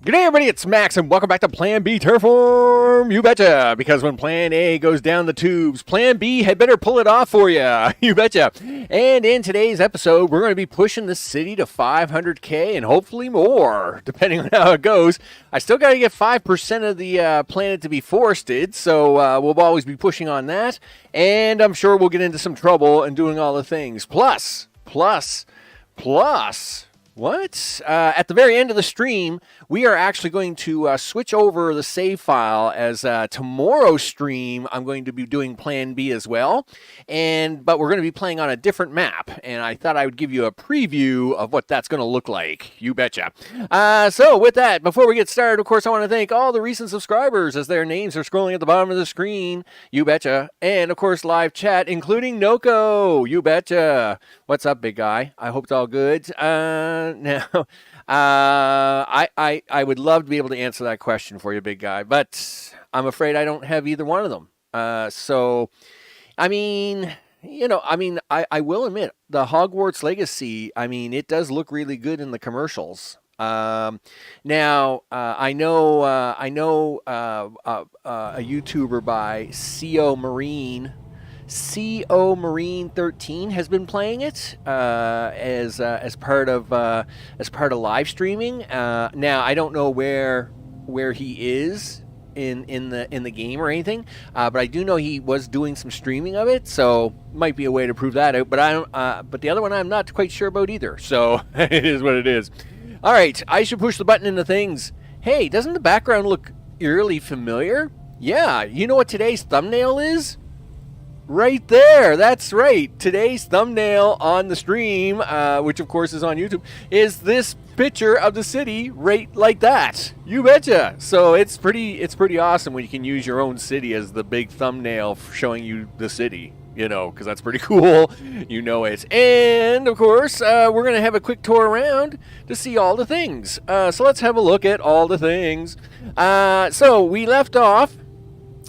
Good day, everybody. It's Max, and welcome back to Plan B Terraform. You betcha. Because when Plan A goes down the tubes, Plan B had better pull it off for you. You betcha. And in today's episode, we're going to be pushing the city to 500K and hopefully more, depending on how it goes. I still got to get 5% of the planet to be forested, so we'll always be pushing on that. And I'm sure we'll get into some trouble and doing all the things. Plus. What? At the very end of the stream, we are actually going to switch over the save file as tomorrow's stream. I'm going to be doing Plan B as well, but we're going to be playing on a different map, and I thought I would give you a preview of what that's going to look like. You betcha. So with that, before we get started, of course, I want to thank all the recent subscribers as their names are scrolling at the bottom of the screen. You betcha. And of course, live chat, including Noko. You betcha. What's up, big guy? I hope it's all good. Now, I would love to be able to answer that question for you, big guy, but I'm afraid I don't have either one of them. So, I will admit the Hogwarts Legacy. It does look really good in the commercials. I know a YouTuber by CO Marine 13 has been playing it as part of live streaming. Now I don't know where he is in the game or anything, but I do know he was doing some streaming of it, so might be a way to prove that out. But I don't. But the other one I'm not quite sure about either. So it is what it is. All right, I should push the button into things. Hey, doesn't the background look eerily familiar? Yeah, you know what today's thumbnail is? Right there, that's right. Today's thumbnail on the stream, which of course is on YouTube, is this picture of the city right like that. You betcha. So it's pretty awesome when you can use your own city as the big thumbnail showing you the city, because that's pretty cool. You know it. And of course, we're going to have a quick tour around to see all the things. So let's have a look at all the things. So we left off,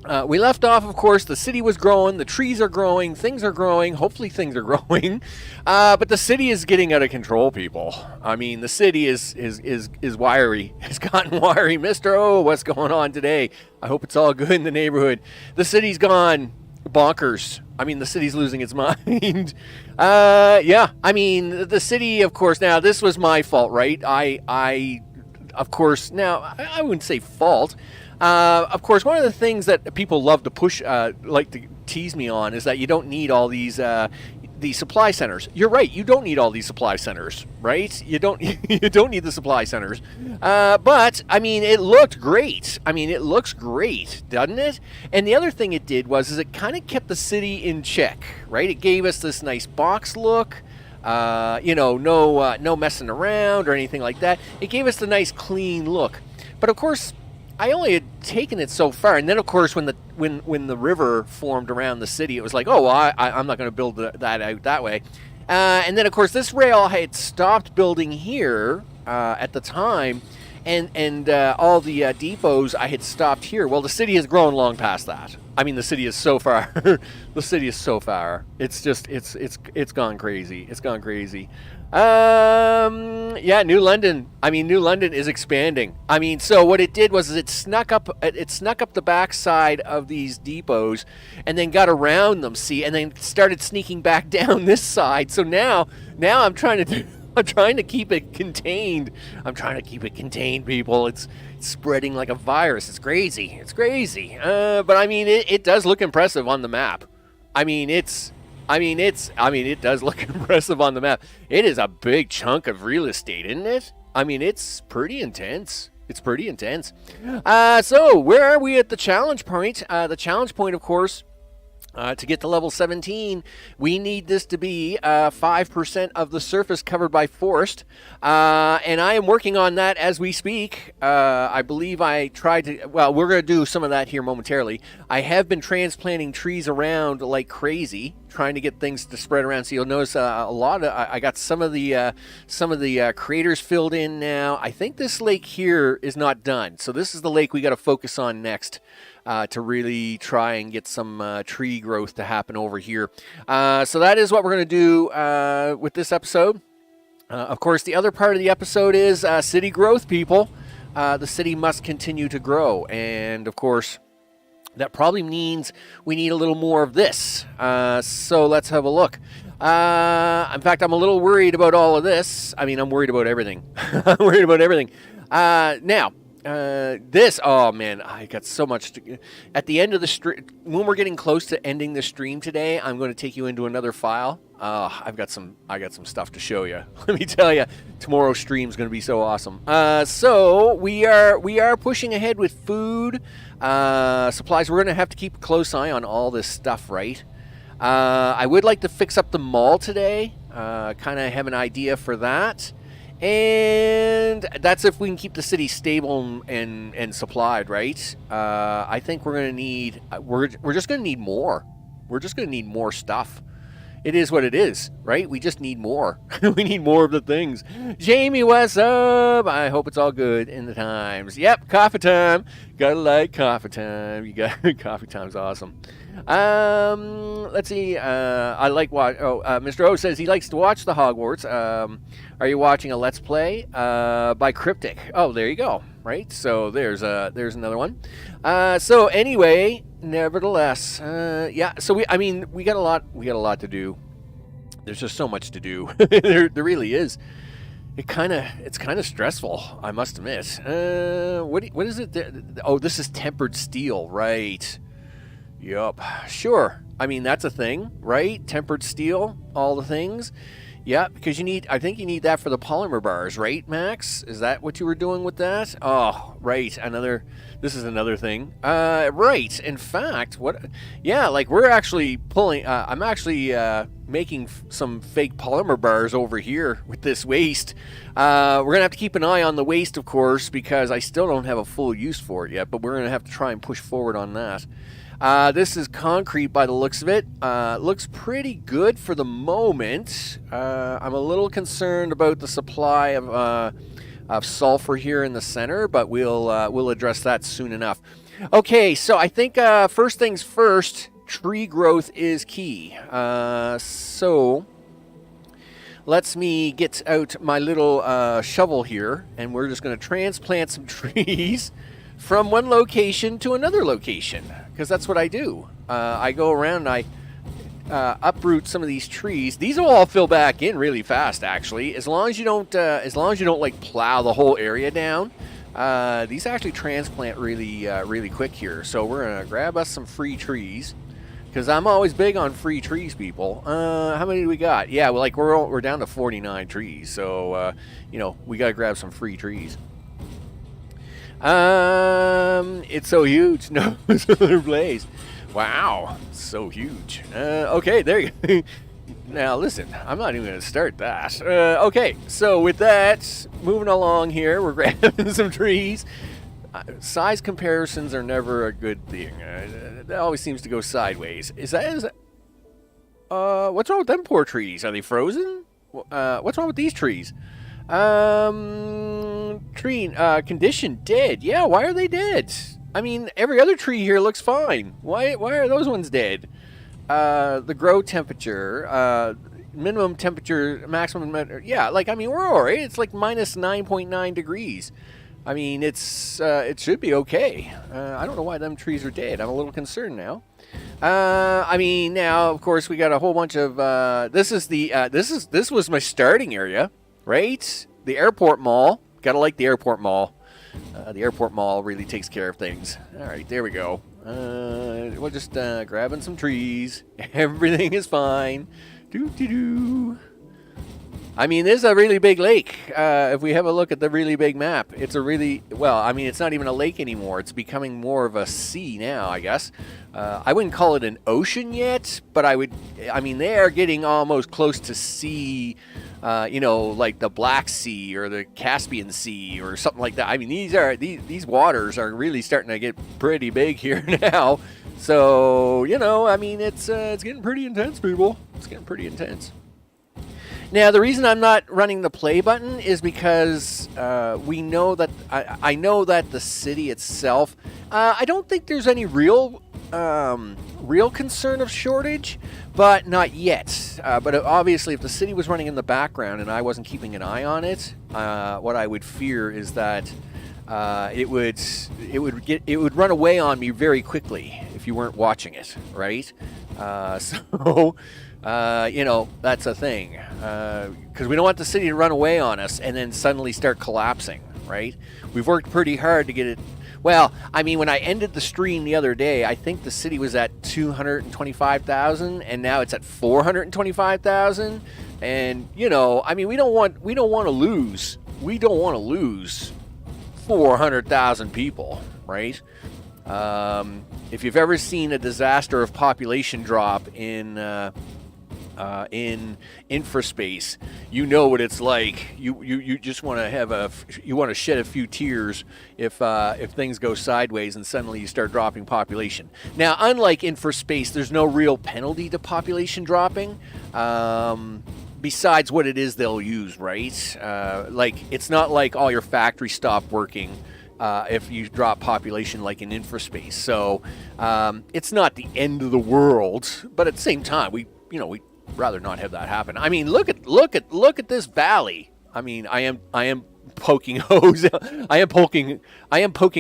of course, the city was growing, the trees are growing, things are growing, hopefully things are growing, but the city is getting out of control, people. The city is wiry. It's gotten wiry. Mr. O, what's going on today? I hope it's all good in the neighborhood. The city's gone bonkers. The city's losing its mind. The city, of course, now this was my fault, right? I wouldn't say fault. Of course, one of the things that people love to push, like to tease me on, is that you don't need all these supply centers. You're right. You don't need all these supply centers, right? You don't need the supply centers. But it looked great. It looks great, doesn't it? And the other thing it did is it kind of kept the city in check, right? It gave us this nice box look. No messing around or anything like that. It gave us the nice clean look. But of course, I only had taken it so far, and then of course when the river formed around the city, it was like, oh, well, I'm not going to build that out that way. And then of course this rail I had stopped building here at the time, and all the depots I had stopped here. Well, the city has grown long past that. The city is so far. The city is so far. It's just it's gone crazy. It's gone crazy. New London. New London is expanding. So what it did was it snuck up the backside of these depots and then got around them, and then started sneaking back down this side. So now I'm trying to keep it contained. People. It's spreading like a virus. It's crazy. But it does look impressive on the map. It does look impressive on the map. It is a big chunk of real estate, isn't it? It's pretty intense. So where are we at the challenge point? The challenge point, of course, to get to level 17, we need this to be 5% of the surface covered by forest. And I am working on that as we speak. I believe I tried to... Well, we're going to do some of that here momentarily. I have been transplanting trees around like crazy, trying to get things to spread around. So you'll notice a lot of... I got some of the craters filled in now. I think this lake here is not done. So this is the lake we got to focus on next. To really try and get some tree growth to happen over here. So that is what we're going to do with this episode. Of course, the other part of the episode is city growth, people. the city must continue to grow. And of course, that probably means we need a little more of this. So let's have a look. In fact, I'm a little worried about all of this. I mean, I'm worried about everything. I'm worried about everything. Now, this, oh man, I got so much to, at the end of the stream, when we're getting close to ending the stream today, I'm going to take you into another file. I got some stuff to show you. Let me tell you, tomorrow's stream is going to be so awesome. So we are pushing ahead with food, supplies. We're going to have to keep a close eye on all this stuff, right? I would like to fix up the mall today, kind of have an idea for that. And that's if we can keep the city stable and supplied, right? I think we're going to need, we're just going to need more. We're just going to need more stuff. It is what it is, right? We just need more. We need more of the things. Jamie, what's up? I hope it's all good in the times. Yep, coffee time. Gotta like coffee time. You got coffee time's awesome. Let's see. I like what. Mr. O says he likes to watch the Hogwarts. Are you watching a Let's Play by Cryptic? Oh, there you go. Right. So there's another one. So anyway, nevertheless, yeah. So we got a lot to do. There's just so much to do. there really is. It's kind of stressful, I must admit. What is it? Oh, this is tempered steel, right? Yup. Sure. I mean, that's a thing, right? Tempered steel, all the things. Yeah, because I think you need that for the polymer bars, right, Max? Is that what you were doing with that? Oh, right. This is another thing. Right. In fact, like we're actually pulling, I'm actually making some fake polymer bars over here with this waste. We're going to have to keep an eye on the waste, of course, because I still don't have a full use for it yet, but we're going to have to try and push forward on that. This is concrete by the looks of it. Looks pretty good for the moment. I'm a little concerned about the supply of sulfur here in the center, but we'll address that soon enough. Okay, so I think first things first, tree growth is key. So let's me get out my little shovel here, and we're just going to transplant some trees from one location to another location, because that's what I do. I go around and I uproot some of these trees. These will all fill back in really fast, actually, as long as you don't like plow the whole area down. These actually transplant really quick here. So we're gonna grab us some free trees, because I'm always big on free trees, people. How many do we got? Yeah, well, like we're down to 49 trees. So we gotta grab some free trees. It's so huge. No, solar blaze. Wow, so huge. Okay, there you go. Now listen, I'm not even going to start that. Okay, so with that, moving along here, we're grabbing some trees. Size comparisons are never a good thing. That always seems to go sideways. Is that what's wrong with them poor trees? Are they frozen? What's wrong with these trees? Tree condition dead. Yeah, why are they dead? I mean, every other tree here looks fine. Why are those ones dead? The grow temperature, minimum temperature, maximum. Yeah, like I mean, we're all right. It's like minus 9.9 degrees. I mean, it should be okay. I don't know why them trees are dead. I'm a little concerned now. I mean, now of course we got a whole bunch of. This was my starting area. Right? The airport mall. Gotta like the airport mall. The airport mall really takes care of things. Alright, there we go. We're just grabbing some trees. Everything is fine. Doo-doo-doo. I mean, this is a really big lake. If we have a look at the really big map, it's a really... Well, I mean, it's not even a lake anymore. It's becoming more of a sea now, I guess. I wouldn't call it an ocean yet, but I mean, they are getting almost close to sea... like the Black Sea or the Caspian Sea or something like that. I mean, these waters are really starting to get pretty big here now. So, I mean, it's getting pretty intense, people. It's getting pretty intense. Now, the reason I'm not running the play button is because we know that I know that the city itself. I don't think there's any real concern of shortage, but not yet. But obviously, if the city was running in the background and I wasn't keeping an eye on it, what I would fear is that it would run away on me very quickly if you weren't watching it, right? So that's a thing, because we don't want the city to run away on us and then suddenly start collapsing, right? We've worked pretty hard to get it. Well, I mean, when I ended the stream the other day, I think the city was at 225,000, and now it's at 425,000. And I mean, we don't want to lose 400,000 people, right? If you've ever seen a disaster of population drop in infraspace, you know what it's like. You just want to shed a few tears if things go sideways and suddenly you start dropping population. Now, unlike infraspace, there's no real penalty to population dropping. Besides what it is they'll use, right? Like, it's not like all your factories stop working if you drop population like in infraspace. So it's not the end of the world, but at the same time, we'd rather not have that happen. I mean, look at this valley. I mean, I am poking holes. I am poking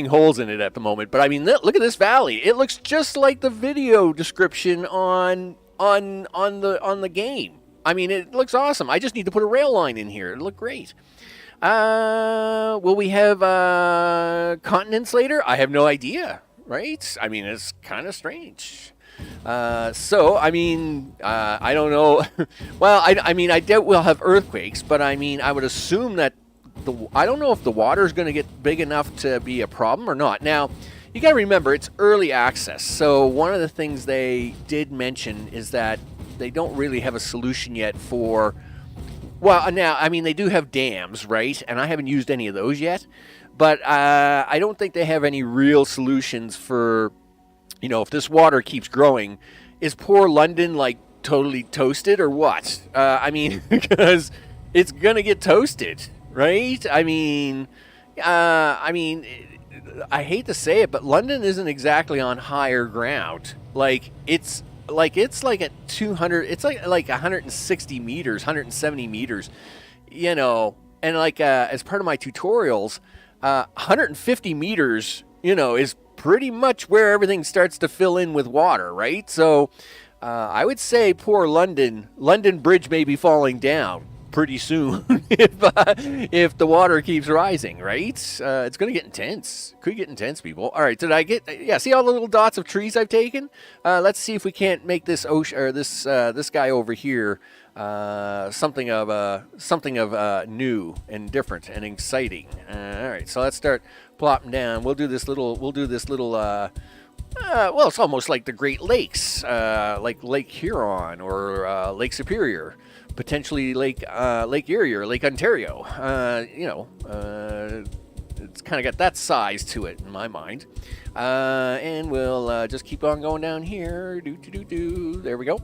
holes in it at the moment. But I mean, look at this valley. It looks just like the video description on the game. I mean, it looks awesome. I just need to put a rail line in here. It'll look great. Will we have continents later? I have no idea, right? I mean, it's kind of strange. So, I mean, I don't know. Well, I mean, I doubt we'll have earthquakes, but I mean, I would assume that I don't know if the water is going to get big enough to be a problem or not. Now, you got to remember, it's early access. So one of the things they did mention is that they don't really have a solution yet for, well, now, I mean, they do have dams, right? And I haven't used any of those yet. But I don't think they have any real solutions for, if this water keeps growing, is poor London, like, totally toasted or what? I mean, because it's going to get toasted, right? I mean, I hate to say it, but London isn't exactly on higher ground. It's like at 200, it's like 160 meters, 170 meters, and like as part of my tutorials, 150 meters, is pretty much where everything starts to fill in with water, right? So I would say poor London Bridge may be falling down pretty soon if the water keeps rising, right? It's going to get intense. Could get intense, people. All right, see all the little dots of trees I've taken? Let's see if we can't make this ocean, or this guy over here something of new and different and exciting. All right, so let's start plopping down. We'll do this little well, it's almost like the Great Lakes, like Lake Huron or Lake Superior. Potentially Lake Erie or Lake Ontario. It's kind of got that size to it in my mind. And we'll just keep on going down here. There we go.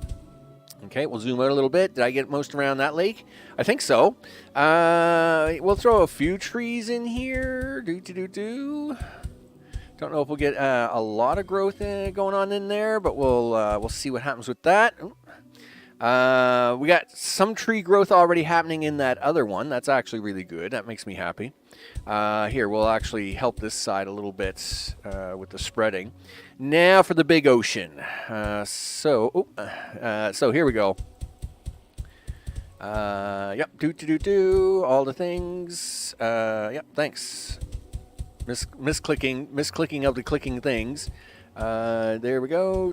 Okay, we'll zoom out a little bit. Did I get most around that lake? I think so. We'll throw a few trees in here. Don't know if we'll get a lot of growth going on in there, but we'll see what happens with that. We got some tree growth already happening in that other one. That's actually really good. That makes me happy. Here, we'll actually help this side a little bit with the spreading. Now for the big ocean. So here we go. Yep, all the things. Yep, thanks. Misclicking of the clicking things. There we go.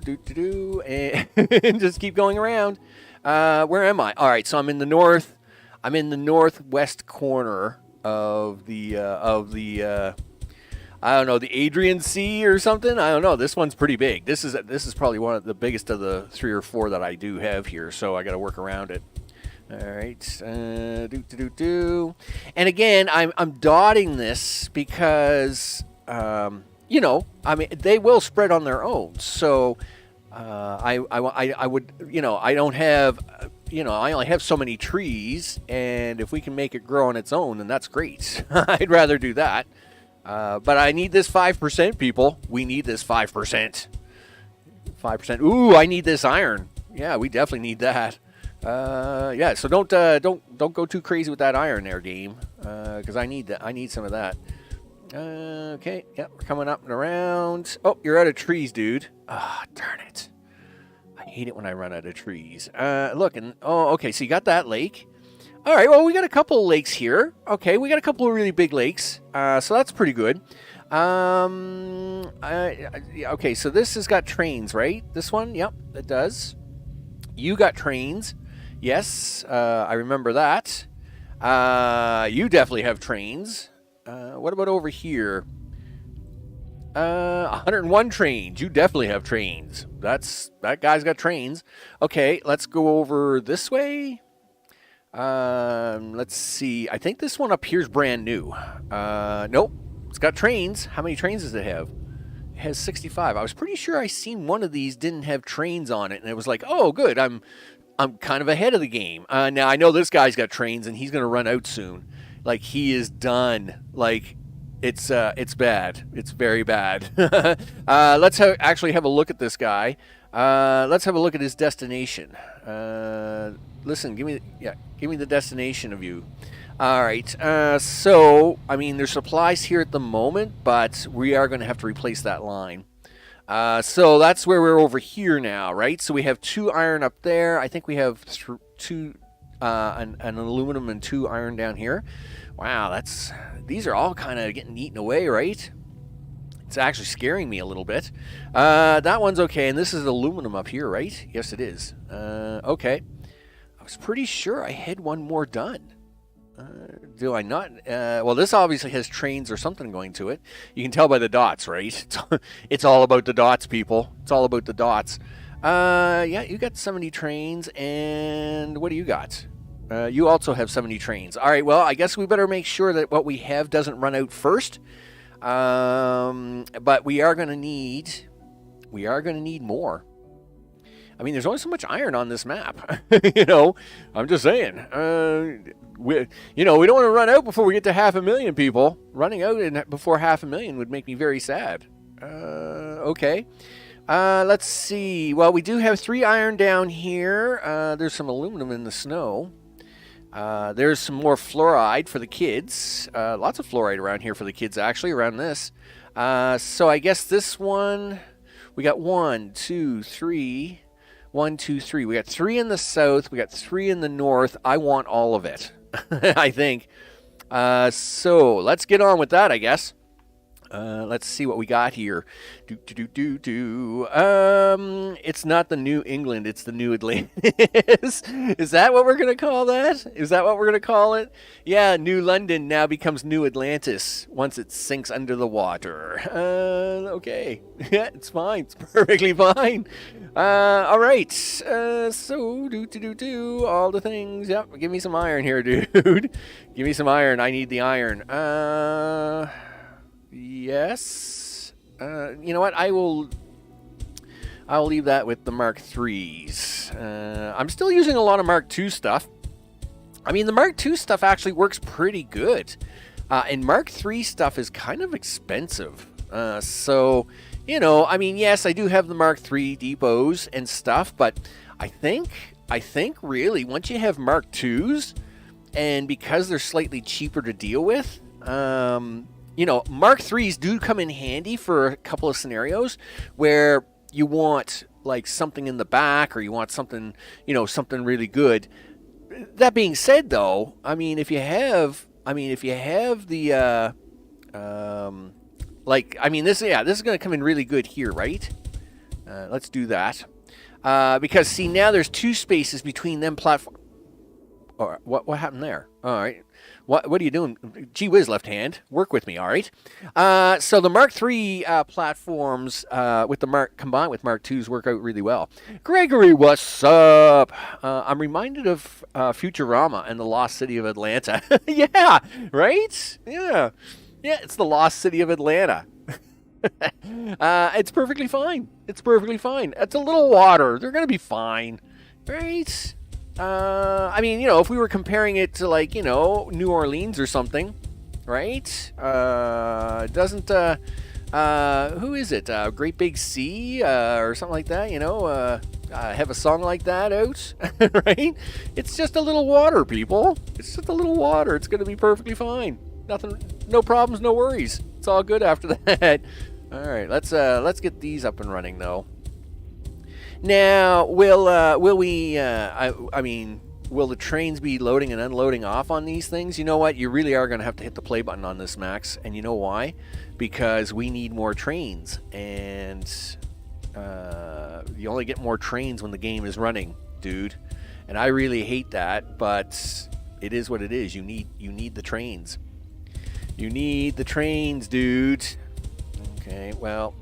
And just keep going around. Where am I? All right, so I'm in the northwest corner of the I don't know, the Adrian Sea or something. I don't know. This one's pretty big. This is probably one of the biggest of the 3 or 4 that I do have here. So I got to work around it. All right. And again, I'm dotting this because I mean, they will spread on their own. So I would, I don't have, I only have so many trees, and if we can make it grow on its own, then that's great. I'd rather do that. But I need this 5%, people. We need this 5%. 5%. Ooh, I need this iron. Yeah, we definitely need that. Yeah, so don't go too crazy with that iron there, game, because I need that. I need some of that. Okay, yep, we're coming up and around. Oh, you're out of trees, dude. Ah, darn it. I hate it when I run out of trees. Look, and oh, okay, so you got that lake. All right, well, we got a couple of lakes here. Okay, we got a couple of really big lakes, so that's pretty good. Okay, so this has got trains, right? This one, yep, it does. You got trains. Yes, I remember that. You definitely have trains. What about over here? 101 trains. You definitely have trains. That guy's got trains. Okay, let's go over this way. Let's see. I think this one up here is brand new. Nope. It's got trains. How many trains does it have? It has 65. I was pretty sure I seen one of these didn't have trains on it, and it was like, oh, good. I'm kind of ahead of the game. Now I know this guy's got trains, and he's gonna run out soon. Like he is done. Like it's bad. It's very bad. Let's actually have a look at this guy. Let's have a look at his destination. Listen, give me the destination of you. All right. So I mean, there's supplies here at the moment, but we are going to have to replace that line. So that's where we're over here now, right? So we have 2 iron up there. I think we have 2 an aluminum and 2 iron down here. Wow, these are all kind of getting eaten away, right? It's actually scaring me a little bit. That one's okay, and this is aluminum up here, right? Yes, it is. Okay. I was pretty sure I had one more done. Do I not? Well, this obviously has trains or something going to it. You can tell by the dots, right? It's all about the dots, people. It's all about the dots. Yeah, you got 70 trains, and what do you got? You also have 70 trains. All right, well, I guess we better make sure that what we have doesn't run out first. But we are going to need more. I mean, there's only so much iron on this map. I'm just saying. We don't want to run out before we get to 500,000 people. Running out before 500,000 would make me very sad. Okay. Let's see. Well, we do have 3 iron down here. There's some aluminum in the snow. There's some more fluoride for the kids. Lots of fluoride around here for the kids, actually, around this. So I guess this one, we got 1, 2, 3. 1, 2, 3. We got 3 in the south. We got 3 in the north. I want all of it, I think. So let's get on with that, I guess. Let's see what we got here. It's not the New England, it's the New Atlantis. Is that what we're going to call that? Is that what we're going to call it? Yeah, New London now becomes New Atlantis once it sinks under the water. Okay. Yeah, it's fine. It's perfectly fine. All right. So, all the things. Yep, give me some iron here, dude. Give me some iron. I need the iron. Yes. You know what? I'll leave that with the Mark IIIs. I'm still using a lot of Mark II stuff. I mean, the Mark II stuff actually works pretty good. And Mark III stuff is kind of expensive. So, I mean, yes, I do have the Mark III depots and stuff, but I think really once you have Mark IIs, and because they're slightly cheaper to deal with, Mark IIIs do come in handy for a couple of scenarios where you want like something in the back or you want something, something really good. That being said, though, if you have the, this is going to come in really good here, right? Let's do that. Because see, now there's 2 spaces between them platform. Or what happened there? All right. What are you doing? Gee whiz, left hand. Work with me, all right? So the Mark III platforms combined with Mark IIs work out really well. Gregory, what's up? I'm reminded of Futurama and the Lost City of Atlanta. Yeah, right? Yeah. Yeah, it's the Lost City of Atlanta. It's perfectly fine. It's perfectly fine. It's a little water. They're going to be fine, right? If we were comparing it to New Orleans or something, right? Doesn't who is it? Great Big Sea or something like that? Have a song like that out, right? It's just a little water, people. It's just a little water. It's going to be perfectly fine. Nothing, no problems, no worries. It's all good after that. All right, let's get these up and running though. Now, will we? I mean, will the trains be loading and unloading off on these things? You know what? You really are going to have to hit the play button on this, Max. And you know why? Because we need more trains, and you only get more trains when the game is running, dude. And I really hate that, but it is what it is. You need the trains. You need the trains, dude. Okay, well,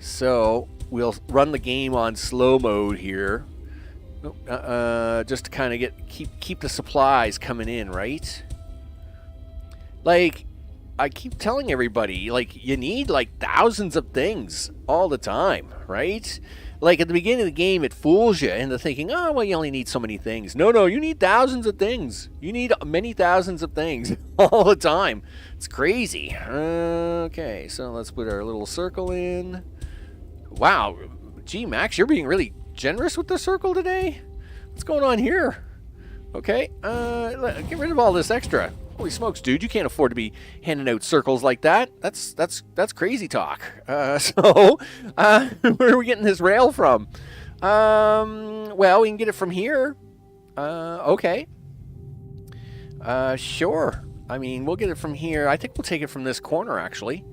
so we'll run the game on slow mode here, just to kind of keep the supplies coming in, right? Like, I keep telling everybody, like, you need like thousands of things all the time, right? Like, at the beginning of the game, it fools you into thinking, oh, well, you only need so many things. No, you need thousands of things. You need many thousands of things all the time. It's crazy. Okay, so let's put our little circle in. Wow. Gee, Max, you're being really generous with the circle today? What's going on here? Okay, get rid of all this extra. Holy smokes, dude, you can't afford to be handing out circles like that. That's crazy talk. So, where are we getting this rail from? Well, we can get it from here. Okay. Sure. I mean, we'll get it from here. I think we'll take it from this corner, actually.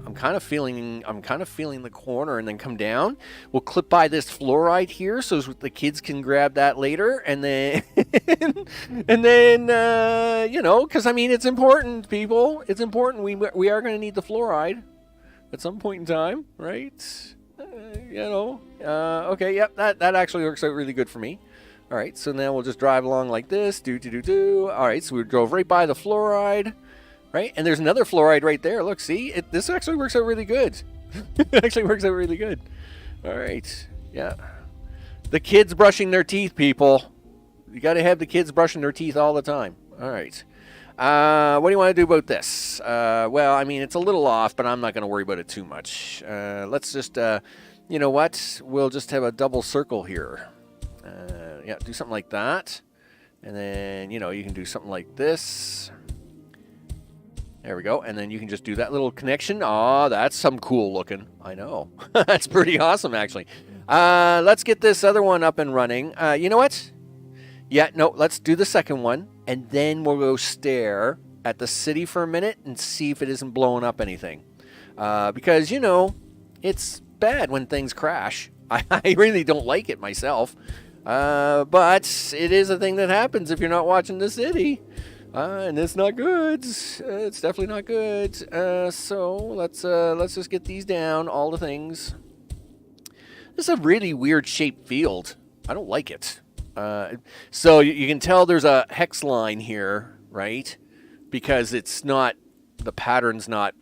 I'm kind of feeling the corner and then come down. We'll clip by this fluoride here so the kids can grab that later, and then you know, because I mean, it's important, people. It's important. We are going to need the fluoride at some point in time, right? You know. Okay. Yep. That actually works out really good for me. All right. So now we'll just drive along like this. Do. All right. So we drove right by the fluoride. Right, and there's another fluoride right there. Look, see, this actually works out really good. It actually works out really good. All right, yeah. The kids brushing their teeth, people. You got to have the kids brushing their teeth all the time. All right. What do you want to do about this? Well, I mean, it's a little off, but I'm not going to worry about it too much. Let's just, you know what? We'll just have a double circle here. Yeah, do something like that. And then, you know, you can do something like this. There we go. And then you can just do that little connection. Oh, that's some cool looking. I know. That's pretty awesome, actually. Let's get this other one up and running. You know what? Yeah, no, let's do the second one. And then we'll go stare at the city for a minute and see if it isn't blowing up anything. Because, you know, it's bad when things crash. I really don't like it myself. But it is a thing that happens if you're not watching the city. And it's not good. It's definitely not good. So let's just get these down. All the things. This is a really weird shaped field. I don't like it. So you can tell there's a hex line here, right? Because it's not, the pattern's not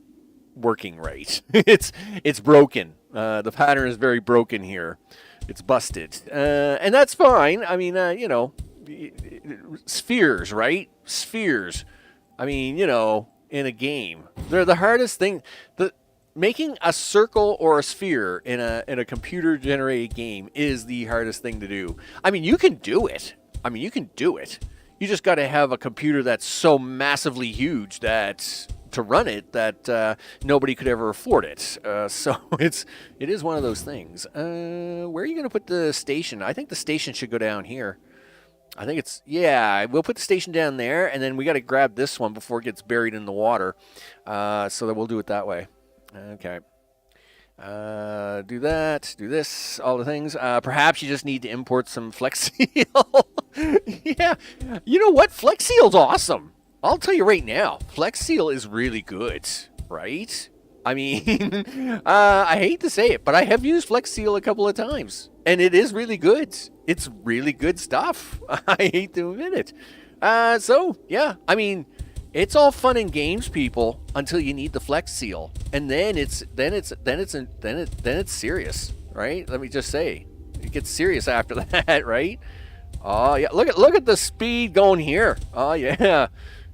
working right. It's broken. The pattern is very broken here. It's busted. And that's fine. I mean, you know, spheres, right? Spheres. I mean, you know, in a game, they're the hardest thing. Making a circle or a sphere in a computer generated game is the hardest thing to do. I mean, you can do it. You just got to have a computer that's so massively huge that to run it that nobody could ever afford it. So it is one of those things. Where are you going to put the station? I think the station should go down here. I think it's, yeah, we'll put the station down there, and then we got to grab this one before it gets buried in the water. So that we'll do it that way. Okay. Do that, do this, all the things. Perhaps you just need to import some Flex Seal. Yeah. You know what? Flex Seal's awesome. I'll tell you right now. Flex Seal is really good, right? I mean, I hate to say it, but I have used Flex Seal a couple of times, and it is really good. It's really good stuff. I hate to admit it. So, yeah, I mean, it's all fun and games, people, until you need the Flex Seal, and then it's serious, right? Let me just say, it gets serious after that, right? Oh yeah, look at the speed going here. Oh yeah,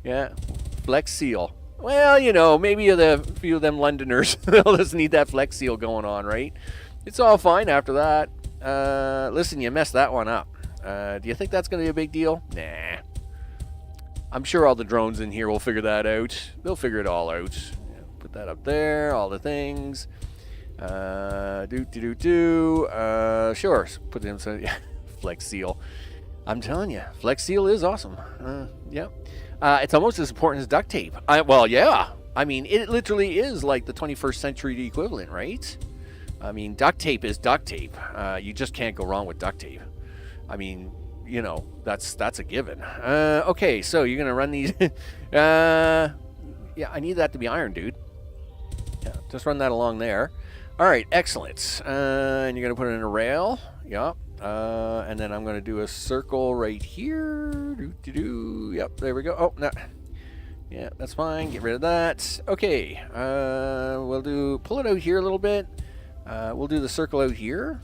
yeah, Flex Seal. Well, you know, maybe a few of them Londoners they'll just need that Flex Seal going on, right? It's all fine after that. Listen, you messed that one up. Do you think that's going to be a big deal? Nah. I'm sure all the drones in here will figure that out. They'll figure it all out. Yeah, put Put that up there. All the things. Sure. Put them so yeah. Flex seal. I'm telling you, Flex seal is awesome. Yeah. It's almost as important as duct tape. Well, yeah. I mean, it literally is like the 21st century equivalent, right? I mean, duct tape is duct tape. You just can't go wrong with duct tape. I mean, you know, that's a given. Okay, so you're gonna run these. Yeah, I need that to be iron, dude. Yeah, just run that along there. All right, excellent. And you're gonna put it in a rail. Yep. And then I'm gonna do a circle right here. Yep, there we go. Oh, no. Yeah, that's fine. Get rid of that. Okay. We'll pull it out here a little bit. We'll do the circle out here.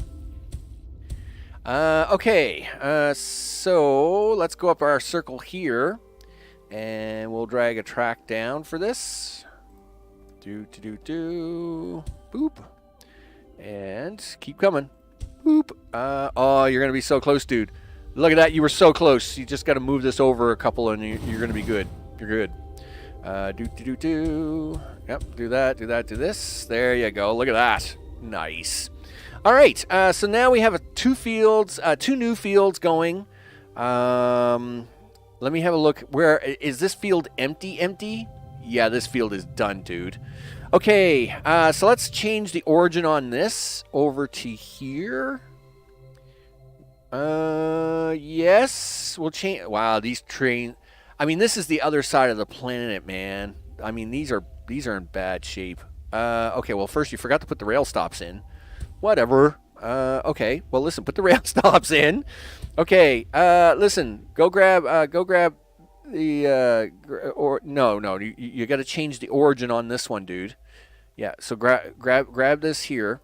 Okay. So let's go up our circle here, and we'll drag a track down for this. Boop. And keep coming. Boop. Oh, you're gonna be so close, dude. Look at that. You were so close. You just got to move this over a couple, and you're gonna be good. You're good. Yep. Do that. Do this. There you go. Look at that. Nice. All right. So now we have two new fields going. Let me have a look. Where is this field empty? Empty? Yeah, this field is done, dude. Okay. So let's change the origin on this over to here. Yes. We'll change. Wow, these trains. I mean, this is the other side of the planet, man. I mean, these are in bad shape. Okay, well, first you forgot to put the rail stops in. Whatever. Okay, well, listen, put the rail stops in. Okay, listen, go grab the, no, you got to change the origin on this one, dude. Yeah, so grab this here.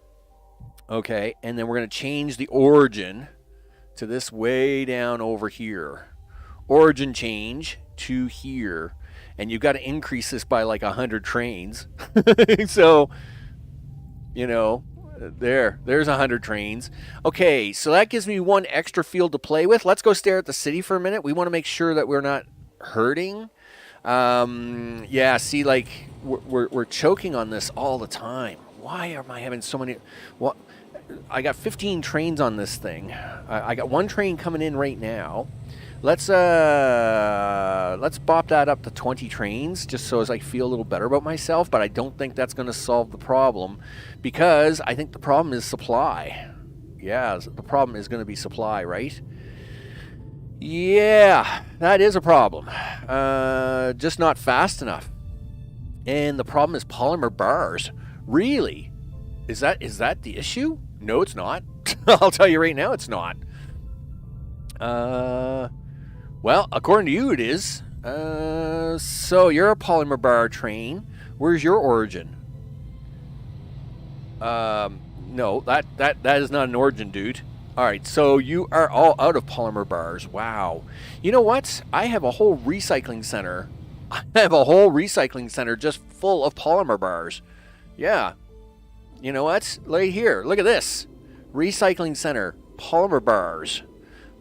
Okay, and then we're going to change the origin to this way down over here. Origin change to here. And you've got to increase this by like 100 trains. So, you know, there's 100 trains. Okay, so that gives me one extra field to play with. Let's go stare at the city for a minute. We want to make sure that we're not hurting. Yeah, see, like, we're choking on this all the time. Why am I having so many... Well, I got 15 trains on this thing. I got one train coming in right now. Let's bop that up to 20 trains just so as I feel a little better about myself, but I don't think that's going to solve the problem because I think the problem is supply. Yeah, the problem is going to be supply, right? Yeah, that is a problem. Just not fast enough. And the problem is polymer bars. Really? Is that the issue? No, it's not. I'll tell you right now, it's not. Well, according to you, it is. So you're a polymer bar train. Where's your origin? No, that is not an origin, dude. All right, so you are all out of polymer bars. Wow. You know what? I have a whole recycling center. I have a whole recycling center just full of polymer bars. Yeah. You know what? Right here. Look at this. Recycling center. Polymer bars.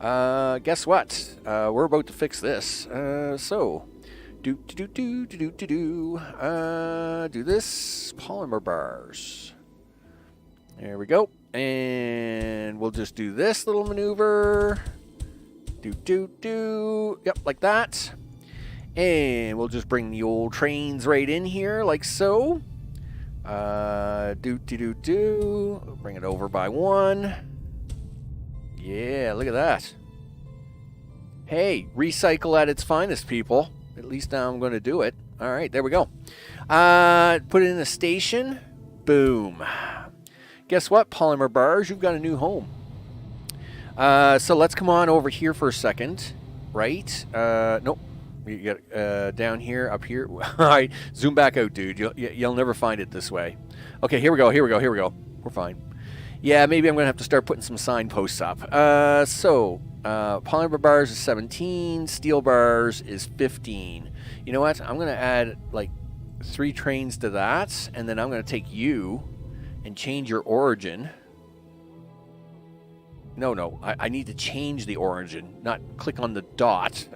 Guess what? We're about to fix this. So, do this. Polymer bars. There we go. And we'll just do this little maneuver. Yep, like that. And we'll just bring the old trains right in here, like so. Bring it over by one. Yeah, look at that. Hey, recycle at its finest, people. At least now I'm going to do it. All right, there we go. Put it in a station. Boom. Guess what, polymer bars? You've got a new home. So let's come on over here for a second. Right? Nope. You get down here, up here. All right, zoom back out, dude. You'll never find it this way. Okay, here we go. We're fine. Yeah, maybe I'm going to have to start putting some signposts up. Polymer bars is 17. Steel bars is 15. You know what? I'm going to add like 3 trains to that, and then I'm going to take you and change your origin. No. I need to change the origin, not click on the dot.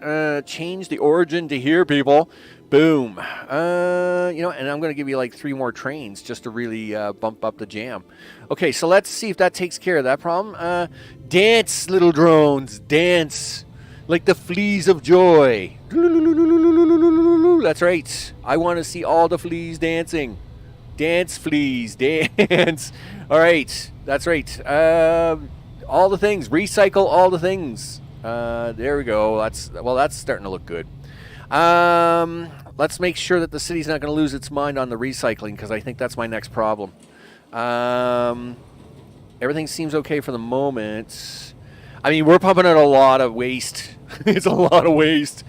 Change the origin to here, people. Boom. You know, and I'm going to give you like 3 more trains just to really bump up the jam. Okay, so let's see if that takes care of that problem. Dance, little drones. Dance like the fleas of joy. That's right. I want to see all the fleas dancing. Dance, fleas. Dance. All right. That's right. All the things. Recycle all the things. There we go. That's starting to look good. Let's make sure that the city's not going to lose its mind on the recycling, because I think that's my next problem. Everything seems okay for the moment. I mean, we're pumping out a lot of waste. It's a lot of waste.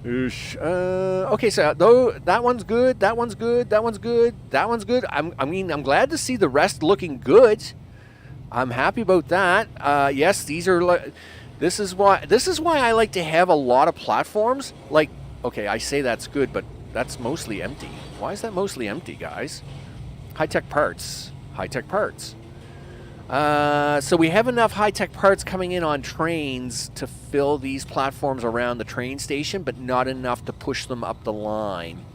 Okay, so though that one's good. That one's good. That one's good. That one's good. I'm glad to see the rest looking good. I'm happy about that. Yes, these are. This is why I like to have a lot of platforms. Like, okay, I say that's good, but that's mostly empty. Why is that mostly empty, guys? High-tech parts. High-tech parts. So we have enough high-tech parts coming in on trains to fill these platforms around the train station, but not enough to push them up the line.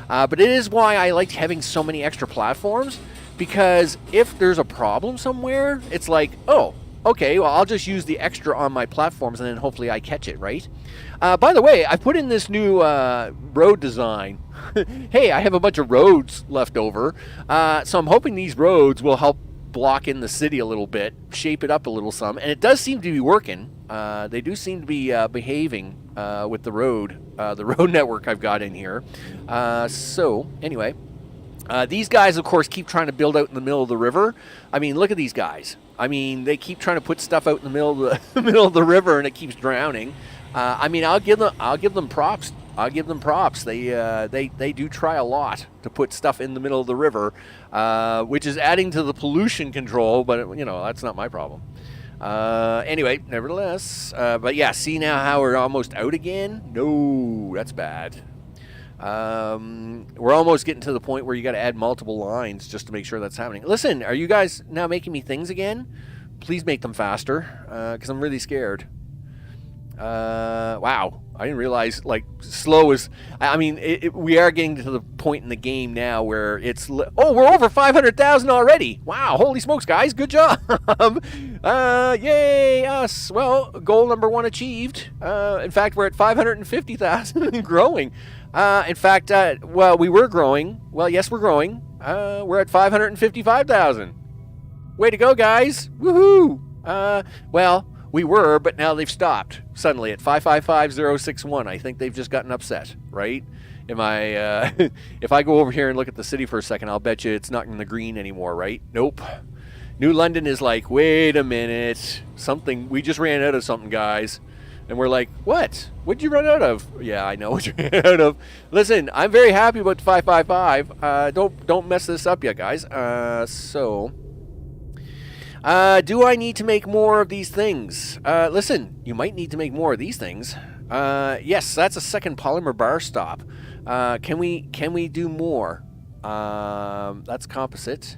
But it is why I like having so many extra platforms, because if there's a problem somewhere, it's like, oh, okay, well, I'll just use the extra on my platforms, and then hopefully I catch it, right? By the way, I put in this new road design. Hey, I have a bunch of roads left over, so I'm hoping these roads will help block in the city a little bit, shape it up a little some, and it does seem to be working. They do seem to be behaving with the road network I've got in here. So anyway, these guys, of course, keep trying to build out in the middle of the river. I mean, look at these guys. I mean, they keep trying to put stuff out in the middle of the river, and it keeps drowning. I mean, I'll give them props. They do try a lot to put stuff in the middle of the river, which is adding to the pollution control, but, you know, that's not my problem. Anyway, nevertheless, but yeah, see now how we're almost out again? No, that's bad. We're almost getting to the point where you got to add multiple lines just to make sure that's happening. Listen, are you guys now making me things again? Please make them faster, because I'm really scared. Wow, I didn't realize, like, slow is... I mean, we are getting to the point in the game now where it's... Oh, we're over 500,000 already! Wow, holy smokes, guys, good job! Yay, us! Well, goal number 1 achieved. In fact, we're at 550,000 and growing. In fact, well, we were growing. Well, yes, we're growing. We're at 555,000. Way to go, guys! Woohoo! Well... We were, but now they've stopped suddenly at 555,061. I think they've just gotten upset, right? If I go over here and look at the city for a second, I'll bet you it's not in the green anymore, right? Nope. New London is like, wait a minute, we just ran out of something, guys. And we're like, what? What'd you run out of? Yeah, I know what you ran out of. Listen, I'm very happy about the 555. Don't mess this up yet, guys. Do I need to make more of these things? Listen, you might need to make more of these things. Yes, that's a second polymer bar stop. Can we do more? That's composite.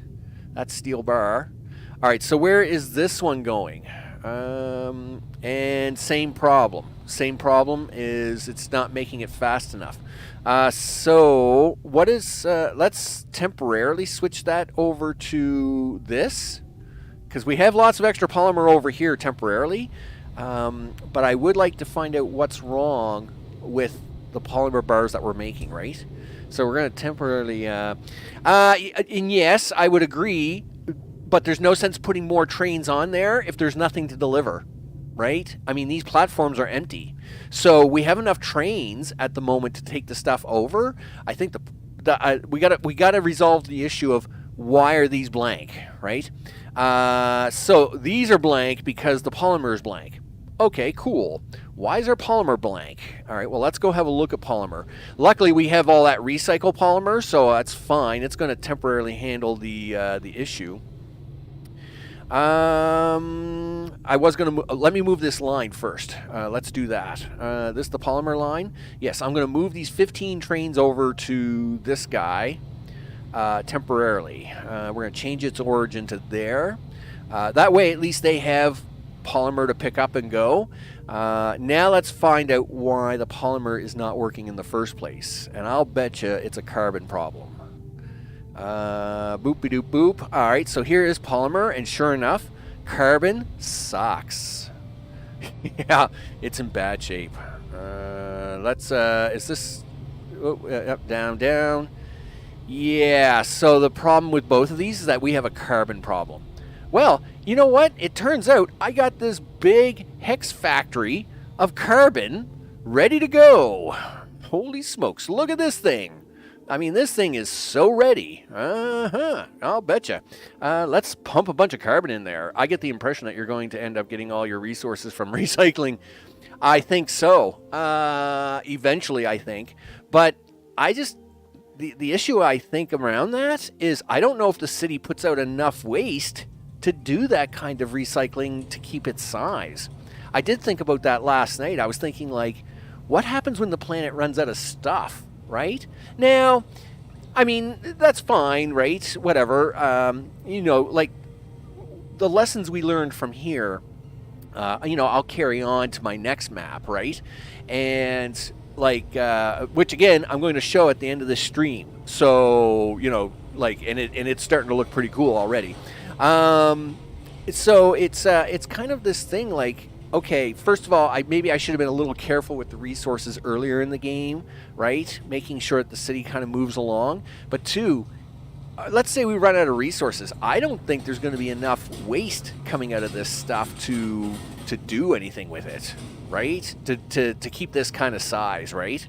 That's steel bar. All right, so where is this one going? And same problem. Same problem is it's not making it fast enough. So what is... let's temporarily switch that over to this. Because we have lots of extra polymer over here temporarily, but I would like to find out what's wrong with the polymer bars that we're making, right? So we're going to temporarily... and yes, I would agree, but there's no sense putting more trains on there if there's nothing to deliver, right? I mean, these platforms are empty. So we have enough trains at the moment to take the stuff over. I think we got to resolve the issue of why are these blank, right? So these are blank because the polymer is blank. Okay, cool. Why is our polymer blank? All right, well, let's go have a look at polymer. Luckily, we have all that recycle polymer, so that's fine. It's going to temporarily handle the issue. I was going to... let me move this line first. Let's do that. This is the polymer line. Yes, I'm going to move these 15 trains over to this guy. Temporarily. We're going to change its origin to there. That way, at least they have polymer to pick up and go. Now let's find out why the polymer is not working in the first place. And I'll bet you it's a carbon problem. Boop-de-doop boop. All right, so here is polymer, and sure enough, carbon sucks. Yeah, it's in bad shape. Is this... up, down, down. Yeah, so the problem with both of these is that we have a carbon problem. Well, you know what? It turns out I got this big hex factory of carbon ready to go. Holy smokes, look at this thing. I mean, this thing is so ready. I'll betcha. Let's pump a bunch of carbon in there. I get the impression that you're going to end up getting all your resources from recycling. I think so. Eventually, I think. But the issue I think around that is I don't know if the city puts out enough waste to do that kind of recycling to keep its size. I did think about that last night. I was thinking, like, what happens when the planet runs out of stuff, right? Now, I mean, that's fine, right? Whatever. Like, the lessons we learned from here, I'll carry on to my next map, right? And, which, again, I'm going to show at the end of this stream. So, and it's starting to look pretty cool already. So it's kind of this thing, like, okay, first of all, maybe I should have been a little careful with the resources earlier in the game, right? Making sure that the city kind of moves along. But two, let's say we run out of resources. I don't think there's going to be enough waste coming out of this stuff to do anything with it, right? To keep this kind of size, right?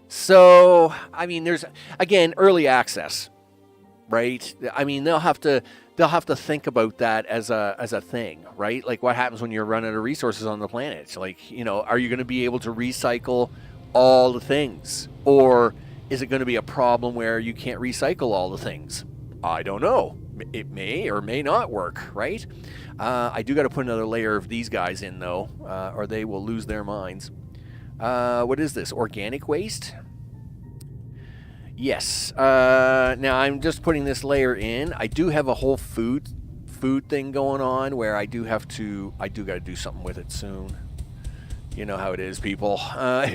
So, I mean, there's, again, early access, right? I mean, they'll have to think about that as a thing, right? Like, what happens when you're running out of resources on the planet? Like, are you going to be able to recycle all the things? Or is it going to be a problem where you can't recycle all the things? I don't know. It may or may not work, right? I do got to put another layer of these guys in, though, or they will lose their minds. What is this? Organic waste? Yes. Now I'm just putting this layer in. I do have a whole food thing going on where I do got to do something with it soon. You know how it is, people.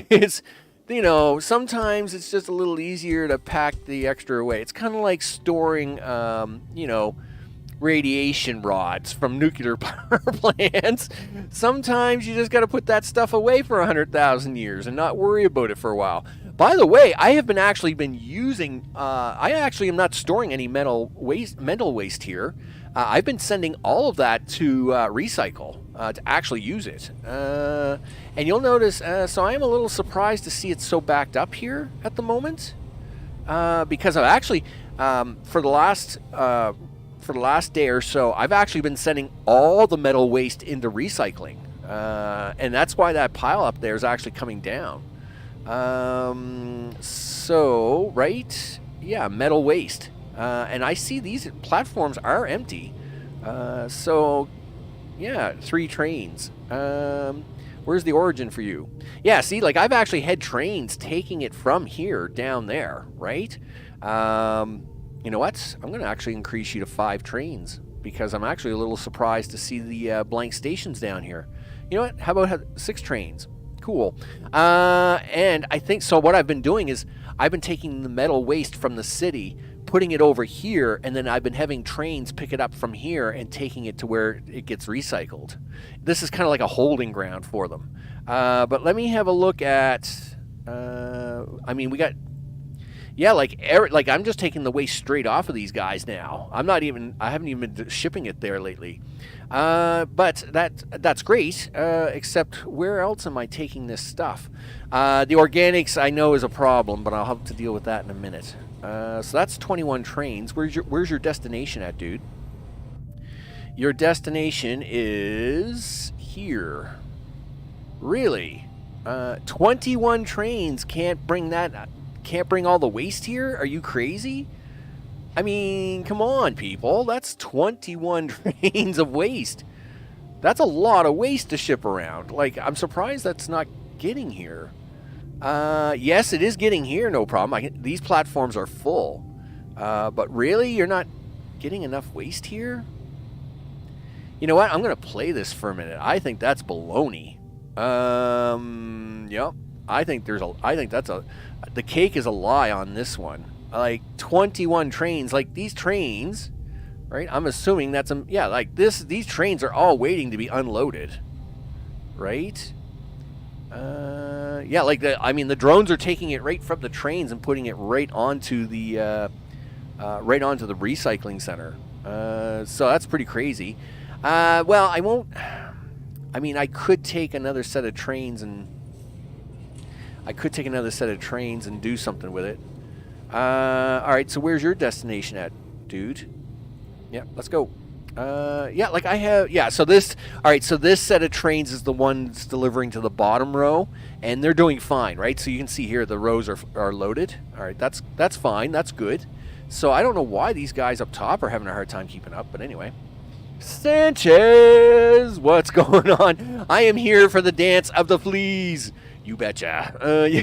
It's, sometimes it's just a little easier to pack the extra away. It's kind of like storing, radiation rods from nuclear power plants. Sometimes you just got to put that stuff away for 100,000 years and not worry about it for a while. By the way, I have been using, I actually am not storing any metal waste here. I've been sending all of that to recycle, to actually use it. And you'll notice, so I am a little surprised to see it so backed up here at the moment. Because I've actually, for the last day or so, I've actually been sending all the metal waste into recycling. And that's why that pile up there is actually coming down. So, right? Yeah, metal waste. And I see these platforms are empty. So, yeah, 3 trains. Where's the origin for you? Yeah, see, like, I've actually had trains taking it from here down there, right? You know what? I'm going to actually increase you to 5 trains because I'm actually a little surprised to see the blank stations down here. You know what? How about 6 trains? Cool. And I think, so what I've been doing is I've been taking the metal waste from the city, putting it over here, and then I've been having trains pick it up from here and taking it to where it gets recycled. This is kind of like a holding ground for them. But let me have a look at, I mean, we got, yeah, like I'm just taking the waste straight off of these guys now. I haven't even been shipping it there lately. But that's great, except where else am I taking this stuff? The organics I know is a problem, but I'll have to deal with that in a minute. So that's 21 trains. Where's your destination at, dude? Your destination is here. Really? 21 trains can't bring all the waste here? Are you crazy? I mean, come on, people. That's 21 trains of waste. That's a lot of waste to ship around. Like, I'm surprised that's not getting here. Yes, it is getting here, no problem. These platforms are full. But really, you're not getting enough waste here? You know what? I'm going to play this for a minute. I think that's baloney. Yep. I think that's the cake is a lie on this one. Like 21 trains, like these trains, right? I'm assuming that's like these trains are all waiting to be unloaded, right? Yeah, like the drones are taking it right from the trains and putting it right onto the recycling center. So that's pretty crazy. Well, I won't. I mean, I could take another set of trains and do something with it. All right, so where's your destination at, dude? Yeah, let's go. Yeah, like I have. Yeah, so this. All right, so this set of trains is the ones delivering to the bottom row, and they're doing fine, right? So you can see here the rows are loaded. All right, that's fine. That's good. So I don't know why these guys up top are having a hard time keeping up, but anyway. Sanchez, what's going on? I am here for the dance of the fleas. You betcha.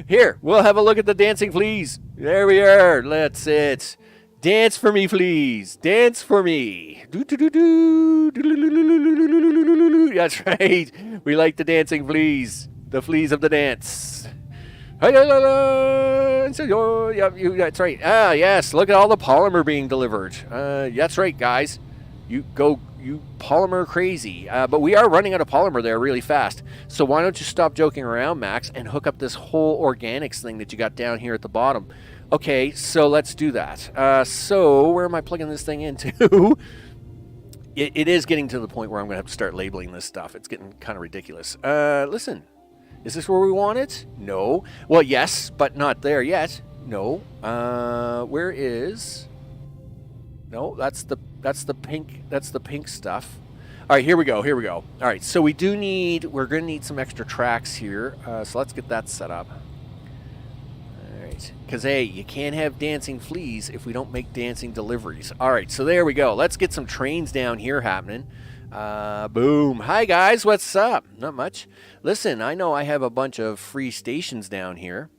Here, we'll have a look at the dancing fleas. There we are. That's it. Dance for me, fleas. Dance for me. That's right. We like the dancing fleas. The fleas of the dance. That's right. Ah, yes. Look at all the polymer being delivered. That's right, guys. You polymer crazy. But we are running out of polymer there really fast. So why don't you stop joking around, Max, and hook up this whole organics thing that you got down here at the bottom. Okay, so let's do that. So where am I plugging this thing into? It is getting to the point where I'm going to have to start labeling this stuff. It's getting kind of ridiculous. Listen, is this where we want it? No. Well, yes, but not there yet. No. Where is? No, that's the pink. That's the pink stuff. All right, here we go. All right, so we're going to need some extra tracks here. So let's get that set up. All right, because hey, you can't have dancing fleas if we don't make dancing deliveries. All right, so there we go. Let's get some trains down here happening. Boom. Hi guys, what's up? Not much. Listen, I know I have a bunch of free stations down here.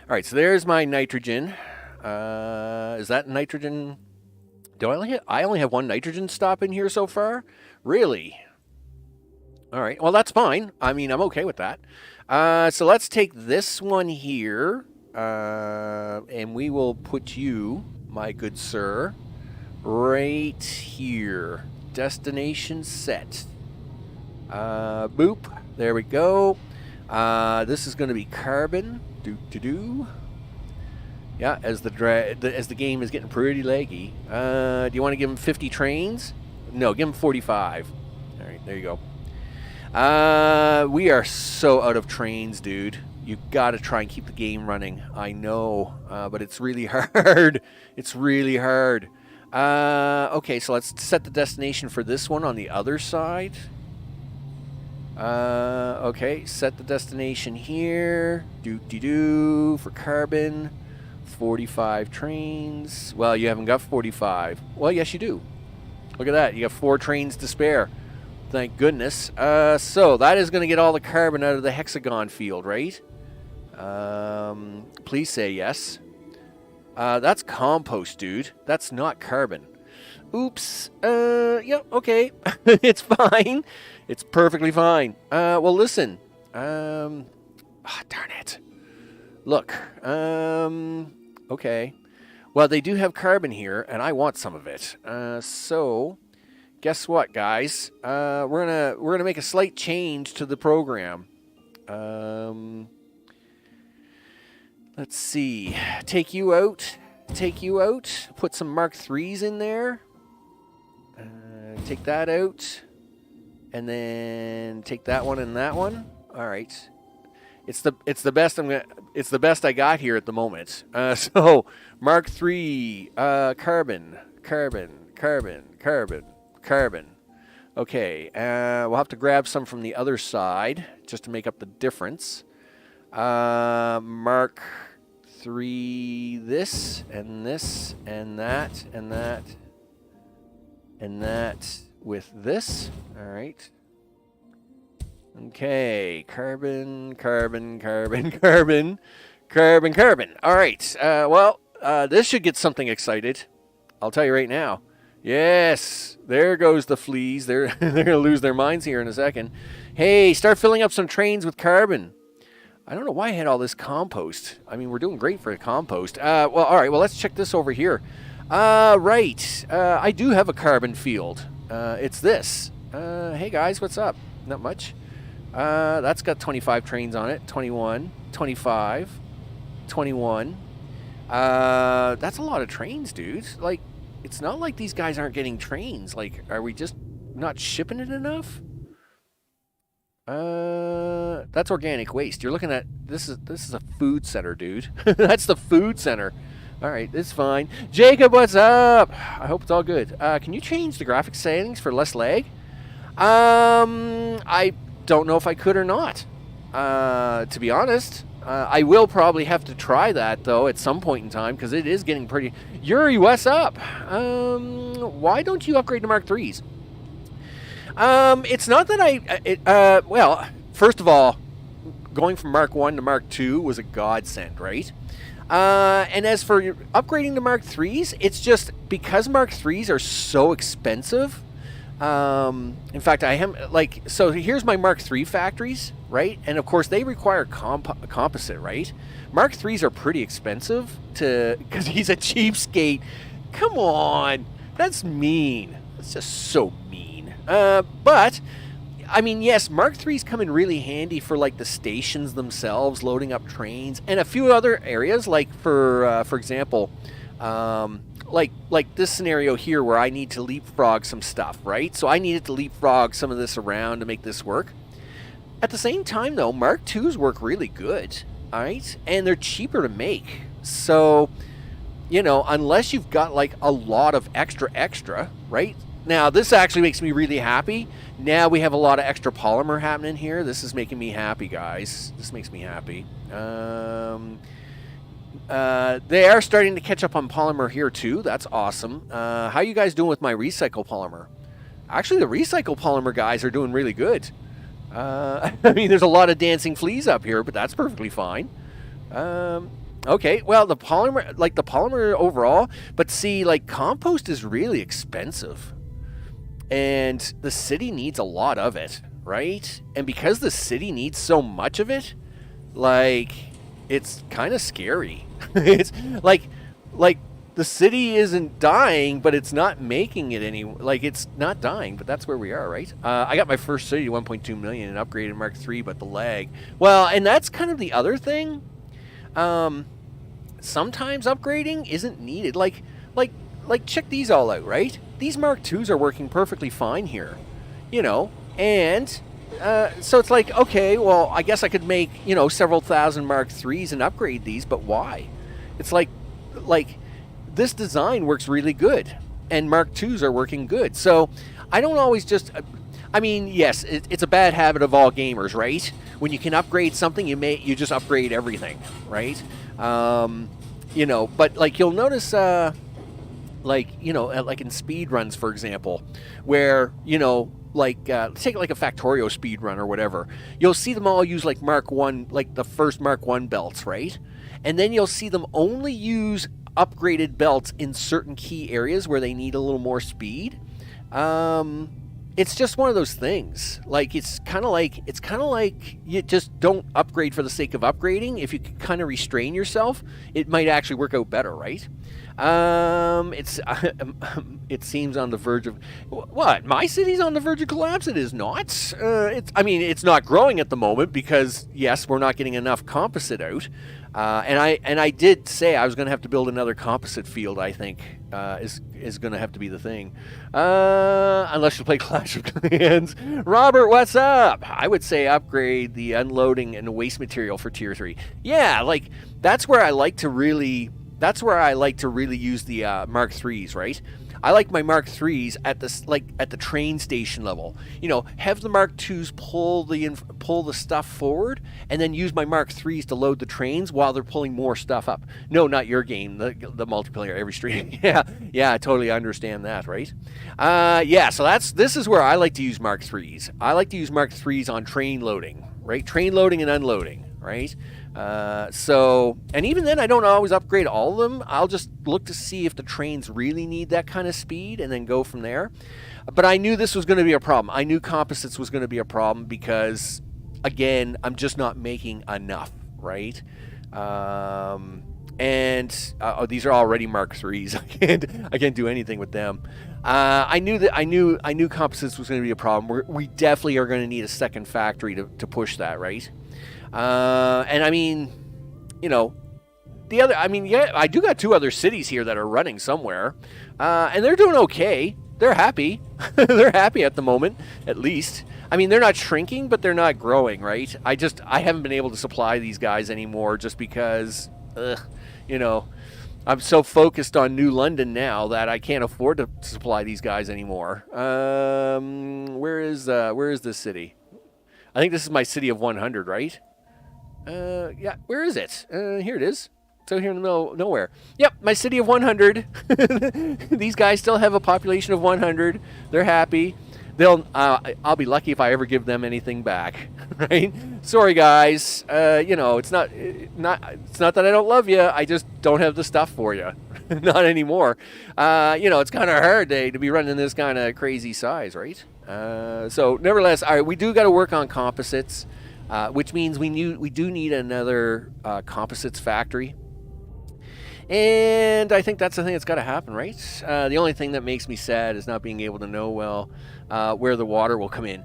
All right, so there's my nitrogen. Is that nitrogen? I only have one nitrogen stop in here so far? Really? All right. Well, that's fine. I mean, I'm okay with that. So let's take this one here, and we will put you, my good sir, right here. Destination set. Boop. There we go. This is going to be carbon. Yeah, as the game is getting pretty laggy. Do you want to give him 50 trains? No, give him 45. All right, there you go. We are so out of trains, dude. You've got to try and keep the game running. I know, but it's really hard. It's really hard. Okay, so let's set the destination for this one on the other side. Okay, set the destination here. For carbon. 45 trains. Well, you haven't got 45. Well, yes, you do. Look at that. You got 4 trains to spare. Thank goodness. So that is going to get all the carbon out of the hexagon field, right? Please say yes. That's compost, dude. That's not carbon. Oops. Yep, okay. It's fine. It's perfectly fine. Well, listen. Darn it. Look. Okay. Well, they do have carbon here, and I want some of it. So, guess what, guys? We're gonna make a slight change to the program. Let's see. Take you out. Put some Mark IIIs in there. Take that out, and then take that one and that one. All right. It's the best it's the best I got here at the moment. So Mark III, carbon. Okay, we'll have to grab some from the other side just to make up the difference. Mark III, this and this and that and that and that with this. All right. Okay, carbon. All right. Well, this should get something excited. I'll tell you right now. Yes, there goes the fleas. They're they're gonna lose their minds here in a second. Hey, start filling up some trains with carbon. I don't know why I had all this compost. I mean, we're doing great for the compost. Well, all right. Well, let's check this over here. Right. I do have a carbon field. It's this. Hey guys, what's up? Not much. That's got 25 trains on it. 21, 25, 21. That's a lot of trains, dude. Like, it's not like these guys aren't getting trains. Like, are we just not shipping it enough? That's organic waste. You're looking at this is a food center, dude. That's the food center. All right, it's fine. Jacob, what's up? I hope it's all good. Can you change the graphics settings for less lag? I don't know if I could or not. To be honest, I will probably have to try that though at some point in time because it is getting pretty. Yuri, what's up? Why don't you upgrade to Mark IIIs? It's not that well, first of all, going from Mark 1 to Mark 2 was a godsend, right? And as for upgrading to Mark IIIs, it's just because Mark IIIs are so expensive. In fact, I am so here's my Mark III factories, right? And of course they require composite, right? Mark IIIs are pretty expensive because he's a cheapskate. Come on, that's mean. That's just so mean. But I mean, yes, Mark IIIs come in really handy for like the stations themselves, loading up trains, and a few other areas, like for example, like this scenario here where I need to leapfrog some stuff, right? So I needed to leapfrog some of this around to make this work. At the same time, though, Mark IIs work really good, all right, and they're cheaper to make. So, you know, unless you've got like a lot of extra, right? Now, this actually makes me really happy. Now we have a lot of extra polymer happening here. This is making me happy, guys. This makes me happy. They are starting to catch up on polymer here, too. That's awesome. How you guys doing with my recycle polymer? Actually, the recycle polymer guys are doing really good. I mean, there's a lot of dancing fleas up here, but that's perfectly fine. Okay, well, the polymer overall, but see, like, compost is really expensive. And the city needs a lot of it, right? And because the city needs so much of it, like, it's kind of scary. It's like the city isn't dying, but it's not making it any, like, it's not dying, but that's where we are, right? I got my first city to 1.2 million and upgraded Mark III, but the lag. Well, and that's kind of the other thing. Sometimes upgrading isn't needed. Like check these all out, right? These Mark IIs are working perfectly fine here, you know, and so it's like, okay, well, I guess I could make, you know, several thousand Mark IIIs and upgrade these, but why? It's like this design works really good, and Mark IIs are working good. So I don't always just, I mean, yes, it's a bad habit of all gamers, right? When you can upgrade something, you just upgrade everything, right? You know, but like you'll notice, like, you know, like in speed runs, for example, where, you know, like take like a Factorio speed run or whatever, you'll see them all use like Mark 1, like the first Mark 1 belts, right? And then you'll see them only use upgraded belts in certain key areas where they need a little more speed. It's just one of those things. Like, it's kind of like you just don't upgrade for the sake of upgrading. If you can kind of restrain yourself, it might actually work out better, right? It seems on the verge of what? My city's on the verge of collapse. It is not. I mean, it's not growing at the moment because yes, we're not getting enough composite out. And I did say I was going to have to build another composite field. I think is going to have to be the thing, unless you play Clash of Clans. Robert, what's up? I would say upgrade the unloading and waste material for Tier 3. Yeah, like that's where I like to really use the Mark IIIs, right? I like my Mark IIIs at the train station level. You know, have the Mark IIs pull the stuff forward, and then use my Mark IIIs to load the trains while they're pulling more stuff up. No, not your game, the multiplayer every stream. yeah, I totally understand that, right? Yeah, so this is where I like to use Mark IIIs. I like to use Mark IIIs on train loading, right? Train loading and unloading, right? And even then, I don't always upgrade all of them. I'll just look to see if the trains really need that kind of speed and then go from there. But I knew this was going to be a problem. I knew composites was going to be a problem because, again, I'm just not making enough, right? These are already Mark IIIs. I can't do anything with them. I knew composites was going to be a problem. We definitely are going to need a second factory to push that, right? And I mean, I do got 2 other cities here that are running somewhere, and they're doing okay. They're happy. They're happy at the moment, at least. I mean, they're not shrinking, but they're not growing, right? I haven't been able to supply these guys anymore just because, I'm so focused on New London now that I can't afford to supply these guys anymore. Where is this city? I think this is my city of 100, right? Yeah, where is it? Here it is. So here in the middle of nowhere. Yep, my city of 100. These guys still have a population of 100. They're happy. I'll be lucky if I ever give them anything back, right? Sorry, guys. It's not that I don't love you. I just don't have the stuff for you. Not anymore. It's kind of hard to be running this kind of crazy size, right? So nevertheless, all right, we do got to work on composites, which means we do need another composites factory. And I think that's the thing that's got to happen, right? The only thing that makes me sad is not being able to know where the water will come in.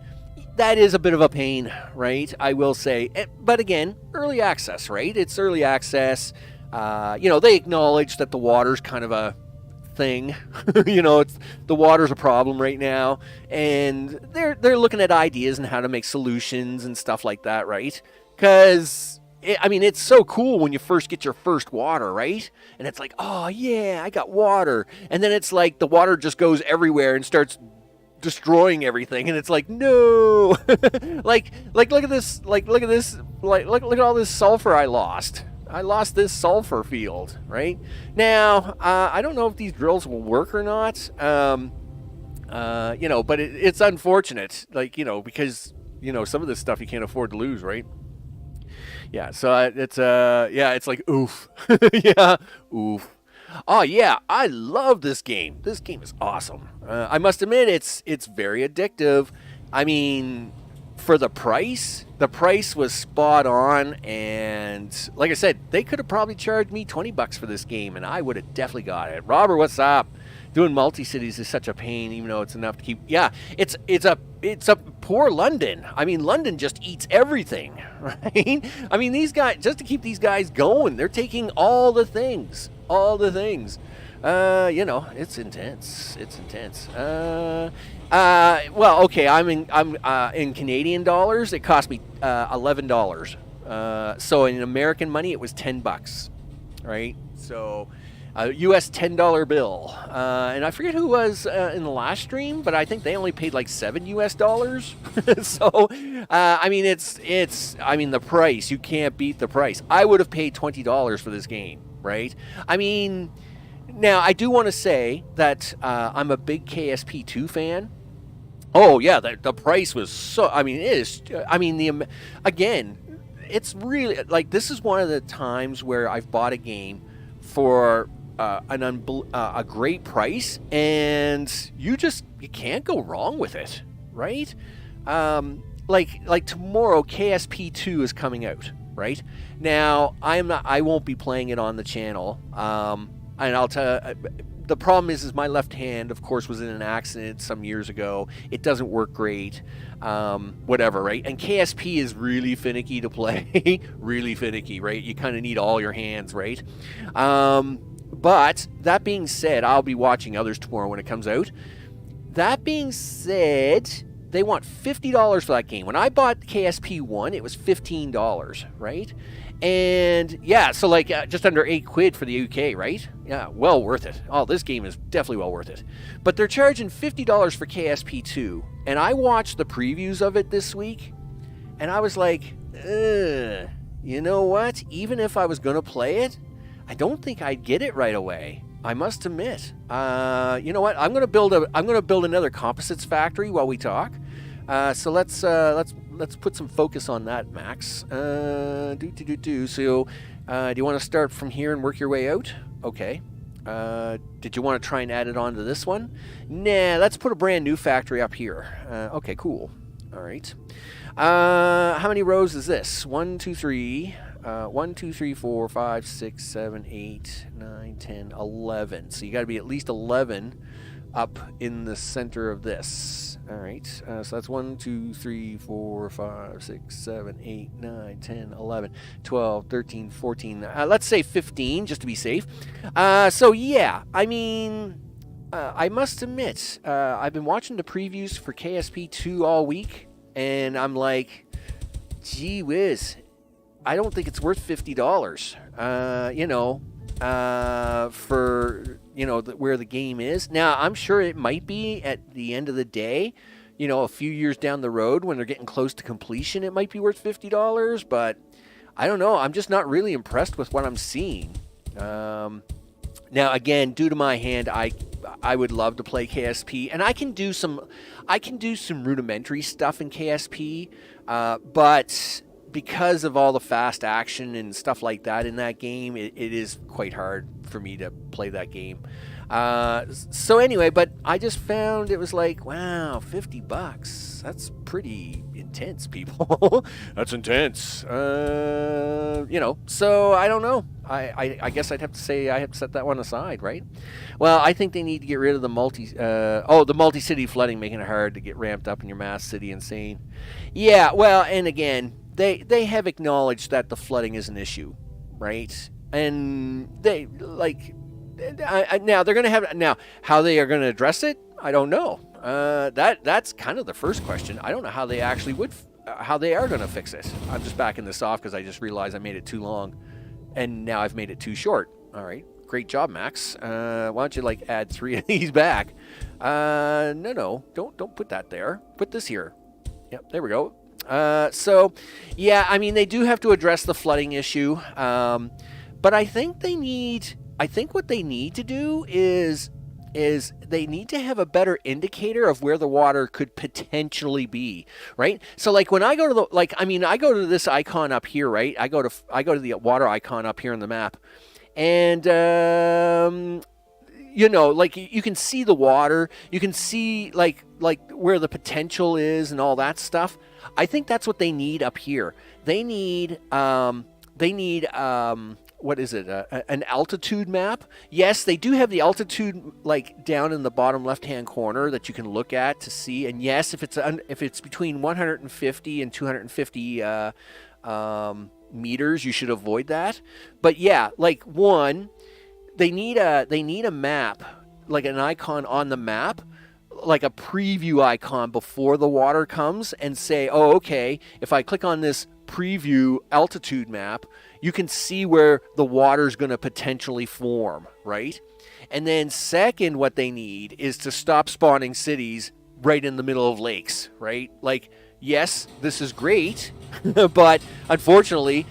That is a bit of a pain, right? I will say. But again, early access, right? It's early access. They acknowledge that the water's kind of a thing. The water's a problem right now, and they're looking at ideas and how to make solutions and stuff like that, right? Because it's so cool when you first get your first water, right? And it's like, oh yeah, I got water, and then it's like the water just goes everywhere and starts destroying everything, and it's like, no. like look at this, look at all this sulfur I lost. I lost this sulfur field, right? Now, I don't know if these drills will work or not, but it's unfortunate, because, some of this stuff you can't afford to lose, right? Yeah, so it's like, oof. Yeah, oof. Oh, yeah, I love this game. This game is awesome. I must admit, it's very addictive. I mean, for the price was spot on, and like I said, they could have probably charged me $20 for this game, and I would have definitely got it. Robert, what's up? Doing multi-cities is such a pain, even though it's enough to keep. Yeah, it's a poor London. I mean, London just eats everything, right? I mean, these guys, just to keep these guys going, they're taking all the things. It's intense. It's intense. Well, okay, I'm in Canadian dollars. It cost me $11. So in American money, it was $10, right? So a US $10 bill. And I forget who was in the last stream, but I think they only paid like $7 US. So, the price, you can't beat the price. I would have paid $20 for this game, right? I mean, now I do want to say that I'm a big KSP2 fan. Oh yeah, the price was so. I mean, it is. I mean, again, it's really like this is one of the times where I've bought a game for a great price, and you can't go wrong with it, right? Like tomorrow, KSP2 is coming out, right? Now I won't be playing it on the channel, and I'll tell. The problem is my left hand, of course, was in an accident some years ago. It doesn't work great, whatever, right? And KSP is really finicky to play, really finicky, right? You kind of need all your hands, right? But that being said, I'll be watching others tomorrow when it comes out. That being said, they want $50 for that game. When I bought KSP 1, it was $15, right? And yeah, so like just under £8 for the UK, right? Yeah, well worth it. Oh, this game is definitely well worth it. But they're charging $50 for KSP2, and I watched the previews of it this week, and I was like, you know what? Even if I was gonna play it, I don't think I'd get it right away. I must admit. You know what? I'm gonna build another composites factory while we talk. So let's let's put some focus on that, Max. So, do you want to start from here and work your way out? Okay. Did you want to try and add it on to this one? Nah, let's put a brand new factory up here. Okay, cool. All right. How many rows is this? 1, 2, 3. 1, 2, 3, 4, 5, 6, 7, 8, 9, 10, 11. So you got to be at least 11 up in the center of this. All right. So that's 1, 2, 3, 4, 5, 6, 7, 8, 9, 10, 11, 12, 13, 14. Let's say 15 just to be safe. So yeah, I mean, I must admit, I've been watching the previews for KSP 2 all week, and I'm like, gee whiz, I don't think it's worth $50. For where the game is. Now, I'm sure it might be at the end of the day, a few years down the road when they're getting close to completion, it might be worth $50, but I don't know. I'm just not really impressed with what I'm seeing. Now, again, due to my hand, I would love to play KSP, and I can do some rudimentary stuff in KSP, but because of all the fast action and stuff like that in that game, it is quite hard for me to play that game. So anyway, but I just found it was like, wow, $50. That's pretty intense, people. That's intense. So I don't know. I guess I'd have to say I have to set that one aside, right? Well, I think they need to get rid of the multi-city flooding, making it hard to get ramped up in your mass city insane. Yeah, well, and again, they have acknowledged that the flooding is an issue, right? And they now they're going to have how they are going to address it. I don't know. That's kind of the first question. I don't know how they actually how they are going to fix it. I'm just backing this off because I just realized I made it too long, and now I've made it too short. All right, great job, Max. Why don't you add 3 of these back? No, don't put that there. Put this here. Yep, there we go. So, yeah, I mean, they do have to address the flooding issue, but I think what they need to do is they need to have a better indicator of where the water could potentially be, right? So, when I go to I go to this icon up here, right? I go to the water icon up here on the map, and you can see the water, you can see where the potential is and all that stuff. I think that's what they need up here. They need what is it? An altitude map. Yes, they do have the altitude down in the bottom left-hand corner that you can look at to see. And yes, if it's between 150 and 250 meters, you should avoid that. But yeah, they need a map, an icon on the map, like a preview icon before the water comes, and say, oh, okay, if I click on this preview altitude map, you can see where the water's going to potentially form, right? And then second, what they need is to stop spawning cities right in the middle of lakes, right? Yes, this is great, but unfortunately,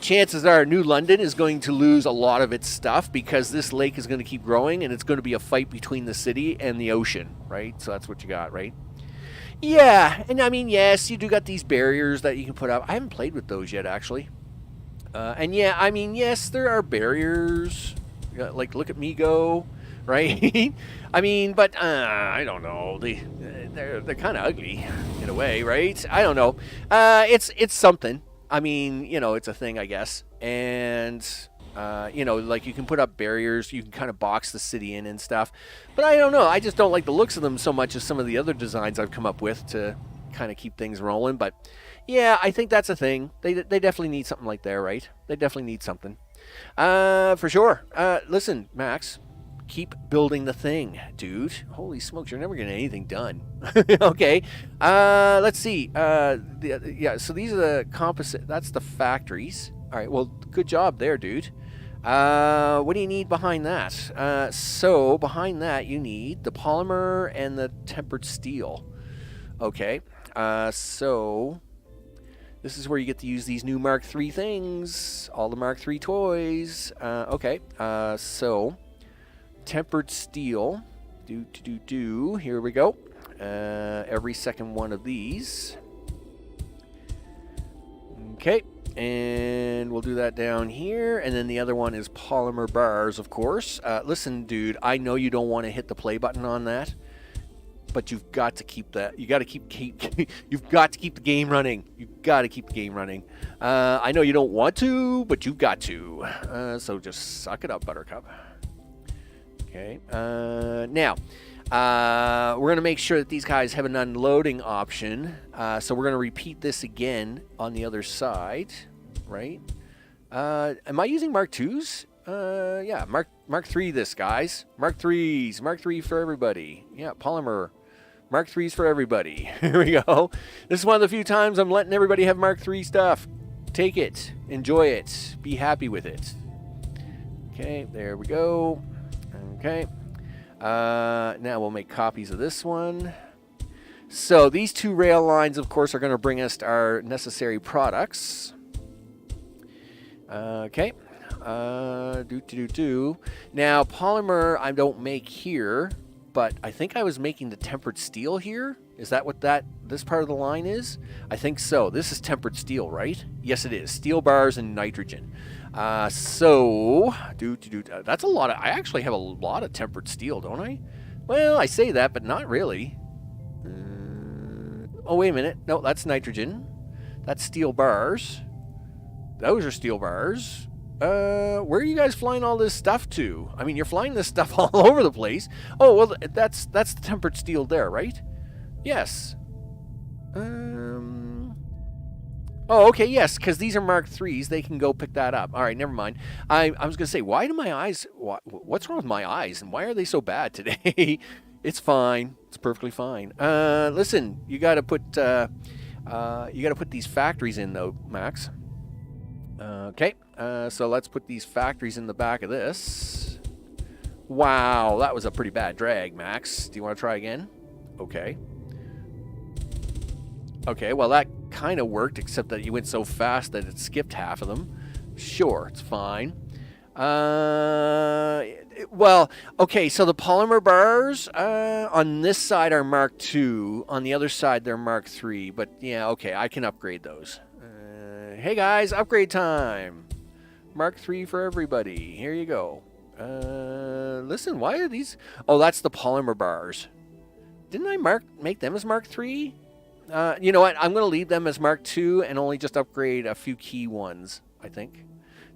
chances are New London is going to lose a lot of its stuff because this lake is going to keep growing, and it's going to be a fight between the city and the ocean, right? So that's what you got, right? Yeah, and I mean, yes, you do got these barriers that you can put up. I haven't played with those yet, actually. And yeah, I mean, yes, there are barriers. Look at me go, right? I mean, but I don't know. They're kind of ugly in a way, right? I don't know. It's something. I mean, it's a thing, I guess. And you can put up barriers. You can kind of box the city in and stuff. But I don't know. I just don't like the looks of them so much as some of the other designs I've come up with to kind of keep things rolling. But yeah, I think that's a thing. They definitely need something like that, right? They definitely need something. For sure. Listen, Max, keep building the thing, dude. Holy smokes, you're never getting anything done. Okay. Let's see. So these are the composite. That's the factories. All right. Well, good job there, dude. What do you need behind that? So behind that, you need the polymer and the tempered steel. Okay. So this is where you get to use these new Mark III things, all the Mark III toys. Okay. So tempered steel. Here we go. Every second one of these. Okay, and we'll do that down here, and then the other one is polymer bars, of course. Listen, dude, I know you don't want to hit the play button on that, but you've got to keep that. You got to keep you've got to keep the game running. You've got to keep the game running. I know you don't want to, but you've got to. So just suck it up, Buttercup. Okay. Now, we're going to make sure that these guys have an unloading option. So we're going to repeat this again on the other side, right? Am I using Mark IIs? Yeah, Mark 3 this, guys. Mark 3s. Mark 3 for everybody. Yeah, polymer. Mark 3s for everybody. Here we go. This is one of the few times I'm letting everybody have Mark 3 stuff. Take it. Enjoy it. Be happy with it. Okay, there we go. Okay. Now we'll make copies of this one. So these two rail lines, of course, are going to bring us our necessary products. Okay. Now, polymer I don't make here, but I think I was making the tempered steel here. Is that what this part of the line is? I think so. This is tempered steel, right? Yes, it is. Steel bars and nitrogen. That's a lot of... I actually have a lot of tempered steel, don't I? Well, I say that, but not really. Oh, wait a minute. No, that's nitrogen. That's steel bars. Those are steel bars. Where are you guys flying all this stuff to? I mean, you're flying this stuff all over the place. Oh, well, that's the tempered steel there, right? Yes. Oh, okay, yes, because these are Mark IIIs. They can go pick that up. All right, never mind. I was going to say, why do my eyes... What's wrong with my eyes, and why are they so bad today? It's fine. It's perfectly fine. Listen, you got to put these factories in, though, Max. Okay, so let's put these factories in the back of this. Wow, that was a pretty bad drag, Max. Do you want to try again? Okay. Okay, well, that kind of worked, except that you went so fast that it skipped half of them. Sure, it's fine. Well, okay, so the polymer bars on this side are Mark II. On the other side, they're Mark III. But, yeah, okay, I can upgrade those. Hey, guys, upgrade time. Mark III for everybody. Here you go. Listen, why are these... Oh, that's the polymer bars. Didn't I make them as Mark III? You know what? I'm going to leave them as Mark II and only just upgrade a few key ones, I think.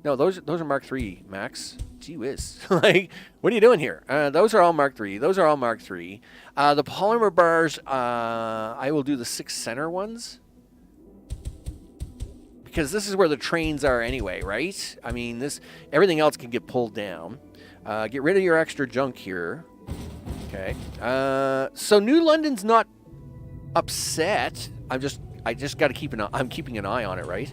No, those are Mark III, Max. Gee whiz. Like, what are you doing here? Those are all Mark III. Those are all Mark III. The polymer bars, I will do the 6 center ones. Because this is where the trains are anyway, right? I mean, everything else can get pulled down. Get rid of your extra junk here. Okay. So New London's not upset. I just got to keep I'm keeping an eye on it, right?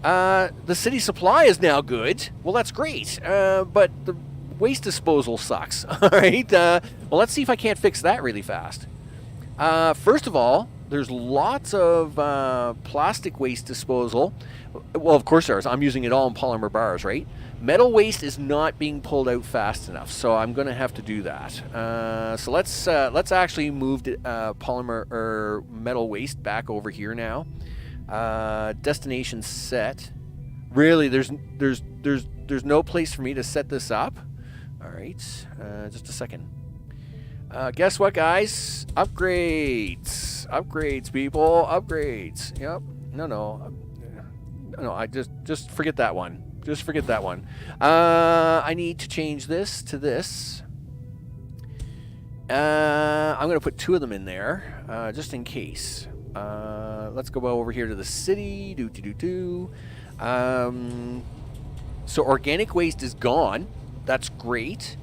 The city supply is now good. Well, that's great. But the waste disposal sucks. All right. Well, let's see if I can't fix that really fast. First of all, there's lots of plastic waste disposal. Well, of course there is. I'm using it all in polymer bars, right? Metal waste is not being pulled out fast enough, so I'm going to have to do that. So let's actually move polymer or metal waste back over here now. Destination set. Really, there's no place for me to set this up. All right, just a second. Guess what, guys? Upgrades, people. Upgrades. Yep. No. I just forget that one. Just forget that one. I need to change this to this. I'm going to put 2 of them in there, just in case. Let's go over here to the city. So organic waste is gone. That's great.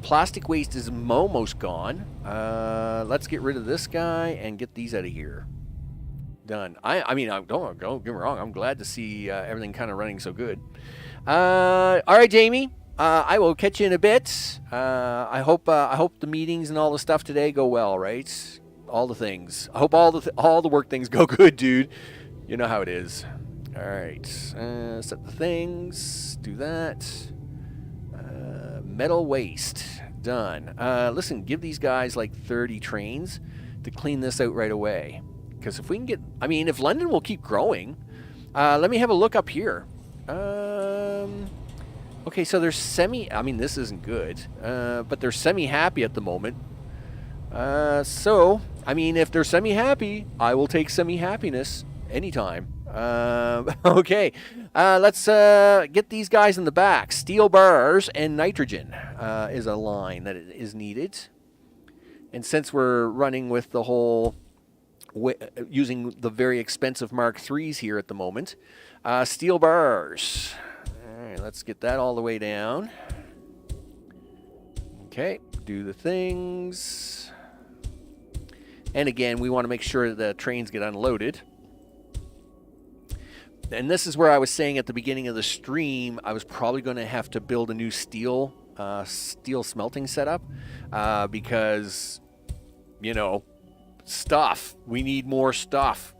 Plastic waste is almost gone. Let's get rid of this guy and get these out of here. Done. I mean, don't get me wrong. I'm glad to see everything kind of running so good. All right, Jamie. I will catch you in a bit. I hope the meetings and all the stuff today go well. Right? All the things. I hope all the work things go good, dude. You know how it is. All right. Set the things. Do that. Metal waste. Done. Listen, give these guys like 30 trains to clean this out right away. Because if we can get... I mean, if London will keep growing, Let me have a look up here. Okay, so they're I mean, this isn't good, but they're semi-happy at the moment. So, I mean, if they're semi-happy, I will take semi-happiness anytime. Okay, let's get these guys in the back. Steel bars and nitrogen is a line that is needed. And since we're running with the whole, using the very expensive Mark IIIs here at the moment, steel bars. All right, let's get that all the way down. Okay, do the things. And again, we want to make sure the trains get unloaded. And this is where I was saying at the beginning of the stream, I was probably going to have to build a new steel smelting setup because, you know, stuff. We need more stuff.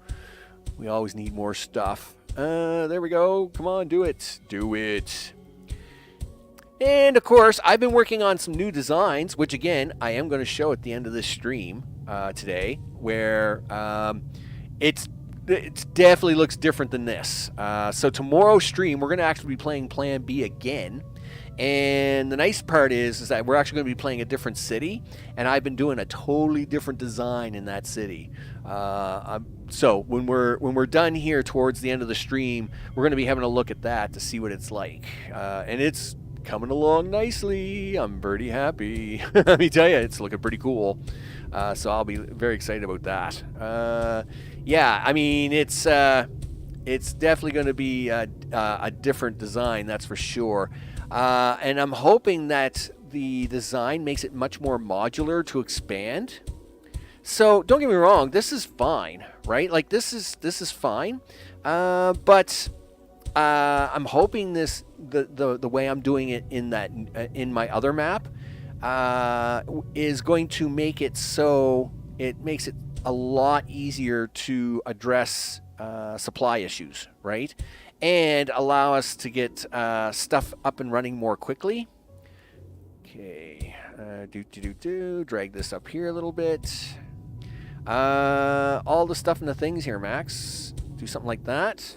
We always need more stuff. There we go. Come on, do it. Do it. And, of course, I've been working on some new designs, which, again, I am going to show at the end of this stream today, where it definitely looks different than this. So tomorrow's stream, we're going to actually be playing Plan B again. And the nice part is that we're actually going to be playing a different city, and I've been doing a totally different design in that city. So when we're done here towards the end of the stream, we're going to be having a look at that to see what it's like. And it's coming along nicely. I'm pretty happy. Let me tell you, it's looking pretty cool. So I'll be very excited about that. Yeah, I mean, it's definitely going to be a different design, that's for sure. And I'm hoping that the design makes it much more modular to expand. So don't get me wrong, this is fine, right? Like this is fine. But I'm hoping the way I'm doing it in my other map is going to make it so it makes it a lot easier to address supply issues, right? And allow us to get stuff up and running more quickly. Okay, drag this up here a little bit. All the stuff in the things here, Max. Do something like that.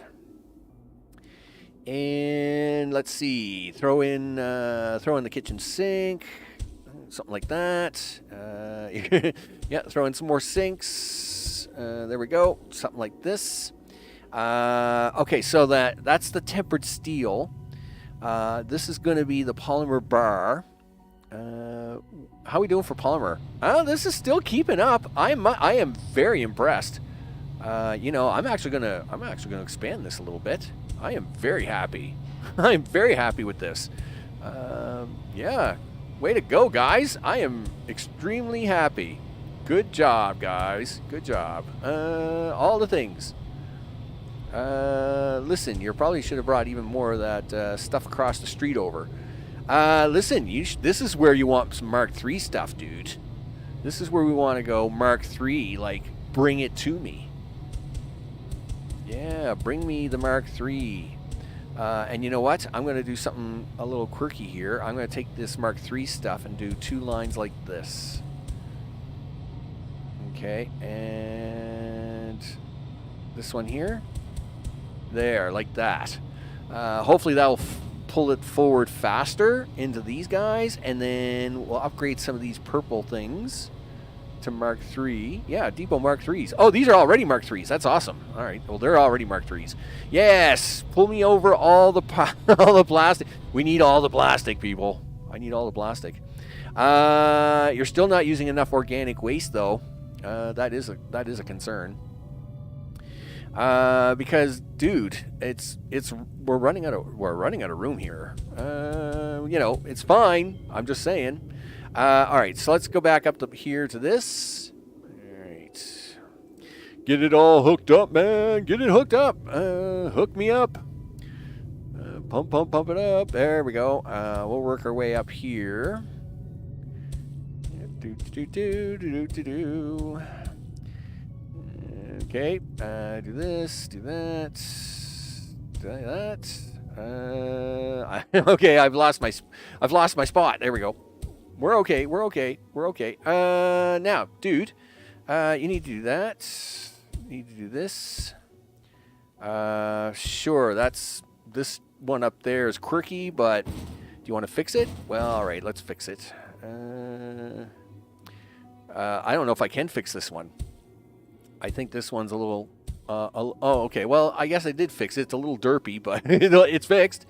And let's see, throw in the kitchen sink, something like that. Yeah, throw in some more sinks. There we go, something like this. Okay, so that's the tempered steel. This is going to be the polymer bar. How are we doing for polymer? This is still keeping up. I am very impressed. You know, I'm actually gonna expand this a little bit. I am very happy. I am very happy with this. Yeah, way to go, guys. I am extremely happy. Good job, guys. Good job. All the things. Listen, you probably should have brought even more of that stuff across the street over. Listen, this is where you want some Mark III stuff, dude. This is where we want to go Mark III, like, bring it to me. Yeah, bring me the Mark III. And you know what? I'm going to do something a little quirky here. I'm going to take this Mark III stuff and do 2 lines like this. Okay, and this one here. There, like that. Hopefully that will pull it forward faster into these guys, and then we'll upgrade some of these purple things to Mark III. Yeah, Depot Mark IIIs. Oh, these are already Mark IIIs. That's awesome. All right, well, they're already Mark IIIs. Yes, pull me over all the plastic. We need all the plastic, people. I need all the plastic. You're still not using enough organic waste, though. That is a concern. Because, dude, we're running out of room here. You know, it's fine. I'm just saying. All right, so let's go back up here to this. All right, get it all hooked up, man. Get it hooked up. Hook me up. Pump it up. There we go. We'll work our way up here. Okay, do this, do that, do that. Okay, I've lost my spot. There we go. We're okay. Now, dude, you need to do that. You need to do this. Sure, that's... This one up there is quirky, but... Do you want to fix it? Well, alright, let's fix it. I don't know if I can fix this one. I think this one's a little... oh, okay. Well, I guess I did fix it. It's a little derpy, but it's fixed.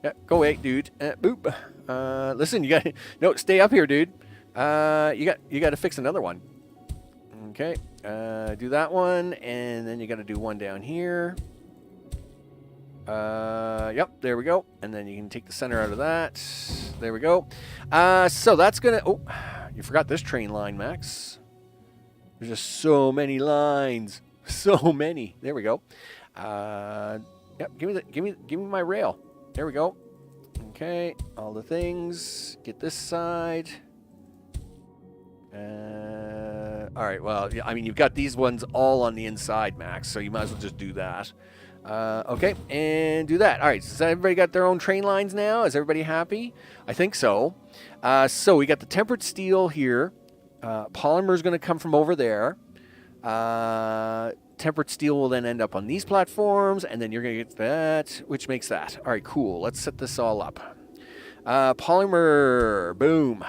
Yeah, go away, dude. Boop. Listen, you got... No, stay up here, dude. You got to fix another one. Okay. Do that one, and then you got to do one down here. Yep, there we go. And then you can take the center out of that. There we go. So that's gonna... Oh, you forgot this train line, Max. There's just so many lines. So many. There we go. Yep, give me my rail. There we go. Okay, all the things. Get this side. All right, well, I mean, you've got these ones all on the inside, Max, so you might as well just do that. Okay, and do that. All right, so everybody got their own train lines now? Is everybody happy? I think so. So we got the tempered steel here. Polymer is going to come from over there. Tempered steel will then end up on these platforms, and then you're going to get that, which makes that. All right, cool. Let's set this all up. Polymer, boom.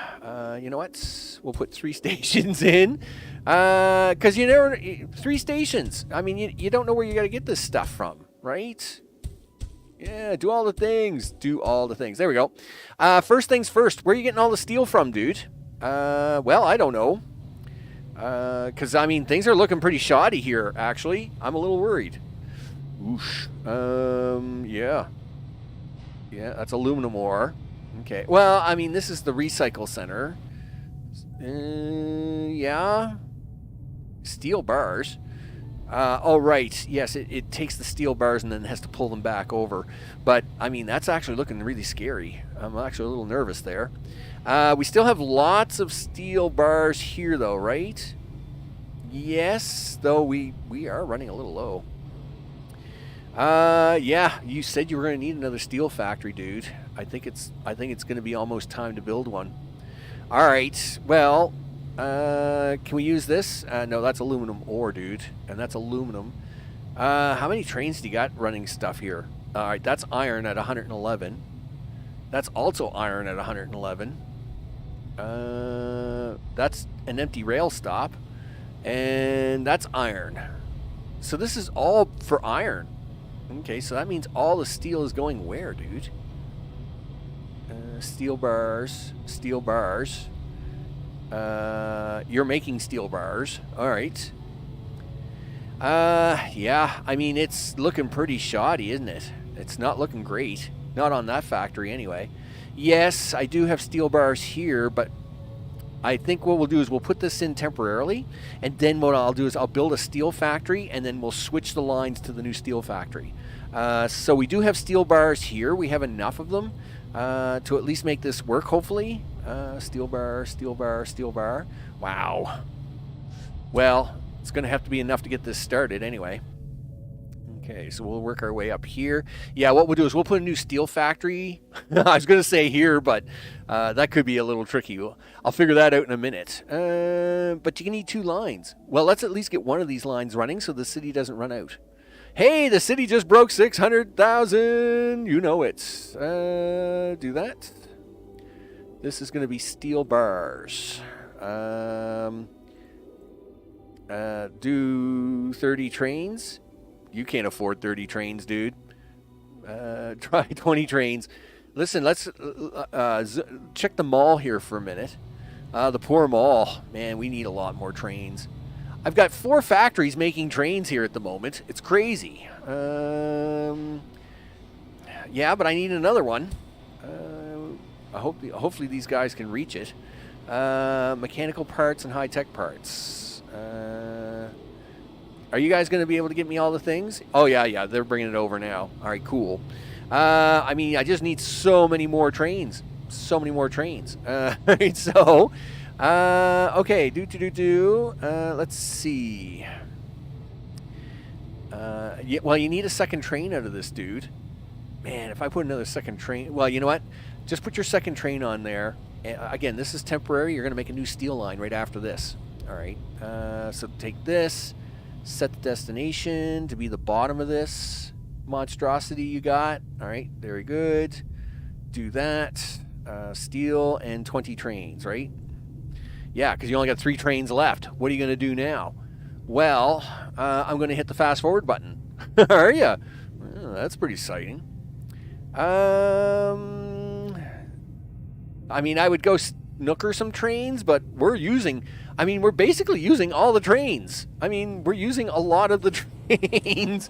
You know what? We'll put 3 stations in. Because you never... 3 stations. I mean, you don't know where you got to get this stuff from, right? Yeah, do all the things. Do all the things. There we go. First things first. Where are you getting all the steel from, dude? Well, I don't know. Because, I mean, things are looking pretty shoddy here, actually. I'm a little worried. Whoosh. Yeah. Yeah, that's aluminum ore. Okay. Well, I mean, this is the recycle center. Yeah. Steel bars. Oh, right. Yes, it takes the steel bars and then has to pull them back over. But, I mean, that's actually looking really scary. I'm actually a little nervous there. We still have lots of steel bars here, though, right? Yes, though we are running a little low. Yeah, you said you were going to need another steel factory, dude. I think it's going to be almost time to build one. All right. Well, can we use this? No, that's aluminum ore, dude, and that's aluminum. How many trains do you got running stuff here? All right, that's iron at 111. That's also iron at 111. That's an empty rail stop, and that's iron. So this is all for iron. Okay, so that means all the steel is going where, dude? Steel bars, steel bars. You're making steel bars. All right. Yeah, I mean, it's looking pretty shoddy, isn't it? It's not looking great. Not on that factory, anyway. Yes, I do have steel bars here, but I think what we'll do is we'll put this in temporarily, and then what I'll do is I'll build a steel factory, and then we'll switch the lines to the new steel factory. So we do have steel bars here. We have enough of them to at least make this work, hopefully. Steel bar, steel bar, steel bar. Wow. Well, it's going to have to be enough to get this started anyway. Okay, so we'll work our way up here. Yeah, what we'll do is we'll put a new steel factory. I was going to say here, but that could be a little tricky. I'll figure that out in a minute. But you need 2 lines. Well, let's at least get one of these lines running so the city doesn't run out. Hey, the city just broke 600,000. You know it. Do that. This is going to be steel bars. Do 30 trains. You can't afford 30 trains, dude. Try 20 trains. Listen, let's check the mall here for a minute. The poor mall. Man, we need a lot more trains. I've got 4 factories making trains here at the moment. It's crazy. Yeah, but I need another one. Hopefully these guys can reach it. Mechanical parts and high-tech parts. Are you guys going to be able to get me all the things? Oh, yeah, they're bringing it over now. All right, cool. I mean, I just need so many more trains. So many more trains. Right, so, okay, let's see. Yeah, well, you need a second train out of this, dude. Man, if I put another second train... Well, you know what? Just put your second train on there. Again, this is temporary. You're going to make a new steel line right after this. All right. So take this. Set the destination to be the bottom of this monstrosity you got. All right, very good. Do that. Steel and 20 trains, right? Yeah, because you only got 3 trains left. What are you going to do now? Well, I'm going to hit the fast forward button. Are you? Oh, that's pretty exciting. I mean, I would go snooker some trains, but we're basically using all the trains. I mean, we're using a lot of the trains.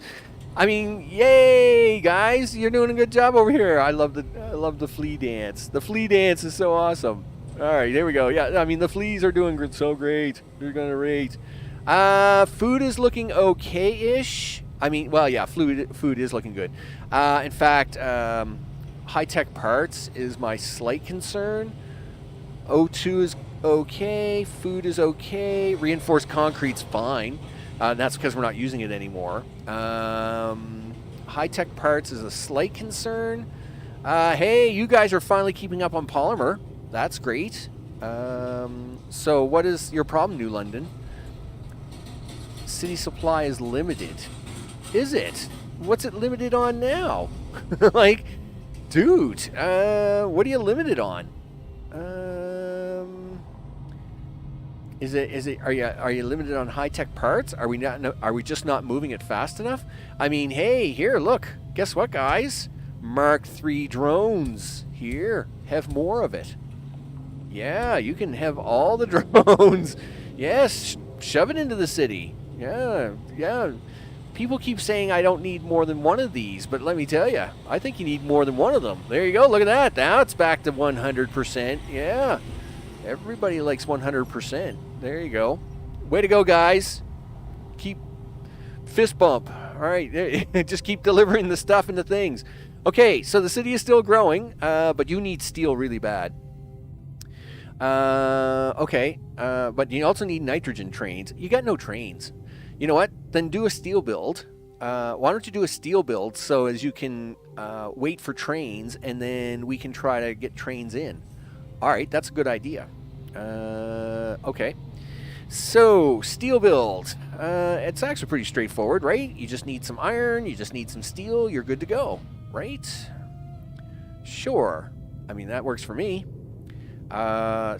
I mean, yay, guys! You're doing a good job over here. I love the flea dance. The flea dance is so awesome. All right, there we go. Yeah, I mean, the fleas are doing so great. They're gonna rate. Food is looking okay-ish. I mean, well, yeah, food is looking good. In fact, high-tech parts is my slight concern. O2 is okay. Food is okay. Reinforced concrete's fine. That's because we're not using it anymore. High-tech parts is a slight concern. Hey, you guys are finally keeping up on polymer. That's great. So what is your problem, New London? City supply is limited. Is it? What's it limited on now? Like, dude, what are you limited on? Are you limited on high-tech parts? Are we just not moving it fast enough? I mean, hey, here, look. Guess what, guys? Mark III drones. Here, have more of it. Yeah, you can have all the drones. Yes, shove it into the city. Yeah. People keep saying I don't need more than one of these, but let me tell you, I think you need more than one of them. There you go. Look at that. Now it's back to 100%. Yeah. Everybody likes 100%. There you go. Way to go, guys. Keep fist bump. All right. Just keep delivering the stuff and the things. Okay, so the city is still growing, but you need steel really bad. Okay, but you also need nitrogen trains. You got no trains. You know what? Then do a steel build. Why don't you do a steel build so as you can wait for trains, and then we can try to get trains in. All right, that's a good idea. Okay. So, steel build. It's actually pretty straightforward, right? You just need some iron, you just need some steel, you're good to go, right? Sure. I mean, that works for me. Do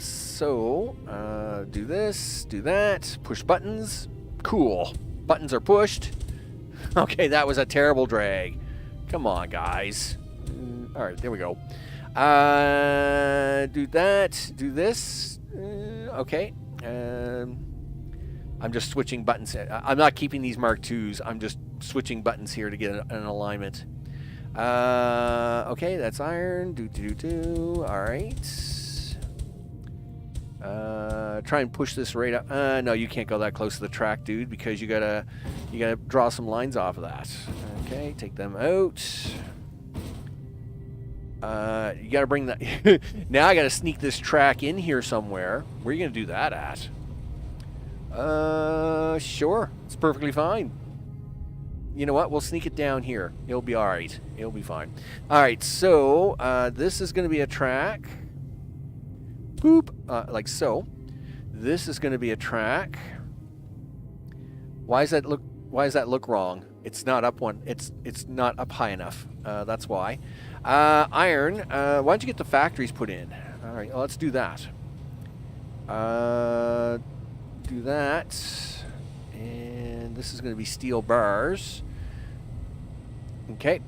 this, do that, push buttons. Cool. Buttons are pushed. Okay, that was a terrible drag. Come on, guys. All right, there we go. Do that, do this. Okay. I'm just switching buttons. I'm not keeping these Mark IIs. I'm just switching buttons here to get an alignment. Okay, that's iron. All right. Try and push this right up. No, you can't go that close to the track, dude, because you gotta draw some lines off of that. Okay, take them out. You gotta bring that. Now I gotta sneak this track in here somewhere. Where are you gonna do that at? Sure, it's perfectly fine. You know what? We'll sneak it down here. It'll be all right. It'll be fine. All right. So this is gonna be a track. Boop, like so. This is going to be a track. Why does that look wrong? It's not up one. It's not up high enough. That's why. Iron. Why don't you get the factories put in? All right. Well, let's do that. Do that. And this is going to be steel bars. Okay.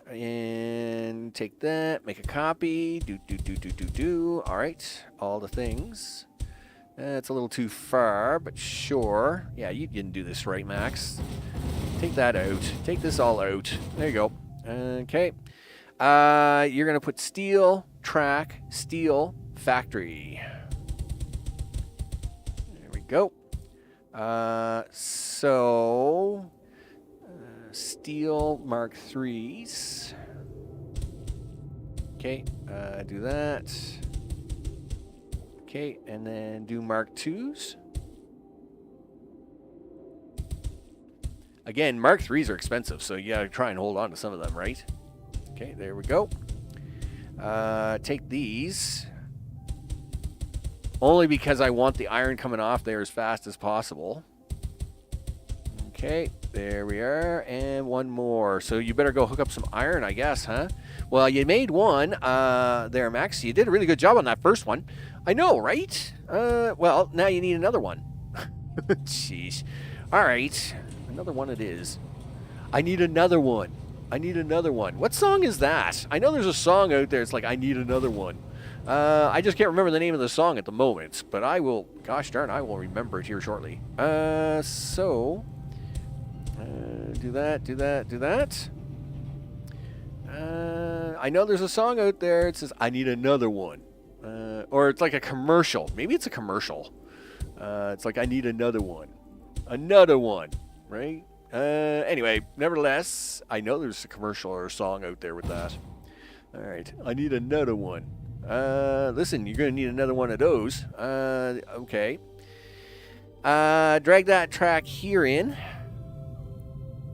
And take that, make a copy, do. All right, all the things. It's a little too far, but sure. Yeah, you didn't do this right, Max. Take that out. Take this all out. There you go. Okay. You're going to put steel, track, steel, factory. There we go. Steel Mark IIIs. Okay, do that. Okay, and then do Mark IIs. Again, Mark IIIs are expensive, so you gotta try and hold on to some of them, right? Okay, there we go. Take these. Only because I want the iron coming off there as fast as possible. Okay, there we are, and one more. So you better go hook up some iron, I guess, huh? Well, you made one there, Max. You did a really good job on that first one. I know, right? Well, now you need another one. Jeez. All right, another one it is. I need another one. I need another one. What song is that? I know there's a song out there. It's like, I need another one. I just can't remember the name of the song at the moment, but I will, gosh darn, I will remember it here shortly. Do that, do that, do that. I know there's a song out there. It says, I need another one. Or it's like a commercial. Maybe it's a commercial. It's like, I need another one. Another one, right? Anyway, nevertheless, I know there's a commercial or a song out there with that. All right, I need another one. Listen, you're going to need another one of those. Okay. Drag that track here in.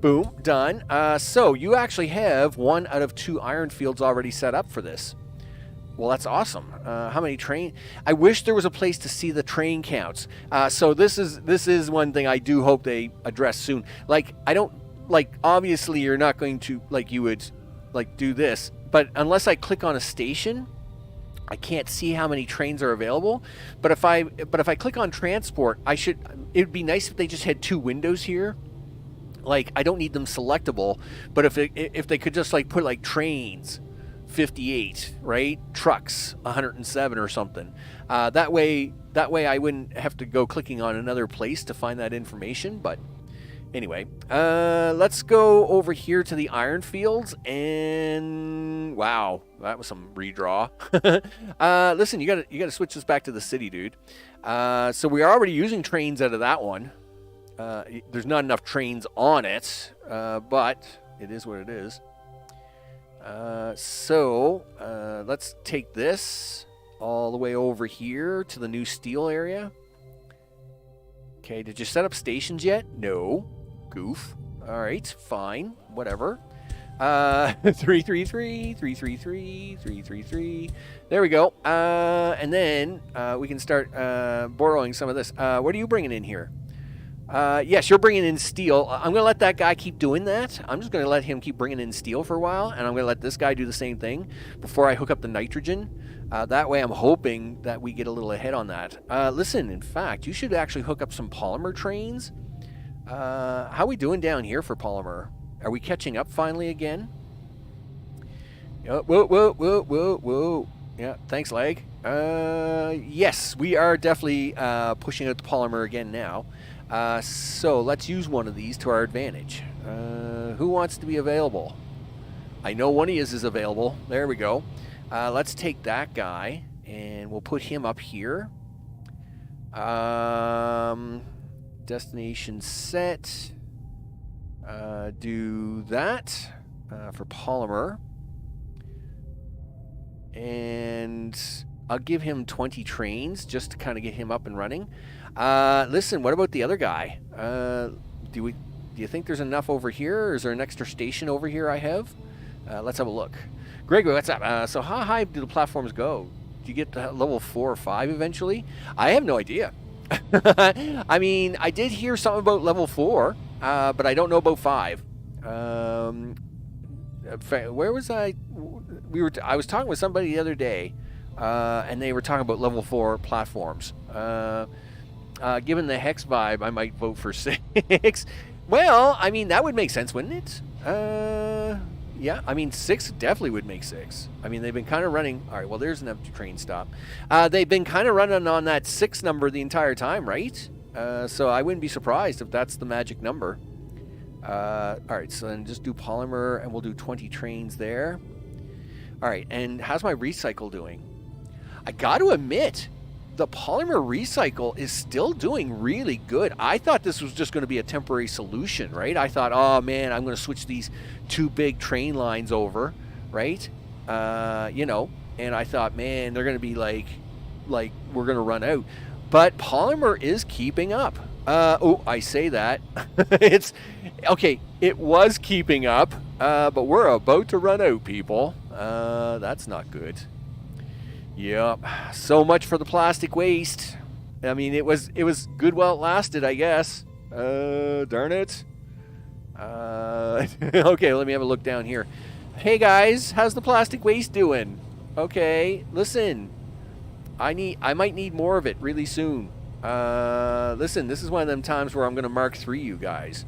Boom, done. So you actually have 1 out of 2 iron fields already set up for this. Well, that's awesome. How many train? I wish there was a place to see the train counts. So this is one thing I do hope they address soon. Like, I don't, like, obviously you're not going to, like, you would, like, do this, but unless I click on a station, I can't see how many trains are available. But if I click on transport, it would be nice if they just had 2 windows here. Like, I don't need them selectable, but if they could just, like, put, like, trains 58, right? Trucks 107 or something. That way I wouldn't have to go clicking on another place to find that information. But anyway, let's go over here to the iron fields, and wow, that was some redraw. Listen, you gotta switch this back to the city, dude. So we're already using trains out of that one. There's not enough trains on it, but it is what it is. Let's take this all the way over here to the new steel area. Okay, did you set up stations yet? No. Goof. All right, fine. Whatever. 333, 333, 333. There we go. And then we can start borrowing some of this. What are you bringing in here? Yes, you're bringing in steel. I'm going to let that guy keep doing that. I'm just going to let him keep bringing in steel for a while, and I'm going to let this guy do the same thing before I hook up the nitrogen. That way I'm hoping that we get a little ahead on that. Listen, in fact, you should actually hook up some polymer trains. How are we doing down here for polymer? Are we catching up finally again? Whoa. Yeah, thanks, Leg. Yes, we are definitely pushing out the polymer again now. So let's use one of these to our advantage. Who wants to be available? I know one of you is available. There we go. Let's take that guy and we'll put him up here. Destination set. Do that for polymer. And I'll give him 20 trains just to kind of get him up and running. Listen, what about the other guy? Do you think there's enough over here, or is there an extra station over here I have? Let's have a look. Gregory, what's up? So how high do the platforms go? Do you get to level 4 or 5 eventually? I have no idea. I mean, I did hear something about level 4, but I don't know about 5. Where was I? I was talking with somebody the other day, and they were talking about level 4 platforms. Given the Hex vibe, I might vote for 6. Well, I mean, that would make sense, wouldn't it? Yeah, I mean, 6 definitely would make 6. I mean, they've been kind of running. All right, well, there's an empty train stop. They've been kind of running on that 6 number the entire time, right? So I wouldn't be surprised if that's the magic number. All right, so then just do polymer, and we'll do 20 trains there. All right, and how's my recycle doing? I got to admit, the polymer recycle is still doing really good. I thought this was just going to be a temporary solution, right? I thought, oh man, I'm going to switch these 2 big train lines over, right? You know, and I thought, man, they're going to be like we're going to run out. But polymer is keeping up. Oh, I say that. It's okay. It was keeping up, but we're about to run out, people. That's not good. Yep. So much for the plastic waste. I mean, it was good while it lasted, I guess. Darn it. Okay, let me have a look down here. Hey guys, how's the plastic waste doing? Okay, listen, I might need more of it really soon. Listen, this is one of them times where I'm gonna Mark III you guys.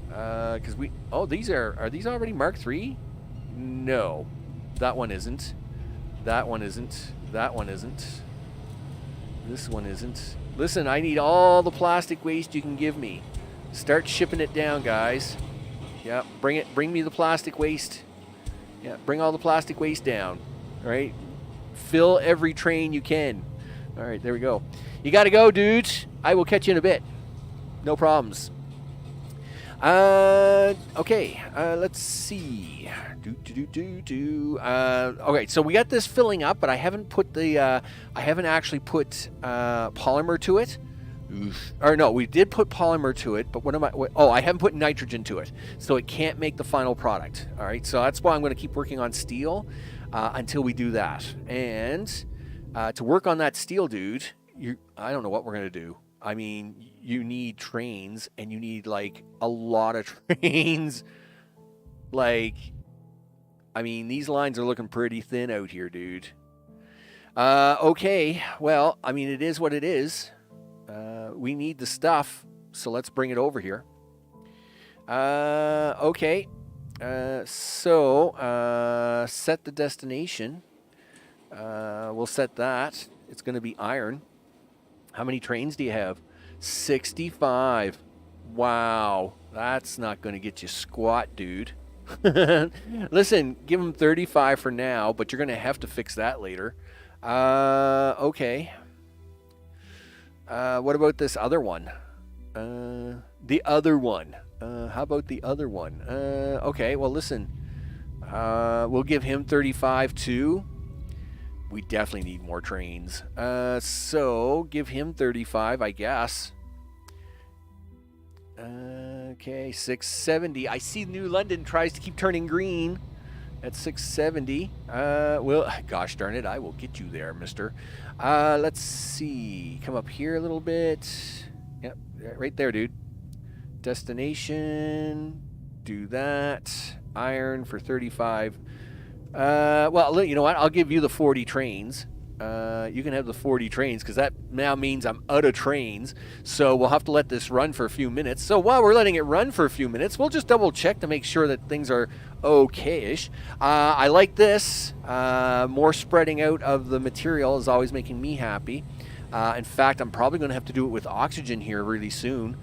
Because oh, are these already Mark III? No, that one isn't. That one isn't. That one isn't. This one isn't. Listen, I need all the plastic waste you can give me. Start shipping it down, guys. Yeah, bring me the plastic waste. Yeah, bring all the plastic waste down. All right, fill every train you can. All right, there we go. You gotta go, dude. I will catch you in a bit. No problems. Okay, let's see. Okay, so we got this filling up, but I haven't put I haven't actually put polymer to it. Oof. Or no, we did put polymer to it, but I haven't put nitrogen to it, so it can't make the final product. All right, so that's why I'm going to keep working on steel until we do that. And to work on that steel, dude, I don't know what we're going to do. I mean, you need trains, and you need, like, a lot of trains. Like, I mean, these lines are looking pretty thin out here, dude. Okay, well, I mean, it is what it is. We need the stuff, so let's bring it over here. Okay. So, set the destination. We'll set that. It's going to be iron. How many trains do you have? 65. Wow. That's not going to get you squat, dude. Listen, give him 35 for now, but you're going to have to fix that later. Okay. What about this other one? The other one. How about the other one? Okay, well, listen. We'll give him 35 too. We definitely need more trains. So, give him 35, I guess. Okay, 670. I see New London tries to keep turning green at 670. Well, gosh darn it, I will get you there, mister. Let's see. Come up here a little bit. Yep, right there, dude. Destination. Do that. Iron for 35. Well, you know what? I'll give you the 40 trains. You can have the 40 trains, because that now means I'm out of trains. So we'll have to let this run for a few minutes. So while we're letting it run for a few minutes, we'll just double check to make sure that things are okay-ish. I like this. More spreading out of the material is always making me happy. In fact, I'm probably going to have to do it with oxygen here really soon.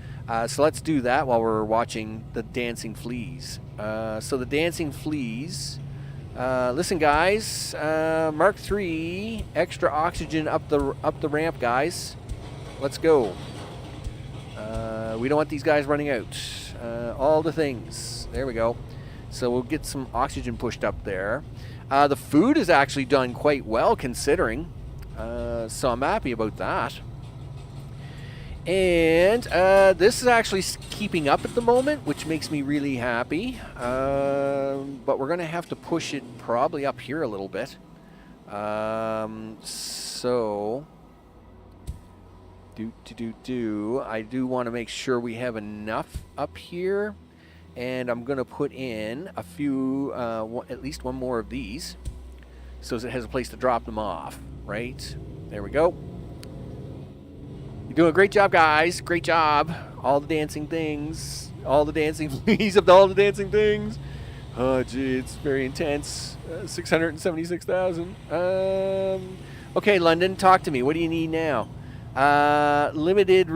So let's do that while we're watching the dancing fleas. So the dancing fleas... listen, guys. Mark III, extra oxygen up the ramp, guys. Let's go. We don't want these guys running out. All the things. There we go. So we'll get some oxygen pushed up there. The food is actually done quite well, considering. So I'm happy about that. And this is actually keeping up at the moment, which makes me really happy. But we're going to have to push it probably up here a little bit. So, I do want to make sure we have enough up here. And I'm going to put in a few, at least one more of these, so it has a place to drop them off, right? There we go. You're doing a great job, guys. Great job. All the dancing things. All the dancing fleas of all the dancing things. Oh, gee, it's very intense. 676,000. Okay, London, talk to me. What do you need now? Limited.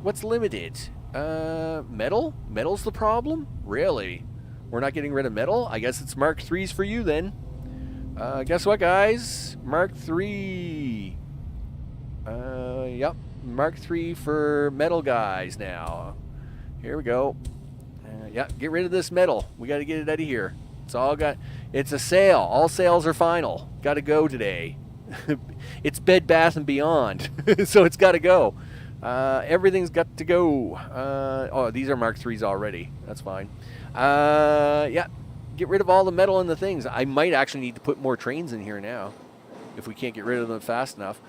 What's limited? Metal? Metal's the problem? Really? We're not getting rid of metal? I guess it's Mark III's for you then. Guess what, guys? Mark III. Yep. Mark III for metal guys now. Here we go. Yeah, get rid of this metal. We got to get it out of here. It's a sale. All sales are final. Got to go today. It's Bed Bath and Beyond, so it's got to go. Everything's got to go. Oh, these are Mark III's already. That's fine. Yeah, get rid of all the metal and the things. I might actually need to put more trains in here now, if we can't get rid of them fast enough.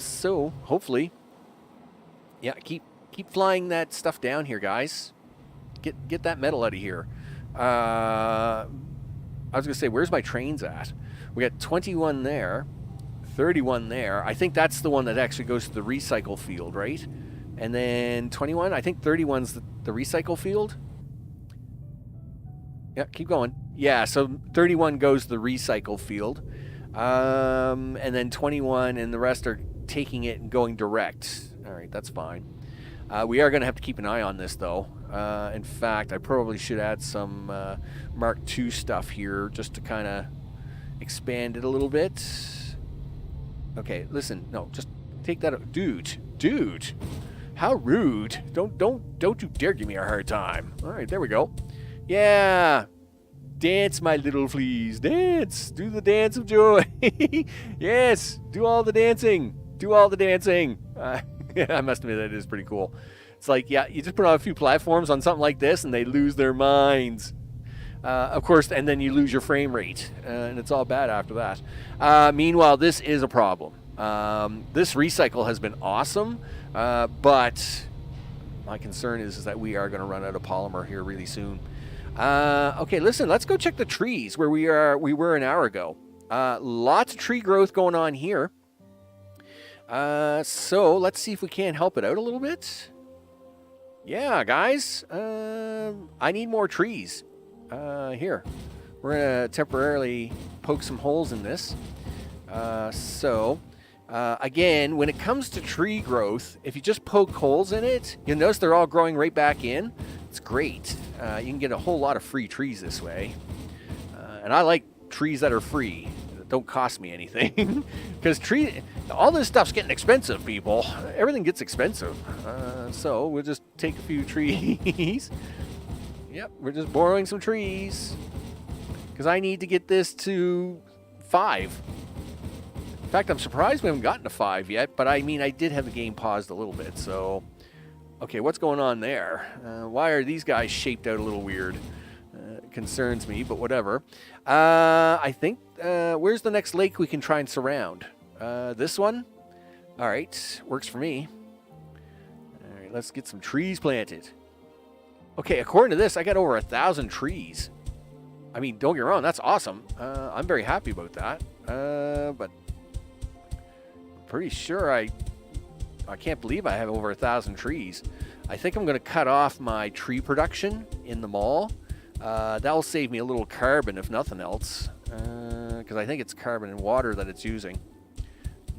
So hopefully, yeah, keep flying that stuff down here, guys. Get that metal out of here. I was going to say, where's my trains at? We got 21 there, 31 there. I think that's the one that actually goes to the recycle field, right? And then 21, I think 31's the recycle field. Yeah, keep going. Yeah, so 31 goes to the recycle field. And then 21 and the rest are taking it and going direct. All right, that's fine. We are going to have to keep an eye on this, though. In fact, I probably should add some Mark II stuff here just to kind of expand it a little bit. Okay, listen. No, just take that. Dude. How rude. Don't you dare give me a hard time. All right, there we go. Yeah. Dance, my little fleas. Dance. Do the dance of joy. Yes. Do all the dancing. I must admit that is pretty cool. It's like, yeah, you just put on a few platforms on something like this and they lose their minds. Of course, and then you lose your frame rate. And it's all bad after that. Meanwhile, this is a problem. This recycle has been awesome, but my concern is that we are going to run out of polymer here really soon. Okay, listen, let's go check the trees where we were an hour ago. Lots of tree growth going on here. So let's see if we can't help it out a little bit. Yeah, guys, I need more trees. Here, we're gonna temporarily poke some holes in this. Again, when it comes to tree growth, if you just poke holes in it, you'll notice they're all growing right back in. It's great. You can get a whole lot of free trees this way. And I like trees that are free, that don't cost me anything. Because all this stuff's getting expensive, people. Everything gets expensive. So we'll just take a few trees. Yep, we're just borrowing some trees. Because I need to get this to 5. In fact, I'm surprised we haven't gotten to 5 yet, but I mean, I did have the game paused a little bit, so... Okay, what's going on there? Why are these guys shaped out a little weird? It concerns me, but whatever. I think, where's the next lake we can try and surround? This one? All right, works for me. All right, let's get some trees planted. Okay, according to this, I got over 1,000 trees. I mean, don't get me wrong, that's awesome. I'm very happy about that. But pretty sure I can't believe I have over 1,000 trees. I think I'm going to cut off my tree production in the mall. That'll save me a little carbon, if nothing else, because I think it's carbon and water that it's using.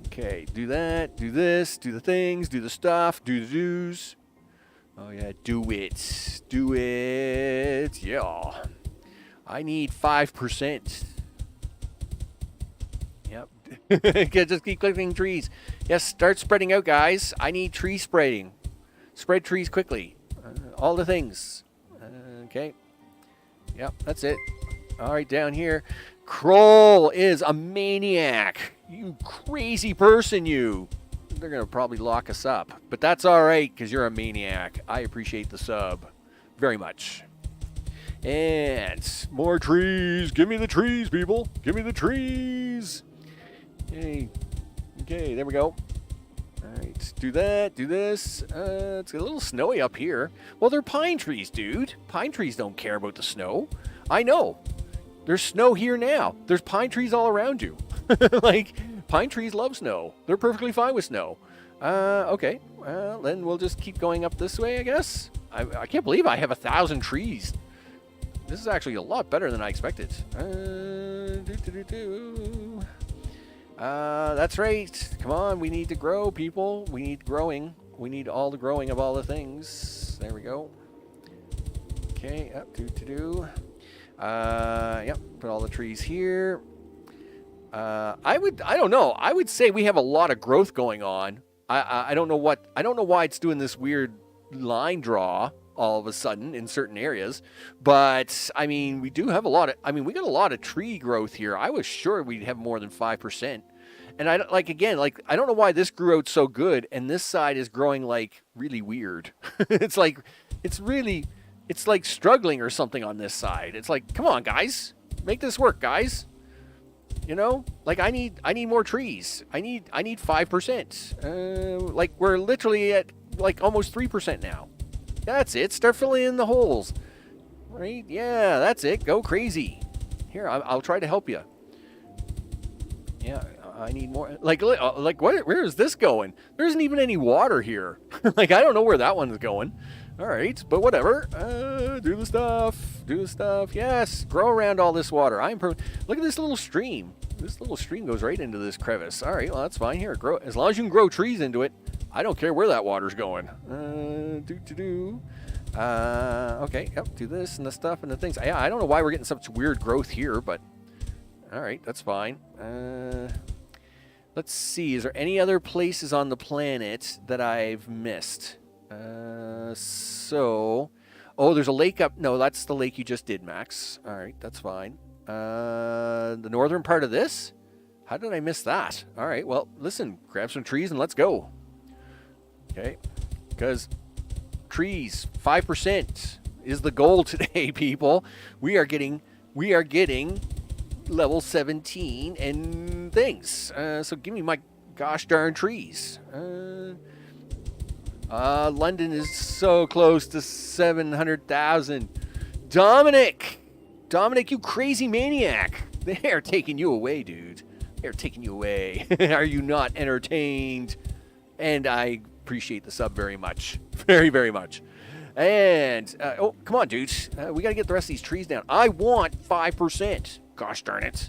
Okay, do that, do this, do the things, do the stuff, do the do's. Oh yeah, do it. Do it. Yeah. I need 5%. Yep. Just keep clicking trees. Yes, start spreading out, guys. I need tree spreading. Spread trees quickly. All the things. Okay. Yep, that's it. All right, down here. Kroll is a maniac. You crazy person, you. They're going to probably lock us up. But that's all right, because you're a maniac. I appreciate the sub very much. And more trees. Give me the trees, people. Give me the trees. Yay. Okay, there we go. All right, do that, do this. It's a little snowy up here. Well, they're pine trees, dude. Pine trees don't care about the snow. I know. There's snow here now. There's pine trees all around you. Like, pine trees love snow. They're perfectly fine with snow. Okay. Well, then we'll just keep going up this way, I guess. I can't believe I have 1,000 trees. This is actually a lot better than I expected. That's right. Come on, we need to grow, people. We need growing. We need all the growing of all the things. There we go. Okay, up, yep, put all the trees here. I don't know. I would say we have a lot of growth going on. I don't know why it's doing this weird line draw all of a sudden in certain areas, but I mean, we do have we got a lot of tree growth here. I was sure we'd have more than 5%. And I don't know why this grew out so good and this side is growing like really weird. It's like struggling or something on this side. It's like, come on, guys, make this work, guys. You know, like I need more trees. I need 5%. Like we're literally at like almost 3% now. That's it. Start filling in the holes. Right? Yeah, that's it. Go crazy. Here, I'll try to help you. Yeah, I need more. Like what? Where is this going? There isn't even any water here. Like, I don't know where that one's going. All right, but whatever. Do the stuff. Do the stuff. Yes, grow around all this water. Look at this little stream. This little stream goes right into this crevice. All right, well, that's fine. Here, grow. As long as you can grow trees into it, I don't care where that water's going. Okay, yep, do this and the stuff and the things. Yeah, I don't know why we're getting such weird growth here, but all right, that's fine. Let's see. Is there any other places on the planet that I've missed? Oh, there's a lake up. No, that's the lake you just did, Max. All right, that's fine. The northern part of this? How did I miss that? All right, well, listen, grab some trees and let's go. Okay, because trees, 5% is the goal today, people. We are getting level 17 and things. So give me my gosh darn trees. London is so close to 700,000. Dominic, you crazy maniac. They're taking you away, dude. They're taking you away. Are you not entertained? And I appreciate the sub very much. Very, very much. And, oh, come on, dudes. We got to get the rest of these trees down. I want 5%. Gosh darn it.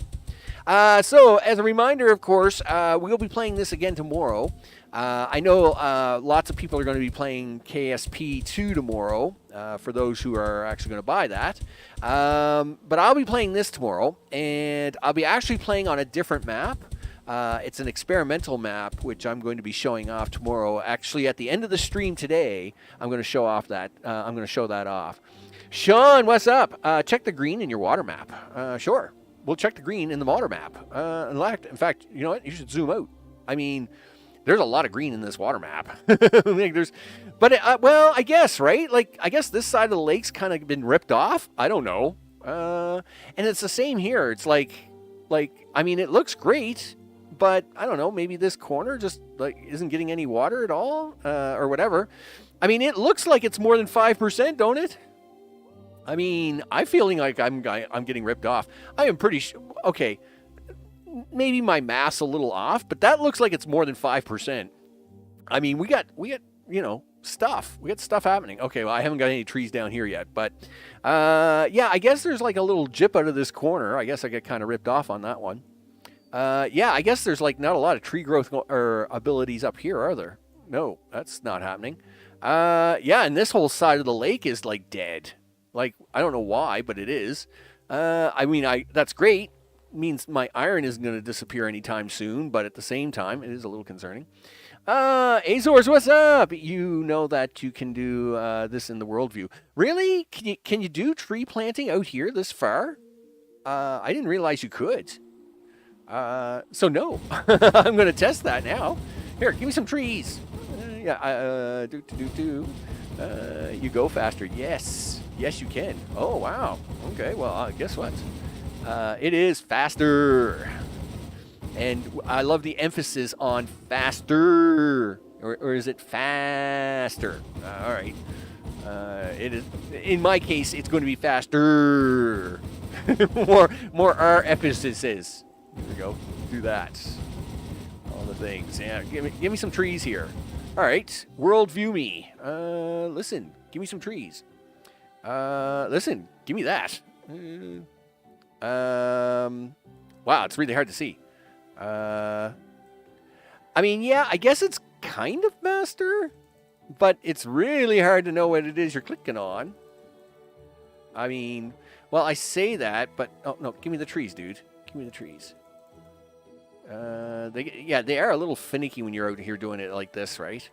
So, as a reminder, of course, we'll be playing this again tomorrow. I know lots of people are going to be playing KSP2 tomorrow, for those who are actually going to buy that. But I'll be playing this tomorrow, and I'll be actually playing on a different map. It's an experimental map, which I'm going to be showing off tomorrow. Actually, at the end of the stream today, I'm going to show off that. I'm going to show that off. Sean, what's up? Check the green in your water map. Sure. We'll check the green in the water map. In fact, you know what? You should zoom out. I mean, there's a lot of green in this water map. Well, I guess, right? Like, I guess this side of the lake's kind of been ripped off. I don't know. And it's the same here. It's like, I mean, it looks great, but I don't know. Maybe this corner just like isn't getting any water at all, or whatever. I mean, it looks like it's more than 5%, don't it? I mean, I'm feeling like I'm getting ripped off. I am pretty sure. Okay, maybe my math's a little off, but that looks like it's more than 5%. I mean, we got stuff. We got stuff happening. Okay, well, I haven't got any trees down here yet, but yeah, I guess there's like a little jip out of this corner. I guess I get kind of ripped off on that one. Yeah, I guess there's like not a lot of tree growth or abilities up here, are there? No, that's not happening. Yeah, and this whole side of the lake is like dead. Like, I don't know why, but it is. I mean, that's great. Means my iron isn't going to disappear anytime soon, but at the same time, it is a little concerning. Azores, what's up? You know that you can do this in the worldview. Really? Can you do tree planting out here this far? I didn't realize you could. So no. I'm going to test that now. Here, give me some trees. You go faster. Yes. Yes, you can. Oh, wow. Okay, well, guess what? It is faster. And I love the emphasis on faster. Or is it faster? All right. It is. In my case, it's going to be faster. more R emphasis. Here we go. Do that. All the things. Yeah, give me some trees here. All right. Worldview me. Listen. Give me some trees. Listen. Give me that. Wow, it's really hard to see. I mean, yeah, I guess it's kind of master, but it's really hard to know what it is you're clicking on. I mean, well, I say that, but oh no, give me the trees, dude. Give me the trees. They are a little finicky when you're out here doing it like this, right?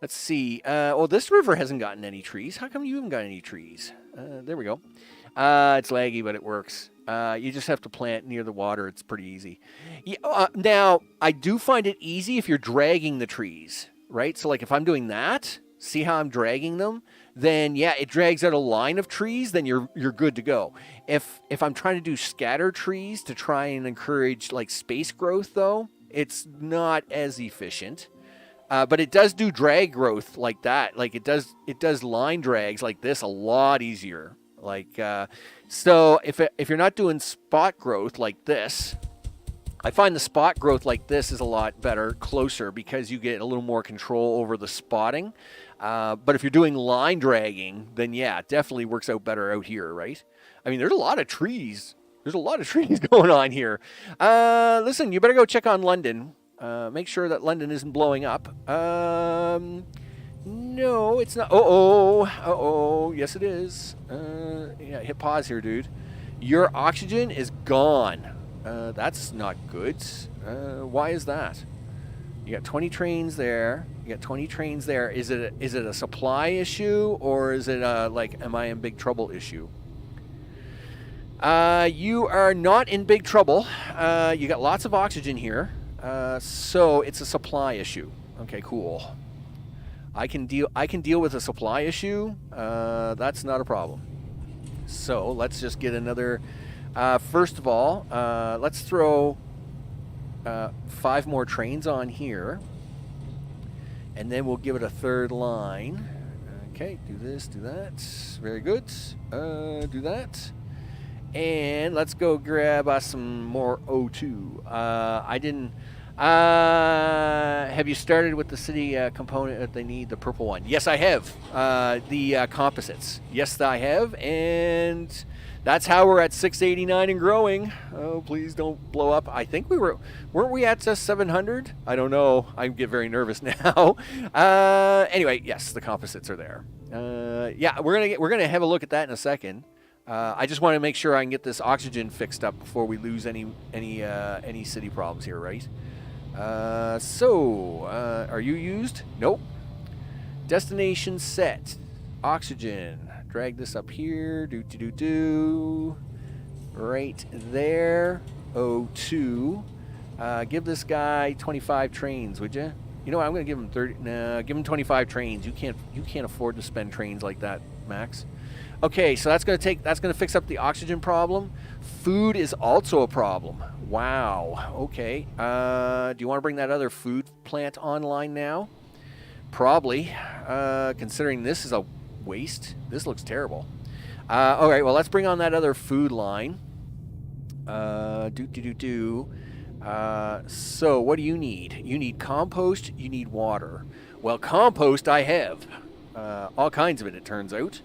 Let's see. Well, this river hasn't gotten any trees. How come you haven't got any trees? There we go. It's laggy, but it works. You just have to plant near the water. It's pretty easy. Yeah, now, I do find it easy if you're dragging the trees, right? So, like, if I'm doing that, see how I'm dragging them? Then, yeah, it drags out a line of trees. Then you're good to go. If I'm trying to do scatter trees to try and encourage, like, space growth, though, it's not as efficient. But it does do drag growth like that. Like it does line drags like this a lot easier. Like so if you're not doing spot growth like this, I find the spot growth like this is a lot better, closer, because you get a little more control over the spotting. But if you're doing line dragging, then yeah, it definitely works out better out here, right? I mean, there's a lot of trees. There's a lot of trees going on here. Listen, you better go check on London. Make sure that London isn't blowing up. No, it's not. Uh-oh. Yes, it is. Yeah, hit pause here, dude. Your oxygen is gone. That's not good. Why is that? You got 20 trains there. You got 20 trains there. Is it a supply issue, or is it like, am I in big trouble issue? You are not in big trouble. You got lots of oxygen here. So it's a supply issue. Okay, cool. I can deal with a supply issue. That's not a problem. So let's just get another. First of all, let's throw 5 more trains on here, and then we'll give it a third line. Okay, do this, do that. Very good. Do that. And let's go grab us some more O2. I didn't. Have you started with the city component that they need, the purple one? Yes, I have. The composites. Yes, I have. And that's how we're at 689 and growing. Oh, please don't blow up. I think weren't we at 700? I don't know. I get very nervous now. Anyway, yes, the composites are there. Yeah, we're gonna have a look at that in a second. I just want to make sure I can get this oxygen fixed up before we lose any city problems here, right? Are you used? Nope. Destination set. Oxygen. Drag this up here. Do. Right there. O2. Give this guy 25 trains, would you? You know what? I'm going to give him 30. Nah, give him 25 trains. You can't afford to spend trains like that, Max. Okay, so that's going to fix up the oxygen problem. Food is also a problem. Wow. Okay. Do you want to bring that other food plant online now? Probably. Considering this is a waste. This looks terrible. All right. Well, let's bring on that other food line. So what do you need? You need compost. You need water. Well, compost I have. All kinds of it turns out.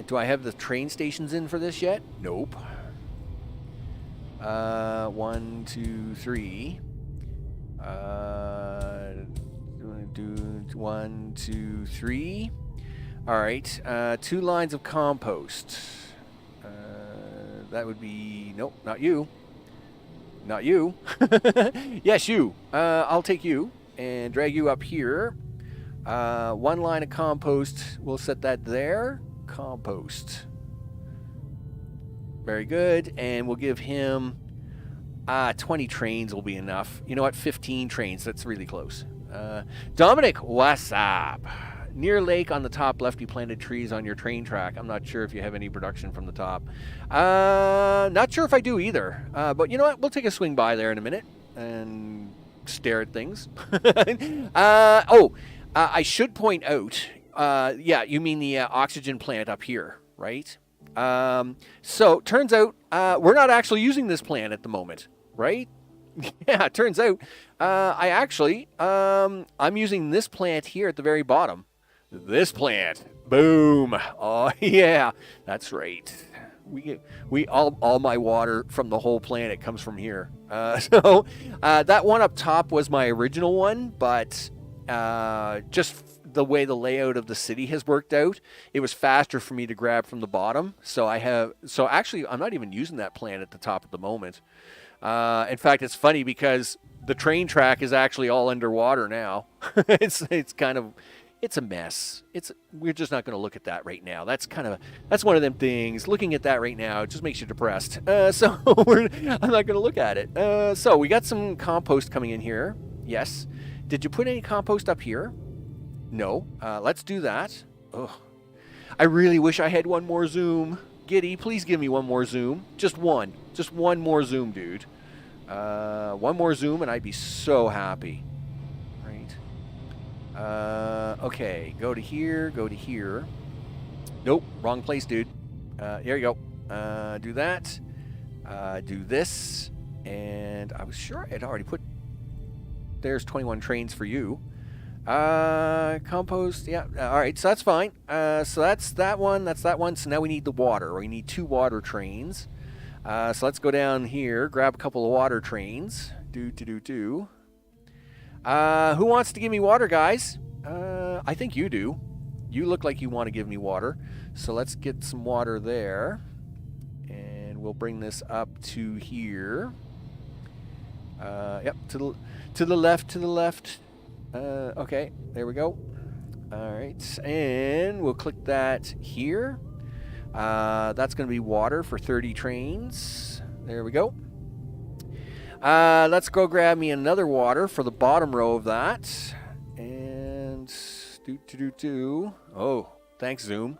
Do I have the train stations in for this yet? Nope. 1, 2, 3. Do 1, 2, 3. All right. 2 lines of compost. That would be nope, not you. Not you. Yes, you. I'll take you and drag you up here. 1 line of compost. We'll set that there. Compost. Very good. And we'll give him 20 trains will be enough. You know what? 15 trains. That's really close. Dominic, what's up? Near lake on the top left, you planted trees on your train track. I'm not sure if you have any production from the top. Not sure if I do either. But you know what? We'll take a swing by there in a minute and stare at things. I should point out, yeah, you mean the oxygen plant up here, right? So turns out we're not actually using this plant at the moment, right? Yeah, it turns out I'm using this plant here at the very bottom. This plant. Boom. Oh, yeah, that's right. We all my water from the whole planet comes from here. So that one up top was my original one, but just the way the layout of the city has worked out, it was faster for me to grab from the bottom. So actually, I'm not even using that plant at the top at the moment. In fact, it's funny because the train track is actually all underwater now. It's a mess. We're just not going to look at that right now. That's one of them things. Looking at that right now, it just makes you depressed. So I'm not going to look at it. So we got some compost coming in here. Yes. Did you put any compost up here? No. Let's do that. Ugh. I really wish I had one more zoom. Giddy, please give me one more zoom. Just one. Just one more zoom, dude. One more zoom and I'd be so happy. Right. Okay, go to here, go to here. Nope, wrong place, dude. Here you go. Do that. Do this. And I was sure I had already put... There's 21 trains for you. Compost, yeah. All right, so that's fine. So that's that one. That's that one. So now we need the water. We need 2 water trains. So let's go down here, grab a couple of water trains. Who wants to give me water, guys? I think you do. You look like you want to give me water. So let's get some water there. And we'll bring this up to here. Yep, to the left. Okay, there we go. All right, and we'll click that here. That's going to be water for 30 trains. There we go. Let's go grab me another water for the bottom row of that. And oh, thanks, Zoom.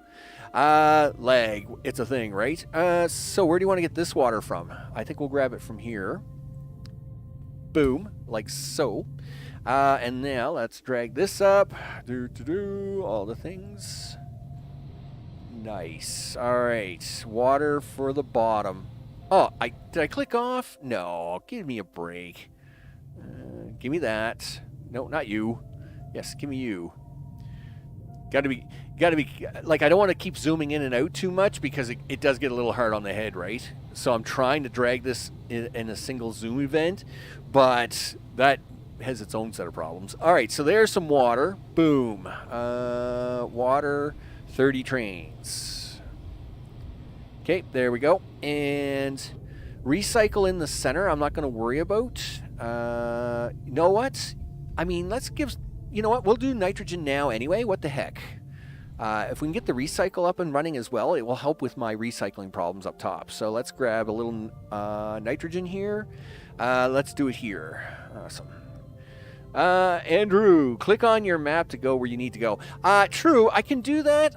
Lag, it's a thing, right? So where do you want to get this water from? I think we'll grab it from here. Boom, like so. And now let's drag this up. All the things. Nice. All right, water for the bottom. Oh, did I click off? No, give me a break. Give me that. No, not you. Yes, give me you. Gotta be, like, I don't want to keep zooming in and out too much because it does get a little hard on the head, right? So I'm trying to drag this in a single zoom event, but that has its own set of problems. All right, so there's some water. Boom. Water, 30 trains. Okay, there we go. And recycle in the center, I'm not going to worry about. You know what? I mean, let's give... You know what? We'll do nitrogen now anyway. What the heck? If we can get the recycle up and running as well, it will help with my recycling problems up top. So let's grab a little nitrogen here. Let's do it here. Awesome. Andrew, click on your map to go where you need to go. True, I can do that.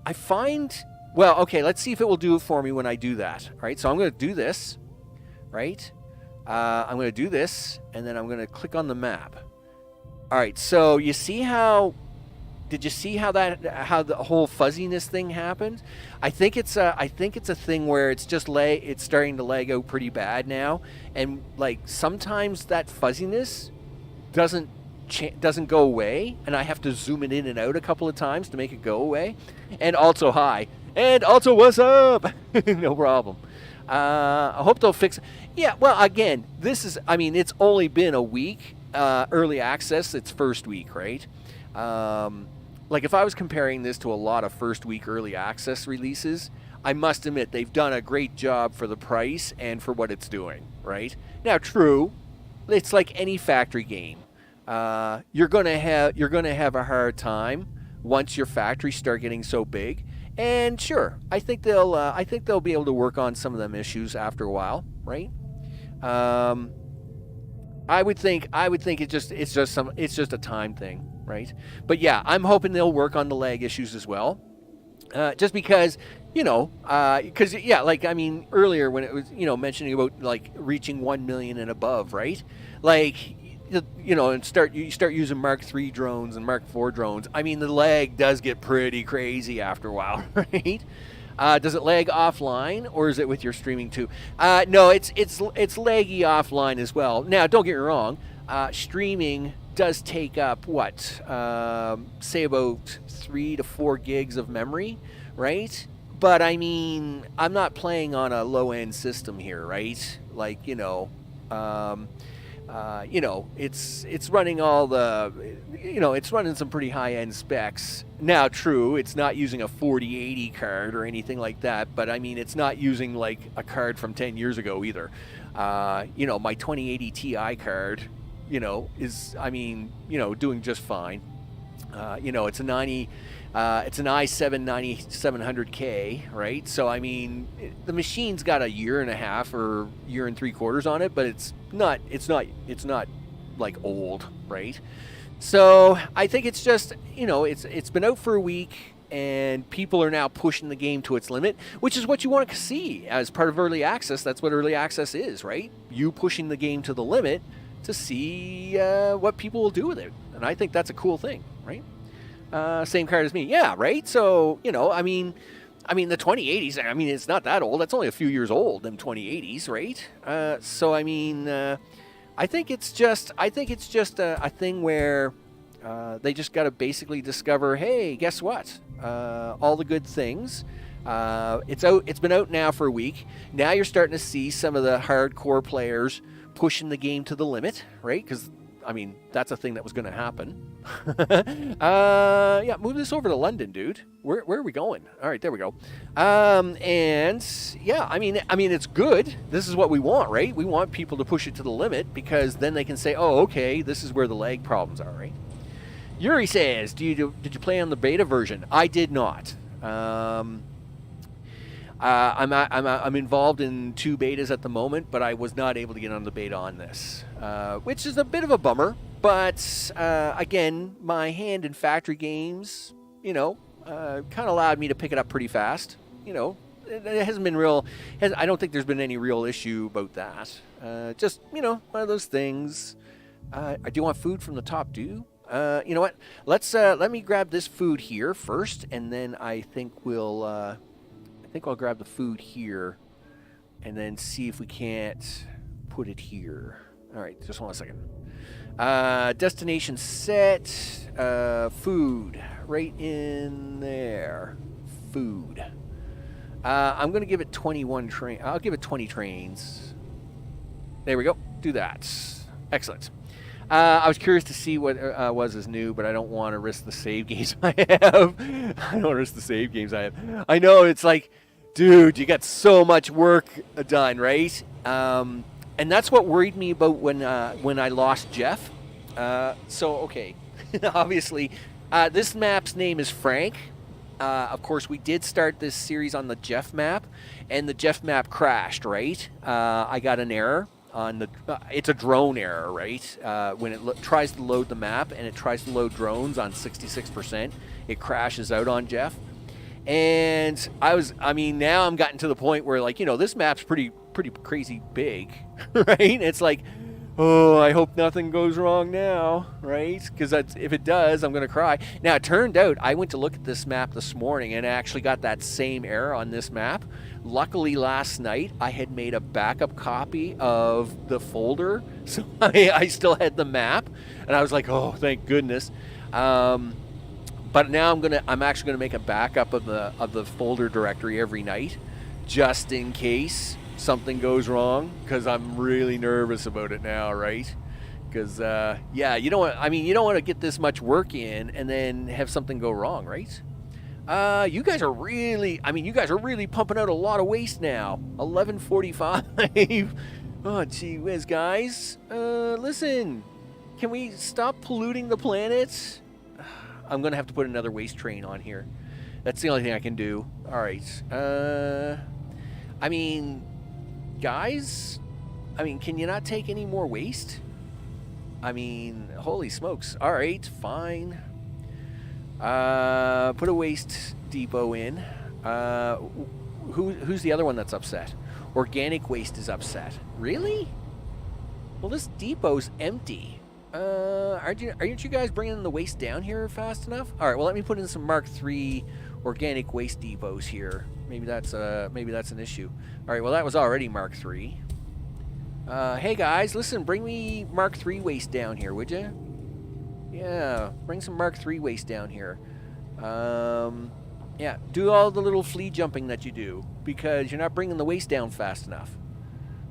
I find... Well, okay, let's see if it will do it for me when I do that. All right, so I'm going to do this, right? I'm going to do this, and then I'm going to click on the map. All right, so you see how... Did you see how the whole fuzziness thing happened? I think it's a thing where it's just it's starting to lag out pretty bad now, and like sometimes that fuzziness doesn't go away, and I have to zoom it in and out a couple of times to make it go away. And also hi, and also what's up? No problem. I hope they'll fix it. Yeah, well, again, it's only been a week. Early access, it's first week, right? Like if I was comparing this to a lot of first week early access releases, I must admit they've done a great job for the price and for what it's doing, right? Now, true, it's like any factory game. You're gonna have a hard time once your factories start getting so big. And sure, I think they'll be able to work on some of them issues after a while, right? I would think it's just a time thing, right? But yeah, I'm hoping they'll work on the lag issues as well. Just because, like, I mean, earlier when it was, mentioning about like reaching 1 million and above, right? Like, and you start using Mark III drones and Mark IV drones. I mean, the lag does get pretty crazy after a while, right? Does it lag offline, or is it with your streaming too? No, it's laggy offline as well. Now, don't get me wrong. Streaming does take up say about 3 to 4 gigs of memory, right? But I mean, I'm not playing on a low-end system here, right? Like, it's running all the, it's running some pretty high-end specs. Now, true, it's not using a 4080 card or anything like that, but I mean, it's not using like a card from 10 years ago either. My 2080 Ti card, is, doing just fine. It's an i7 9700K, right? So, I mean, the machine's got a year and a half or year and 3/4 on it, but it's not like old, right? So I think it's just, it's been out for a week and people are now pushing the game to its limit, which is what you want to see as part of early access. That's what early access is, right? You pushing the game to the limit to see what people will do with it. And I think that's a cool thing, right? Same card as me. Yeah, right? So, you know, I mean, the 2080s, I mean, it's not that old. That's only a few years old, them 2080s, right? So, I mean, I think it's just a thing where they just got to basically discover, hey, guess what? All the good things. It's been out now for a week. Now you're starting to see some of the hardcore players pushing the game to the limit, right? Because, I mean, that's a thing that was going to happen. Yeah, move this over to London, dude. Where are we going? All right, there we go. And yeah, I mean, it's good. This is what we want, right? We want people to push it to the limit because then they can say, oh, okay, this is where the lag problems are, right? Yuri says, did you play on the beta version? I did not. I'm involved in 2 betas at the moment, but I was not able to get on the beta on this, which is a bit of a bummer. But again, my hand in factory games, you know, kind of allowed me to pick it up pretty fast. You know, it hasn't been real. I don't think there's been any real issue about that. Just, you know, one of those things. I do want food from the top, do? You know what? Let me grab this food here first, and then I think I'll grab the food here, and then see if we can't put it here. All right, just one second. Destination set. Food right in there. Food. I'm gonna give it 21 train. I'll give it 20 trains. There we go. Do that. Excellent. I was curious to see what was as new, but I don't want to risk the save games I have. I don't want to risk the save games I have. I know, it's like, dude, you got so much work done, right? And that's what worried me about when I lost Jeff. So, okay, obviously, this map's name is Frank. Of course, we did start this series on the Jeff map, and the Jeff map crashed, right? I got an error. It's a drone error, right? When it tries to load the map and it tries to load drones on 66%, it crashes out on Jeff. And now I'm gotten to the point where, like, you know, this map's pretty crazy big, right? It's like, oh, I hope nothing goes wrong now, right? Because if it does, I'm going to cry. Now, it turned out I went to look at this map this morning and actually got that same error on this map. Luckily, last night, I had made a backup copy of the folder, so I still had the map, and I was like, oh, thank goodness. But now I'm actually gonna make a backup of the folder directory every night, just in case something goes wrong, because I'm really nervous about it now, right? Because yeah, you don't want to get this much work in and then have something go wrong, right? You guys are really pumping out a lot of waste now. 11:45. Oh, gee whiz, guys. Listen, can we stop polluting the planet? I'm going to have to put another waste train on here. That's the only thing I can do. All right. I mean, guys, can you not take any more waste? I mean, holy smokes. All right, fine. Put a waste depot in. Who's the other one that's upset? Organic waste is upset. Really? Well, this depot's empty. Aren't you guys bringing the waste down here fast enough? All right. Well, let me put in some Mark III organic waste depots here. Maybe that's an issue. All right. Well, that was already Mark III. Hey guys, listen. Bring me Mark III waste down here, would you? Yeah, bring some Mark III waste down here. Yeah, do all the little flea jumping that you do, because you're not bringing the waste down fast enough.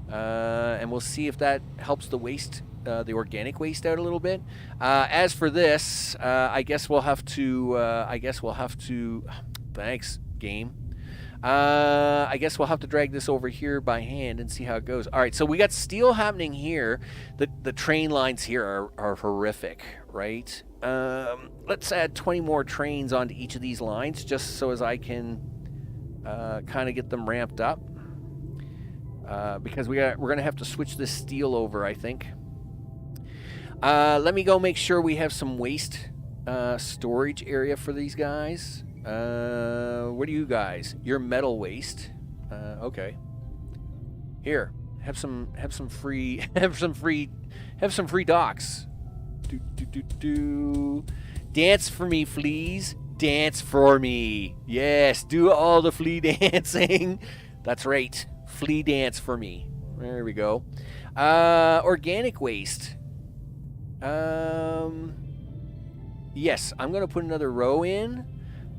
And we'll see if that helps the waste, the organic waste, out a little bit. As for this, I guess we'll have to. Thanks, game. I guess we'll have to drag this over here by hand and see how it goes. All right, so we got steel happening here. The train lines here are horrific, right? Let's add 20 more trains onto each of these lines, just so as I can kind of get them ramped up. Because we're going to have to switch this steel over, I think. Let me go make sure we have some waste storage area for these guys. What are you guys? You're metal waste. Okay. Here, have some free docks. Dance for me, fleas. Dance for me. Yes, do all the flea dancing. That's right. Flea dance for me. There we go. Organic waste. Yes, I'm going to put another row in,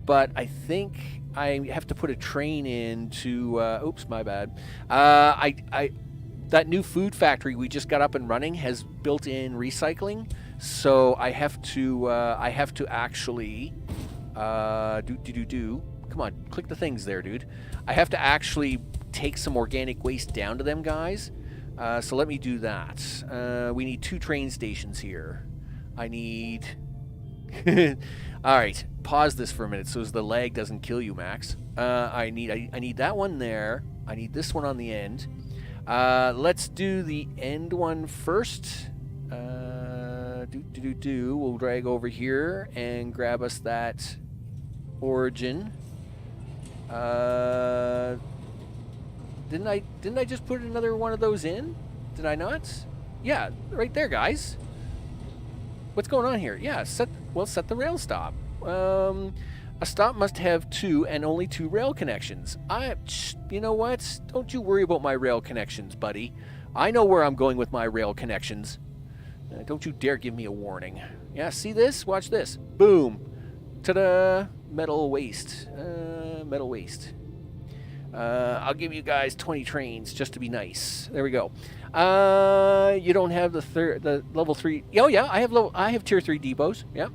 but I think I have to put a train in to... oops, my bad. That new food factory we just got up and running has built-in recycling, so I have to actually... Come on, click the things there, dude. I have to actually take some organic waste down to them guys. So let me do that. We need 2 train stations here. I need... All right, pause this for a minute so as the lag doesn't kill you, Max. I need that one there. I need this one on the end. Let's do the end one first. We'll drag over here and grab us that origin. Didn't I just put another one of those in? Did I not? Yeah, right there, guys. What's going on here? Yeah, set the rail stop. A stop must have 2 and only 2 rail connections. You know what? Don't you worry about my rail connections, buddy. I know where I'm going with my rail connections. Don't you dare give me a warning. Yeah, see this? Watch this. Boom. Ta-da! Metal waste. Metal waste. I'll give you guys 20 trains just to be nice. There we go. You don't have the level 3. Oh yeah, I have tier 3 depots. Yeah.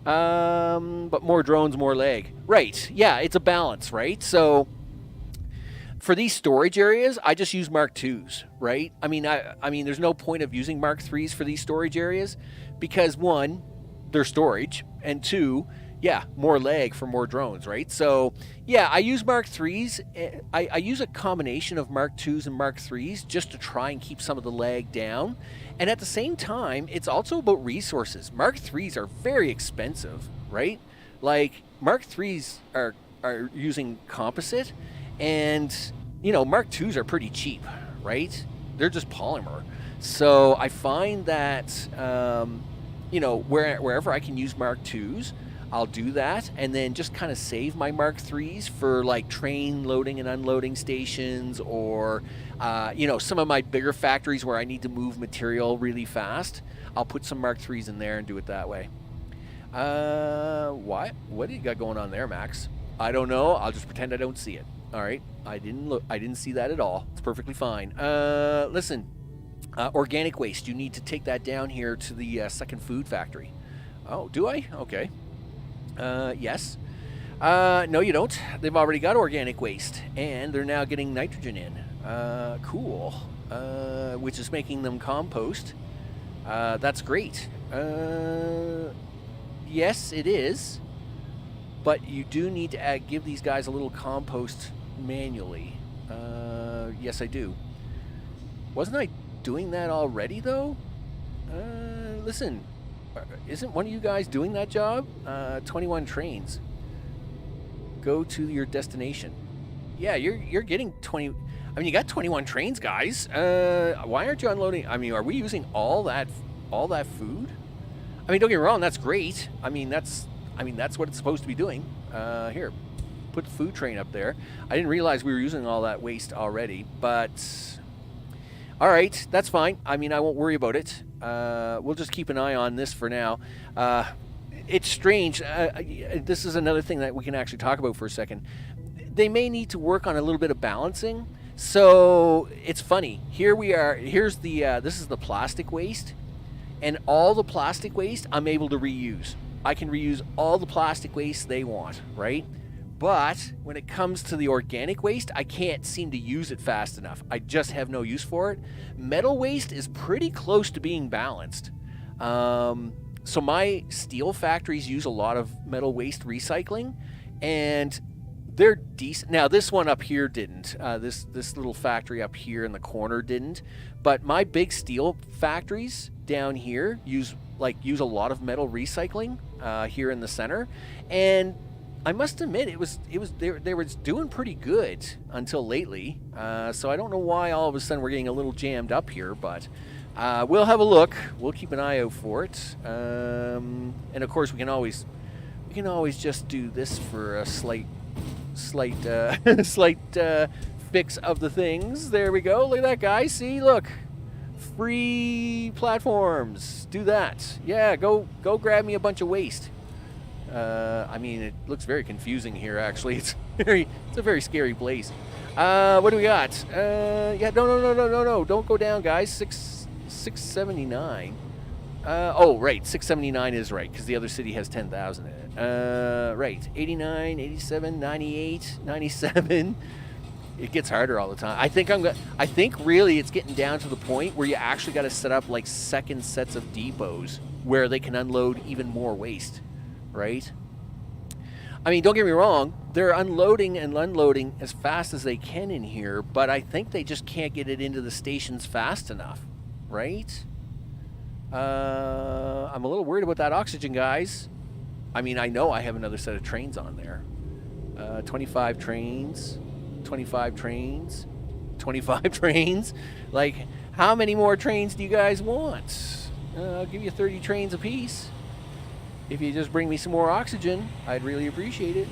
But more drones, more lag. Right. Yeah, it's a balance, right? So for these storage areas, I just use Mark IIs, right? I mean, there's no point of using Mark IIIs for these storage areas because 1, they're storage, and 2, yeah, more lag for more drones, right? So, yeah, I use Mark IIIs. I use a combination of Mark IIs and Mark IIIs just to try and keep some of the lag down. And at the same time, it's also about resources. Mark IIIs are very expensive, right? Like, Mark IIIs are using composite, and, you know, Mark IIs are pretty cheap, right? They're just polymer. So I find that, you know, wherever I can use Mark IIs, I'll do that, and then just kind of save my Mark IIIs for like train loading and unloading stations, or you know, some of my bigger factories where I need to move material really fast. I'll put some Mark IIIs in there and do it that way. What do you got going on there, Max? I don't know. I'll just pretend I don't see it. All right, I didn't see that at all. It's perfectly fine. Listen, organic waste. You need to take that down here to the second food factory. Oh, do I? Okay. Yes. No, you don't. They've already got organic waste, and they're now getting nitrogen in. Cool. Which is making them compost. That's great. Yes, it is. But you do need to give these guys a little compost manually. Yes, I do. Wasn't I doing that already, though? Listen. Isn't one of you guys doing that job? 21 trains. Go to your destination. Yeah, you're getting 20. I mean, you got 21 trains, guys. Why aren't you unloading? I mean, are we using all that food? I mean, don't get me wrong. That's great. I mean, that's what it's supposed to be doing. Here, put the food train up there. I didn't realize we were using all that waste already, but all right, that's fine. I mean, I won't worry about it. We'll just keep an eye on this for now. It's strange. This is another thing that we can actually talk about for a second. They may need to work on a little bit of balancing. So it's funny. Here we are. Here's the. This is the plastic waste, and all the plastic waste I'm able to reuse. I can reuse all the plastic waste they want, right? But when it comes to the organic waste, I can't seem to use it fast enough. I just have no use for it. Metal waste is pretty close to being balanced. So my steel factories use a lot of metal waste recycling, and they're decent. Now this one up here didn't. This little factory up here in the corner didn't. But my big steel factories down here use a lot of metal recycling here in the center, and I must admit they were doing pretty good until lately. So I don't know why all of a sudden we're getting a little jammed up here, but We'll have a look. We'll keep an eye out for it. And of course, we can always just do this for a slight slight fix of the things. There we go. Look at that, guys. See, look, free platforms. Do that. Yeah, go grab me a bunch of waste. I mean, it looks very confusing here. Actually, it's a very scary place. What do we got? Yeah, no. Don't go down, guys. 679. Oh, right. 679 is right, because the other city has 10,000 in it. Right. 89, 87, 98, 97. It gets harder all the time. I think really it's getting down to the point where you actually got to set up like second sets of depots where they can unload even more waste, right? I mean, don't get me wrong, they're unloading and unloading as fast as they can in here, but I think they just can't get it into the stations fast enough, right? I'm a little worried about that oxygen, guys. I mean, I know I have another set of trains on there. 25 trains, 25 trains, 25 trains. Like, how many more trains do you guys want? I'll give you 30 trains apiece. If you just bring me some more oxygen, I'd really appreciate it.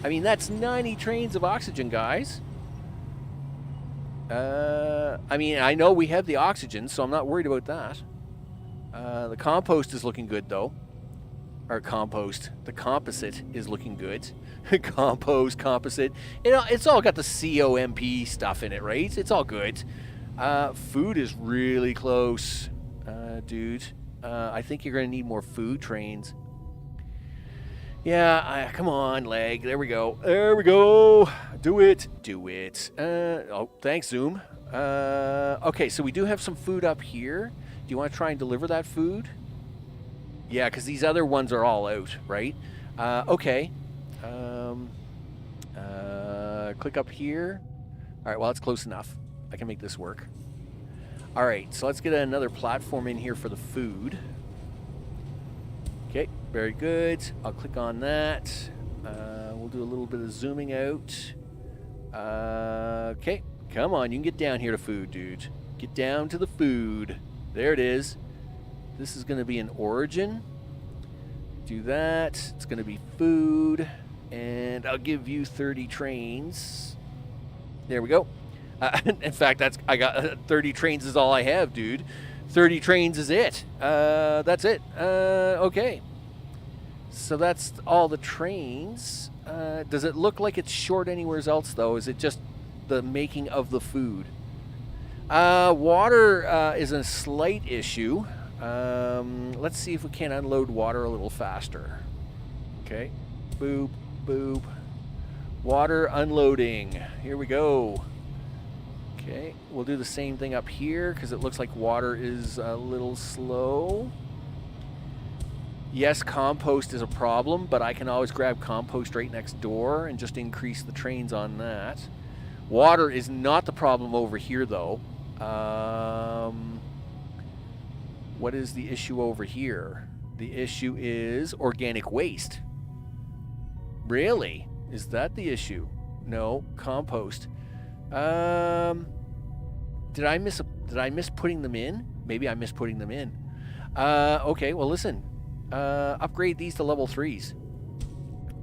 I mean, that's 90 trains of oxygen, guys. I mean, I know we have the oxygen, so I'm not worried about that. The compost is looking good, though. Or compost. The composite is looking good. Composite. It's all got the COMP stuff in it, right? It's all good. Food is really close, dude. I think you're going to need more food trains. Yeah, come on, leg. There we go. There we go. Do it. Do it. Oh, thanks, Zoom. Okay, so we do have some food up here. Do you want to try and deliver that food? Yeah, because these other ones are all out, right? Okay. Click up here. All right, well, it's close enough. I can make this work. All right, so let's get another platform in here for the food. Okay, very good. I'll click on that. We'll do a little bit of zooming out. Okay, come on, you can get down here to food, dude. Get down to the food. There it is. This is going to be an origin. Do that. It's going to be food. And I'll give you 30 trains. There we go. In fact, I got 30 trains is all I have, dude. 30 trains is it. That's it. Okay. So that's all the trains. Does it look like it's short anywhere else, though? Is it just the making of the food? Water is a slight issue. Let's see if we can unload water a little faster. Okay. Boop, boop. Water unloading. Here we go. Okay, we'll do the same thing up here because it looks like water is a little slow. Yes, compost is a problem, but I can always grab compost right next door and just increase the trains on that. Water is not the problem over here, though. What is the issue over here? The issue is organic waste. Really? Is that the issue? No, compost. Did I miss putting them in? Maybe I missed putting them in. Okay, well listen. Upgrade these to level 3s.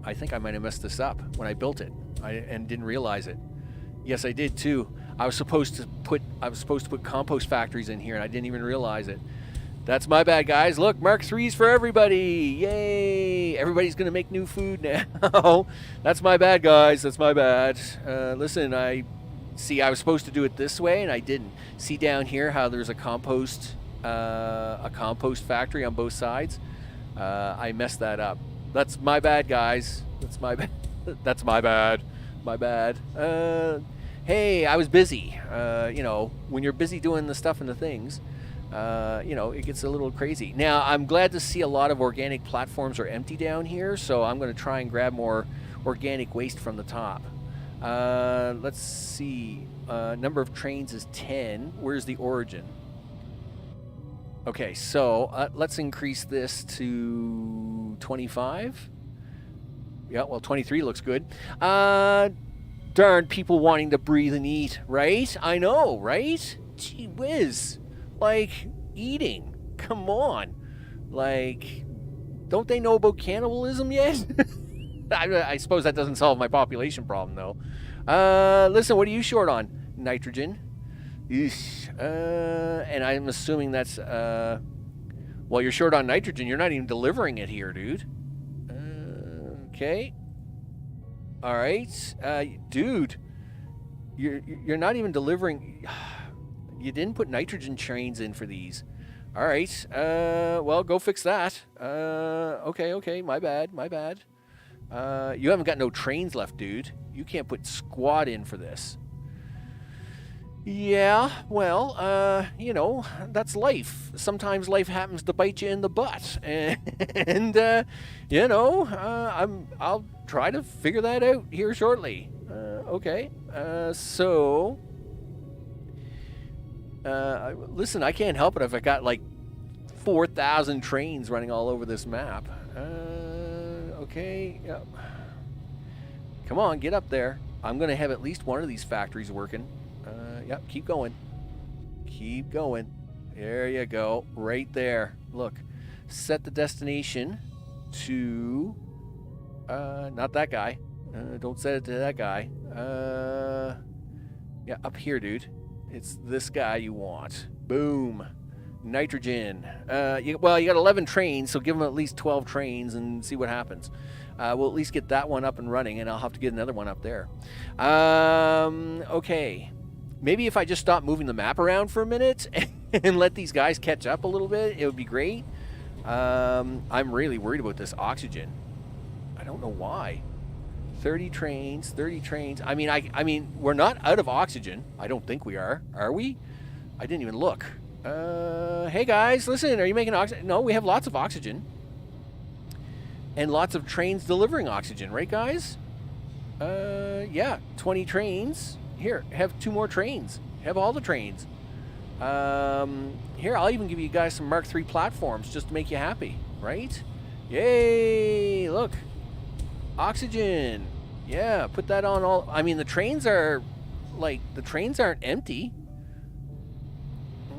I think I might have messed this up when I built it. And didn't realize it. Yes, I did too. I was supposed to put compost factories in here and I didn't even realize it. That's my bad, guys. Look, Mark 3s for everybody. Yay! Everybody's going to make new food now. That's my bad, guys. That's my bad. Listen, I was supposed to do it this way, and I didn't. See down here how there's a compost factory on both sides? I messed that up. That's my bad, guys. That's my bad. That's my bad. My bad. Hey, I was busy. When you're busy doing the stuff and the things, it gets a little crazy. Now, I'm glad to see a lot of organic platforms are empty down here, so I'm going to try and grab more organic waste from the top. Let's see. Number of trains is 10. Where's the origin? Okay, so let's increase this to 25. Yeah, well, 23 looks good. Darn people wanting to breathe and eat, right? I know, right? Gee whiz. Like, eating. Come on. Like, don't they know about cannibalism yet? I suppose that doesn't solve my population problem, though. Listen, what are you short on? Nitrogen. Eesh. And I'm assuming that's, well, you're short on nitrogen. You're not even delivering it here, dude. Okay. All right. Dude, you're not even delivering. You didn't put nitrogen trains in for these. All right. Well, go fix that. Okay. My bad. You haven't got no trains left, dude. You can't put squad in for this. Yeah, well, you know, that's life. Sometimes life happens to bite you in the butt, and you know, I'll try to figure that out here shortly. Okay, so, listen, I can't help it if I got like 4,000 trains running all over this map. Okay, yep. Come on, get up there. I'm gonna have at least one of these factories working. Yep, keep going. Keep going. There you go. Right there. Look. Set the destination to... not that guy. Don't set it to that guy. Yeah, up here, dude. It's this guy you want. Boom. Nitrogen. Well, you got 11 trains, so give them at least 12 trains and see what happens. We'll at least get that one up and running, and I'll have to get another one up there. Okay. Maybe if I just stop moving the map around for a minute and let these guys catch up a little bit, it would be great. I'm really worried about this oxygen. I don't know why. 30 trains. I mean, we're not out of oxygen. I don't think we are. Are we? I didn't even look. Hey guys, listen, are you making oxygen? No, we have lots of oxygen. And lots of trains delivering oxygen, right guys? Yeah, 20 trains. Here, have 2 more trains. Have all the trains. Here, I'll even give you guys some Mark III platforms just to make you happy, right? Yay! Look. Oxygen. Yeah, put that on all... I mean, the trains are... Like, the trains aren't empty.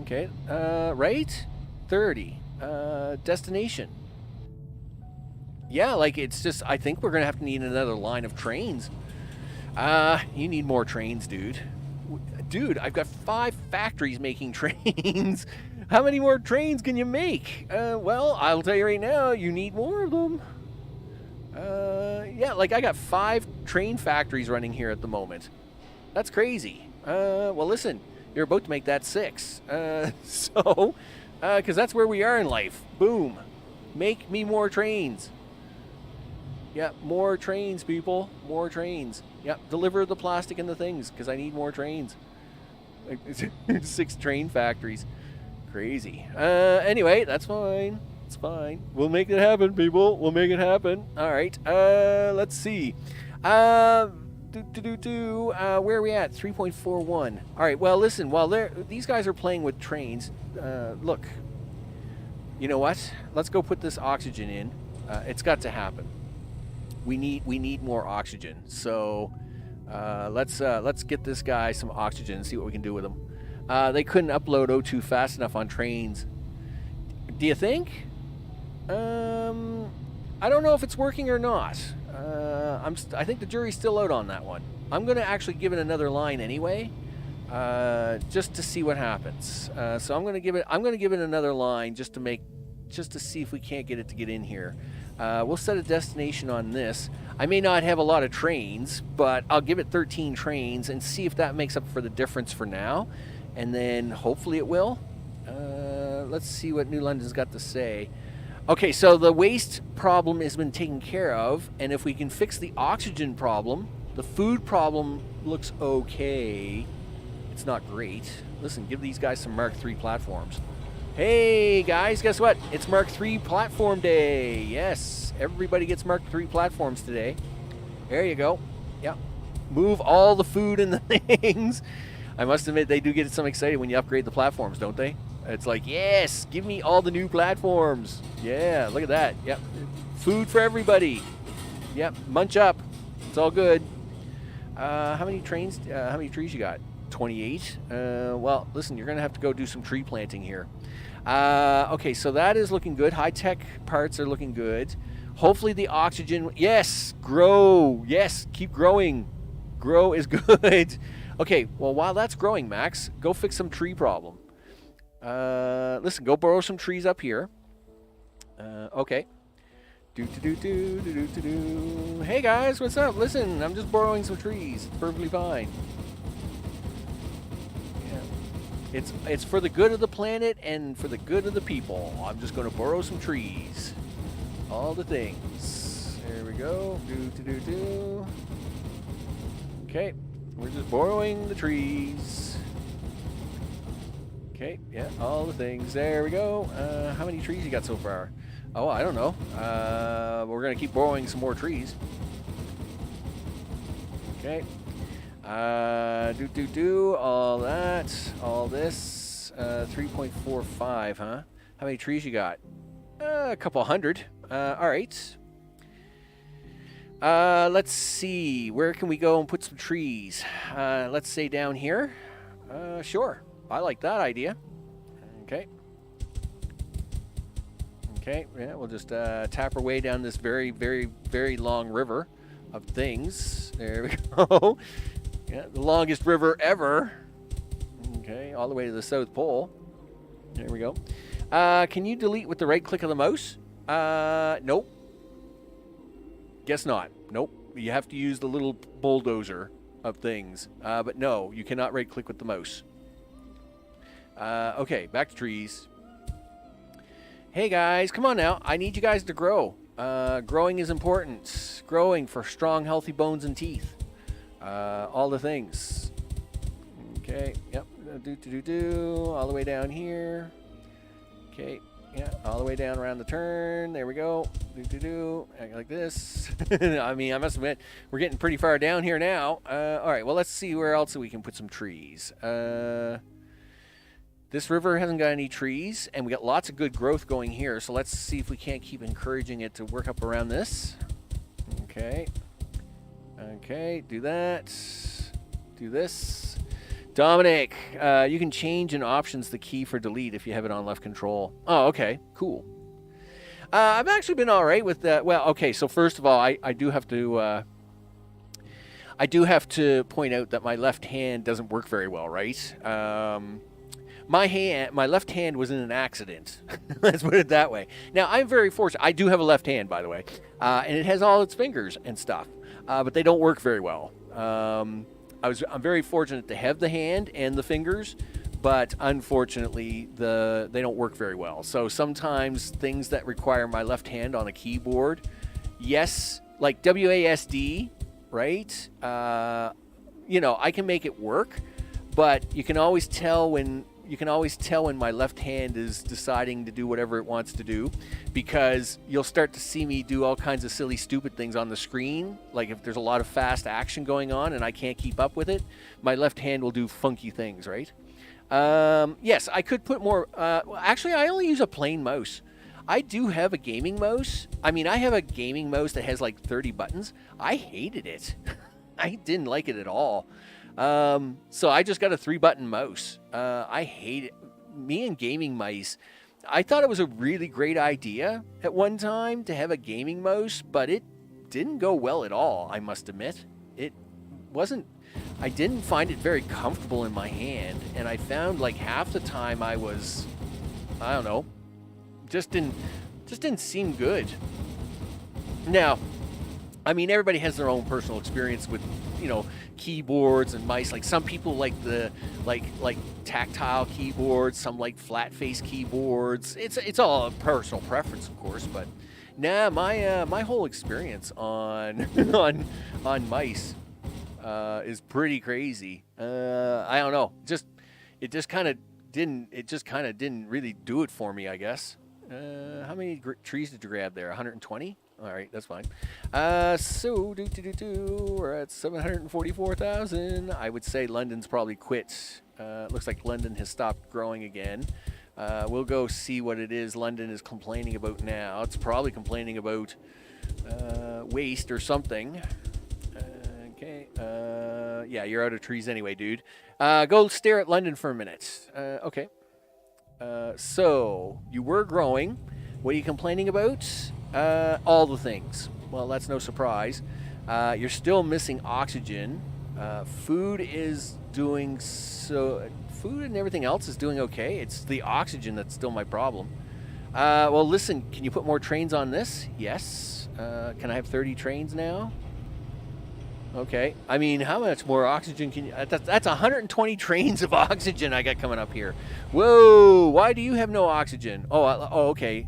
Okay, right? 30. Destination. Yeah, like, it's just... I think we're going to have to need another line of trains. You need more trains, dude. Dude, I've got 5 factories making trains. How many more trains can you make? Well, I'll tell you right now, you need more of them. Yeah, like I got 5 train factories running here at the moment. That's crazy. Well, listen, you're about to make that 6. So, because that's where we are in life. Boom. Make me more trains. Yeah, more trains, people. More trains. Yep, deliver the plastic and the things, because I need more trains. 6 train factories. Crazy. Anyway, that's fine. It's fine. We'll make it happen, people. We'll make it happen. All right. Let's see. Where are we at? 3.41. All right. Well, listen. While these guys are playing with trains, look. You know what? Let's go put this oxygen in. It's got to happen. We need more oxygen. So let's get this guy some oxygen and see what we can do with him. They couldn't upload O2 fast enough on trains. Do you think? I don't know if it's working or not. I think the jury's still out on that one. I'm going to actually give it another line anyway, just to see what happens. So I'm going to give it another line just to see if we can't get it to get in here. We'll set a destination on this. I may not have a lot of trains, but I'll give it 13 trains and see if that makes up for the difference for now. And then hopefully it will. Let's see what New London's got to say. Okay, so the waste problem has been taken care of, and if we can fix the oxygen problem, the food problem looks okay. It's not great. Listen, give these guys some Mark III platforms. Hey guys, guess what? It's Mark III platform day. Yes, everybody gets Mark III platforms today. There you go. Yeah, move all the food and the things. I must admit, they do get some excited when you upgrade the platforms, don't they? It's like, yes, give me all the new platforms. Yeah, look at that. Yep, food for everybody. Yep, munch up. It's all good. How many trains? How many trees you got? 28. Well, listen, you're going to have to go do some tree planting here. Okay, so that is looking good. High-tech parts are looking good. Hopefully the oxygen... Yes! Grow! Yes! Keep growing. Grow is good. Okay, well, while that's growing, Max, go fix some tree problem. Listen, go borrow some trees up here. Okay. Hey, guys, what's up? Listen, I'm just borrowing some trees. It's perfectly fine. Yeah. It's for the good of the planet and for the good of the people. I'm just going to borrow some trees. All the things. There we go. Okay, we're just borrowing the trees. Okay, yeah, all the things. There we go. How many trees you got so far? Oh, I don't know. We're going to keep borrowing some more trees. Okay. All that. All this. 3.45, huh? How many trees you got? A couple hundred. All right. Let's see. Where can we go and put some trees? Let's say down here. Sure. I like that idea. Okay. Okay, yeah, we'll just tap our way down this very, very, very long river of things. There we go. Yeah, the longest river ever. Okay, all the way to the South Pole. There we go. Can you delete with the right click of the mouse? Nope. Guess not. Nope. You have to use the little bulldozer of things. But no, you cannot right click with the mouse. Okay, back to trees. Hey guys, come on now. I need you guys to grow. Growing is important. Growing for strong, healthy bones and teeth. All the things. Okay, yep. All the way down here. Okay, yeah, all the way down around the turn. There we go. Like this. I mean, I must admit, we're getting pretty far down here now. All right, well, let's see where else we can put some trees. This river hasn't got any trees, and we got lots of good growth going here, so let's see if we can't keep encouraging it to work up around this. Okay. Okay, do that. Do this. Dominic, you can change in options the key for delete if you have it on left control. Oh, okay, cool. I've actually been all right with that. Well, okay, so first of all, I do have to point out that my left hand doesn't work very well, right? My left hand was in an accident. Let's put it that way. Now, I'm very fortunate. I do have a left hand, by the way, and it has all its fingers and stuff, but they don't work very well. I'm very fortunate to have the hand and the fingers, but unfortunately, they don't work very well. So sometimes things that require my left hand on a keyboard, yes, like WASD, right? I can make it work, but you can always tell when my left hand is deciding to do whatever it wants to do, because you'll start to see me do all kinds of silly, stupid things on the screen. Like if there's a lot of fast action going on and I can't keep up with it, my left hand will do funky things, right? Yes, I could put more. Actually, I only use a plain mouse. I do have a gaming mouse. I mean, I have a gaming mouse that has like 30 buttons. I hated it. I didn't like it at all. So I just got a 3-button mouse. I hate it. Me and gaming mice. I thought it was a really great idea at one time to have a gaming mouse, but it didn't go well at all, I must admit. I didn't find it very comfortable in my hand, and I found like half the time I don't know, just didn't seem good. Now, I mean, everybody has their own personal experience with, keyboards and mice. Like some people like the like tactile keyboards, some like flat face keyboards. It's all a personal preference, of course, but nah, my whole experience on on mice is pretty crazy. I don't know. It just kind of didn't really do it for me, I guess. How many trees did you grab there? 120? All right, that's fine. So we're at 744,000. I would say London's probably quit. Looks like London has stopped growing again. We'll go see what it is London is complaining about now. It's probably complaining about waste or something. Okay. Yeah, you're out of trees anyway, dude. Go stare at London for a minute. Okay. So, you were growing. What are you complaining about? All the things. Well, that's no surprise. You're still missing oxygen. Food is doing so... Food and everything else is doing okay. It's the oxygen that's still my problem. Well, listen, can you put more trains on this? Yes. Can I have 30 trains now? Okay. I mean, how much more oxygen can you... That's 120 trains of oxygen I got coming up here. Whoa! Why do you have no oxygen? Oh, okay.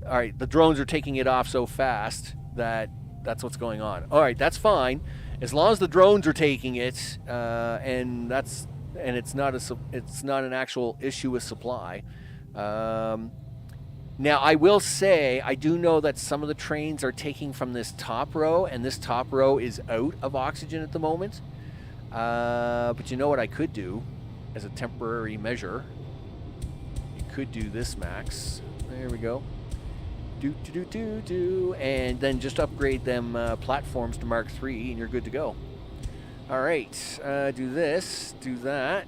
All right, the drones are taking it off so fast that's what's going on. All right, that's fine. As long as the drones are taking it, and it's not an actual issue with supply. Now, I will say, I do know that some of the trains are taking from this top row, and this top row is out of oxygen at the moment. But you know what I could do as a temporary measure? You could do this, Max. There we go. And then just upgrade them platforms to Mark III, and you're good to go. All right, do this, do that,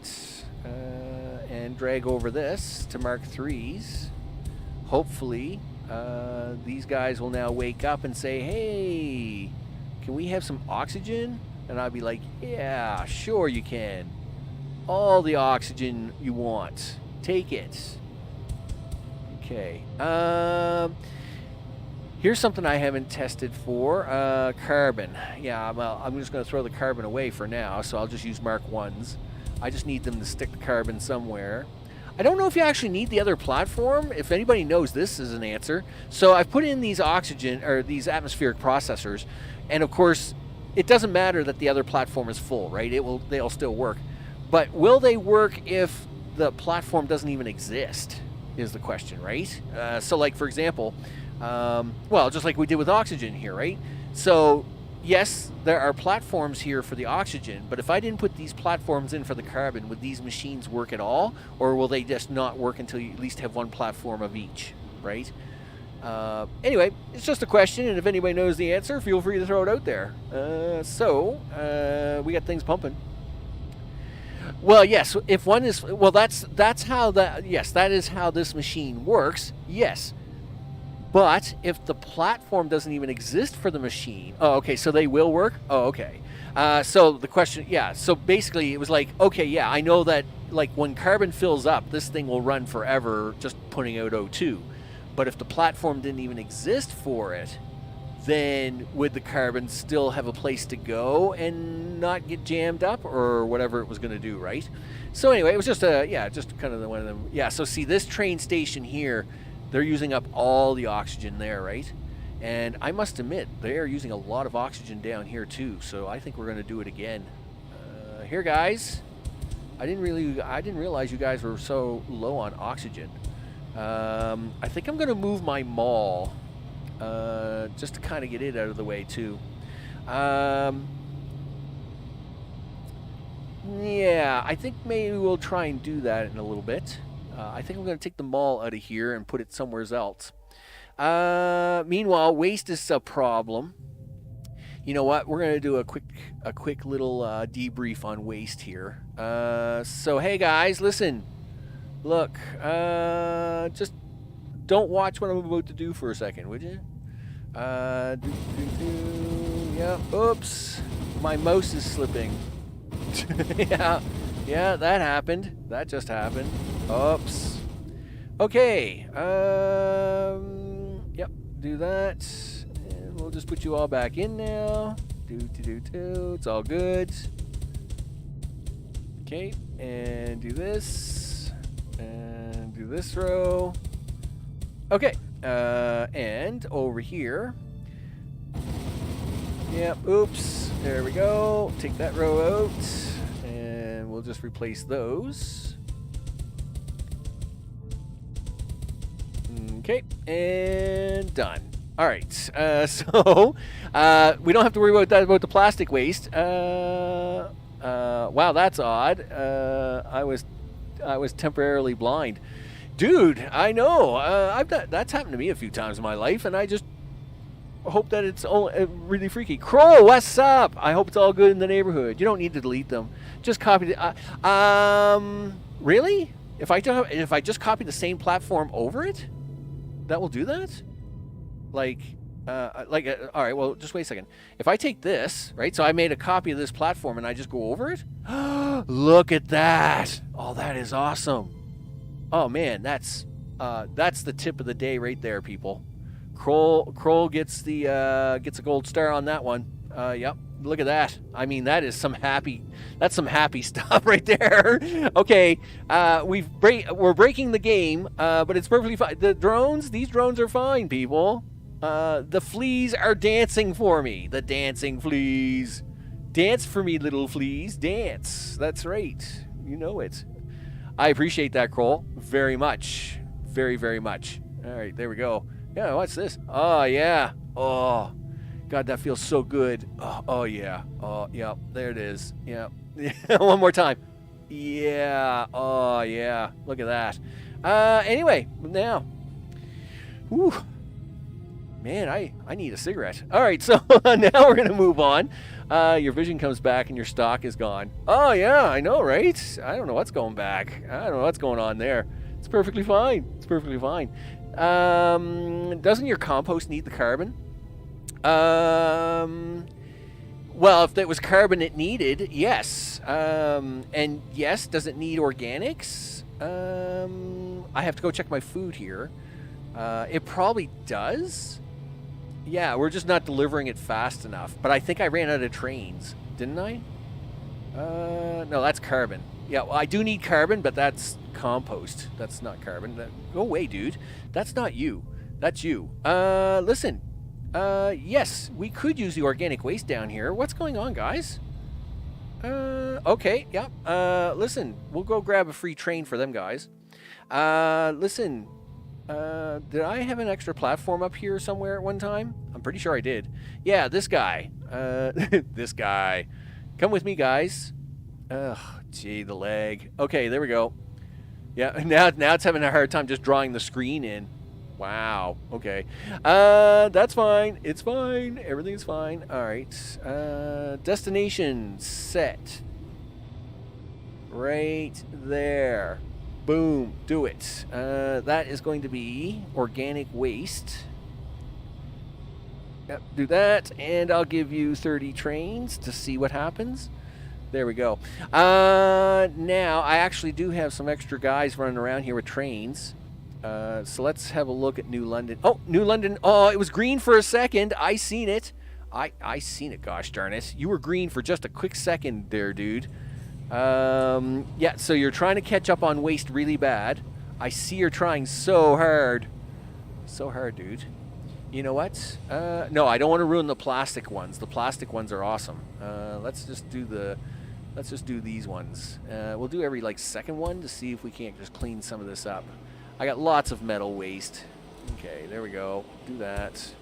and drag over this to Mark IIIs. Hopefully, these guys will now wake up and say, hey, can we have some oxygen? And I'll be like, yeah, sure you can. All the oxygen you want. Take it. Okay. Here's something I haven't tested for. Carbon. Yeah, well, I'm just going to throw the carbon away for now, so I'll just use Mark 1s. I just need them to stick the carbon somewhere. I don't know if you actually need the other platform. If anybody knows, this is an answer. So I've put in these oxygen, or these atmospheric processors, and of course, it doesn't matter that the other platform is full, right? They'll still work. But will they work if the platform doesn't even exist, is the question, right? So like, for example, well, just like we did with oxygen here, right? So, yes, there are platforms here for the oxygen, but if I didn't put these platforms in for the carbon, would these machines work at all? Or will they just not work until you at least have one platform of each, right? Anyway, it's just a question, and if anybody knows the answer, feel free to throw it out there. We got things pumping. Well, yes, if one is... Well, that's how that... Yes, that is how this machine works, yes. But if the platform doesn't even exist for the machine... Oh, okay, so they will work? Oh, okay. So the question... Yeah, so basically it was like, okay, yeah, I know that like when carbon fills up, this thing will run forever just putting out O2. But if the platform didn't even exist for it, then would the carbon still have a place to go and not get jammed up or whatever it was going to do, right? So anyway, it was just just kind of one of them. Yeah, so see this train station here... They're using up all the oxygen there, right? And I must admit, they are using a lot of oxygen down here too. So I think we're going to do it again. Here, guys. I didn't realize you guys were so low on oxygen. I think I'm going to move my mall just to kind of get it out of the way too. Yeah, I think maybe we'll try and do that in a little bit. I think I'm going to take the mall out of here and put it somewhere else. Meanwhile, waste is a problem. You know what? We're going to do a quick little debrief on waste here. So, hey guys, listen. Look, just don't watch what I'm about to do for a second, would you? Yeah, oops. My mouse is slipping. Yeah, that happened. That just happened. Oops. Okay. Yep. Do that. And we'll just put you all back in now. It's all good. Okay. And do this. And do this row. Okay. And over here. Yep. Oops. There we go. Take that row out. And we'll just replace those. Okay, and done. All right, so we don't have to worry about that, about the plastic waste. Wow, that's odd. I was temporarily blind. Dude, I know. That's happened to me a few times in my life, and I just hope that it's all really freaky. Crow, what's up? I hope it's all good in the neighborhood. You don't need to delete them. Just copy the. Really? If I just copy the same platform over it, that will do that. All right. Well, just wait a second. If I take this, right? So I made a copy of this platform and I just go over it. Look at that! Oh, that is awesome. Oh man, that's the tip of the day right there, people. Kroll gets a gold star on that one. Yep. Look at that. I mean, that's some happy stuff right there. Okay, we're breaking the game, but it's perfectly fine. These drones are fine, people. The fleas are dancing for me. The dancing fleas. Dance for me, little fleas. Dance. That's right. You know it. I appreciate that, Kroll, very much. Very, very much. All right, there we go. Yeah, what's this? Oh, yeah. Oh, God, that feels so good. Oh yeah. Oh, yeah. There it is. Yeah. One more time. Yeah. Oh, yeah. Look at that. Anyway, now. Whew. Man, I need a cigarette. All right, so now we're going to move on. Your vision comes back and your stock is gone. Oh, yeah, I know, right? I don't know what's going back. I don't know what's going on there. It's perfectly fine. It's perfectly fine. Doesn't your compost need the carbon? Well, if that was carbon it needed, yes. And yes, does it need organics? I have to go check my food here. It probably does. Yeah, we're just not delivering it fast enough. But I think I ran out of trains, didn't I? No, that's carbon. Yeah, well, I do need carbon, but that's compost. That's not carbon. Go away, dude. That's not you. That's you. Listen. Yes, we could use the organic waste down here. What's going on, guys? Okay, yeah. Listen, we'll go grab a free train for them guys. Listen, did I have an extra platform up here somewhere at one time? I'm pretty sure I did. Yeah, this guy. This guy. Come with me, guys. Ugh, gee, the leg. Okay, there we go. Yeah, now it's having a hard time just drawing the screen in. Wow. Okay. That's fine. It's fine. Everything's fine. All right. Destination set. Right there. Boom. Do it. That is going to be organic waste. Yep. Do that, and I'll give you 30 trains to see what happens. There we go. Now, I actually do have some extra guys running around here with trains. So let's have a look at New London. Oh, New London. Oh, it was green for a second. I seen it. I seen it, gosh darn it. You were green for just a quick second there, dude. Yeah, so you're trying to catch up on waste really bad. I see you're trying so hard. So hard, dude. You know what? No, I don't want to ruin the plastic ones. The plastic ones are awesome. Let's just do these ones. We'll do every second one to see if we can't just clean some of this up. I got lots of metal waste. Okay, there we go. Do that.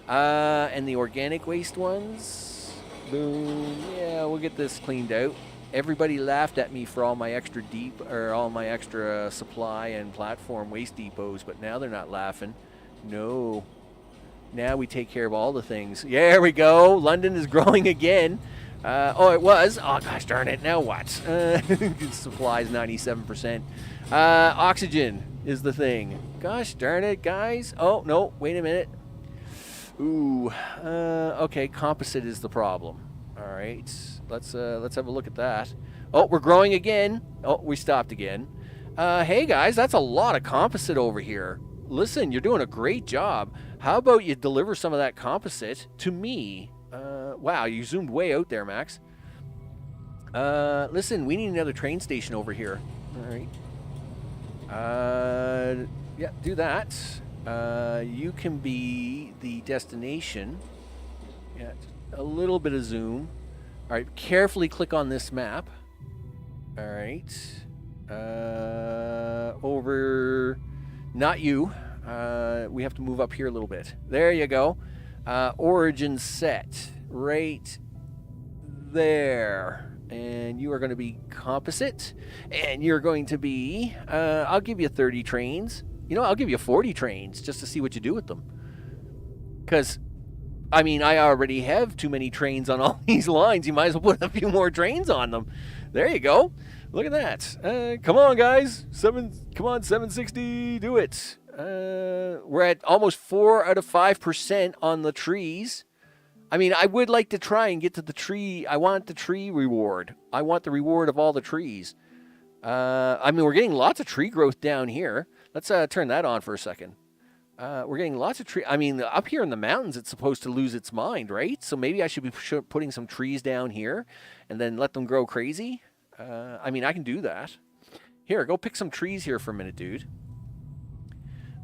And the organic waste ones. Boom. Yeah, we'll get this cleaned out. Everybody laughed at me for all my extra supply and platform waste depots, but now they're not laughing. No. Now we take care of all the things. Yeah, there we go. London is growing again. Oh, it was. Oh, gosh darn it. Now what? Supplies 97%. Oxygen is the thing. Gosh darn it, guys. Oh, no. Wait a minute. Ooh. Okay, composite is the problem. All right. Let's have a look at that. Oh, we're growing again. Oh, we stopped again. Hey, guys, that's a lot of composite over here. Listen, you're doing a great job. How about you deliver some of that composite to me? Wow, you zoomed way out there, Max. Listen, we need another train station over here. All right. Yeah, do that. You can be the destination. Yeah, a little bit of zoom. All right, carefully click on this map. All right. Over, not you. We have to move up here a little bit. There you go. Origin set right there. And you are going to be composite. And you're going to be, I'll give you 30 trains. You know, I'll give you 40 trains just to see what you do with them. Because I mean, I already have too many trains on all these lines. You might as well put a few more trains on them. There you go. Look at that. Come on, guys. Come on, 760. Do it. We're at almost 4 out of 5% on the trees. I mean, I would like to try and get to the tree. I want the tree reward. I want the reward of all the trees. I mean, we're getting lots of tree growth down here. Let's turn that on for a second. We're getting lots of tree. I mean, up here in the mountains, it's supposed to lose its mind, right? So maybe I should be putting some trees down here and then let them grow crazy. I mean, I can do that. Here, go pick some trees here for a minute, dude.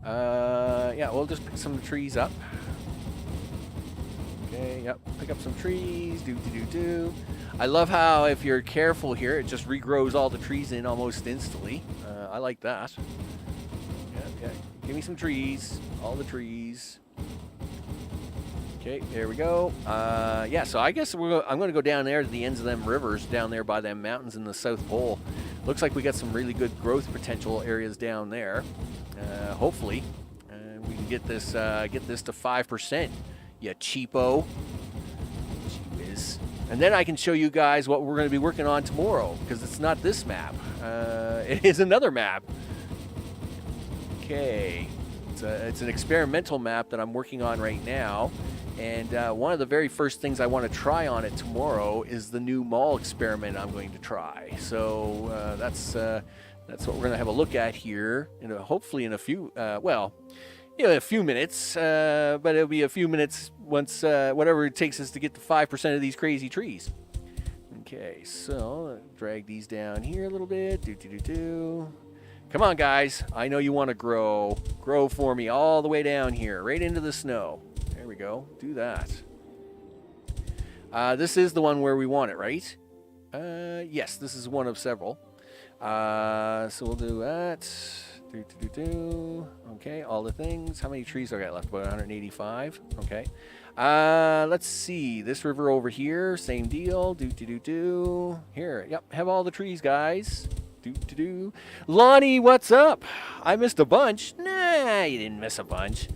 Yeah, we'll just pick some trees up. Okay, yep, pick up some trees. Do. I love how if you're careful here, it just regrows all the trees in almost instantly. I like that. Yeah. Give me some trees. All the trees. Okay, there we go. Yeah, so I guess I'm going to go down there to the ends of them rivers down there by them mountains in the South Pole. Looks like we got some really good growth potential areas down there. Hopefully, we can get this to 5%. You cheapo. Cheapiz. And then I can show you guys what we're going to be working on tomorrow, because it's not this map. It is another map. Okay. It's an experimental map that I'm working on right now. And one of the very first things I want to try on it tomorrow is the new mall experiment I'm going to try. So that's what we're going to have a look at here. Hopefully in a few, a few minutes. But it'll be a few minutes once whatever it takes us to get to 5% of these crazy trees. Okay, so drag these down here a little bit. Do. Come on, guys. I know you want to grow. Grow for me all the way down here, right into the snow. There we go. Do that. This is the one where we want it, right? Yes, this is one of several. So we'll do that. Do. Okay, all the things. How many trees do I got left? About 185. Okay. Let's see. This river over here, same deal. Do. Here, yep. Have all the trees, guys. Do. Lonnie, what's up? I missed a bunch. Nah, you didn't miss a bunch.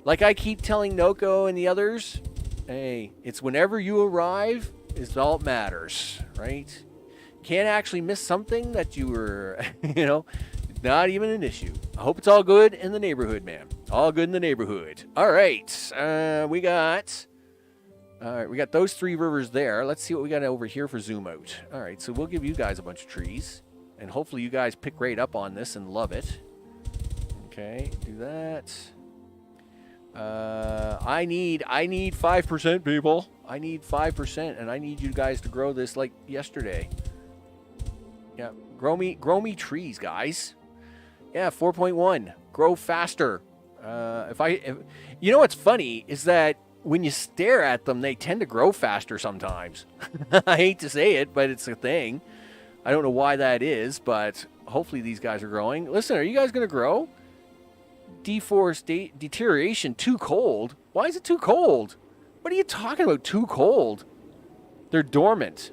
Like I keep telling Noko and the others, hey, it's whenever you arrive is all that matters, right? Can't actually miss something that you were, not even an issue. I hope it's all good in the neighborhood, man. All good in the neighborhood. All right, we got those 3 rivers there. Let's see what we got over here for zoom out. All right, so we'll give you guys a bunch of trees, and hopefully you guys pick right up on this and love it. Okay, do that. I need 5%, people. I need 5%, and I need you guys to grow this like yesterday. Yeah, grow me trees, guys. Yeah, 4.1. Grow faster. You know what's funny is that when you stare at them, they tend to grow faster sometimes. I hate to say it, but it's a thing. I don't know why that is, but hopefully these guys are growing. Listen, are you guys going to grow? Deterioration, too cold. Why is it too cold? What are you talking about, too cold? They're dormant.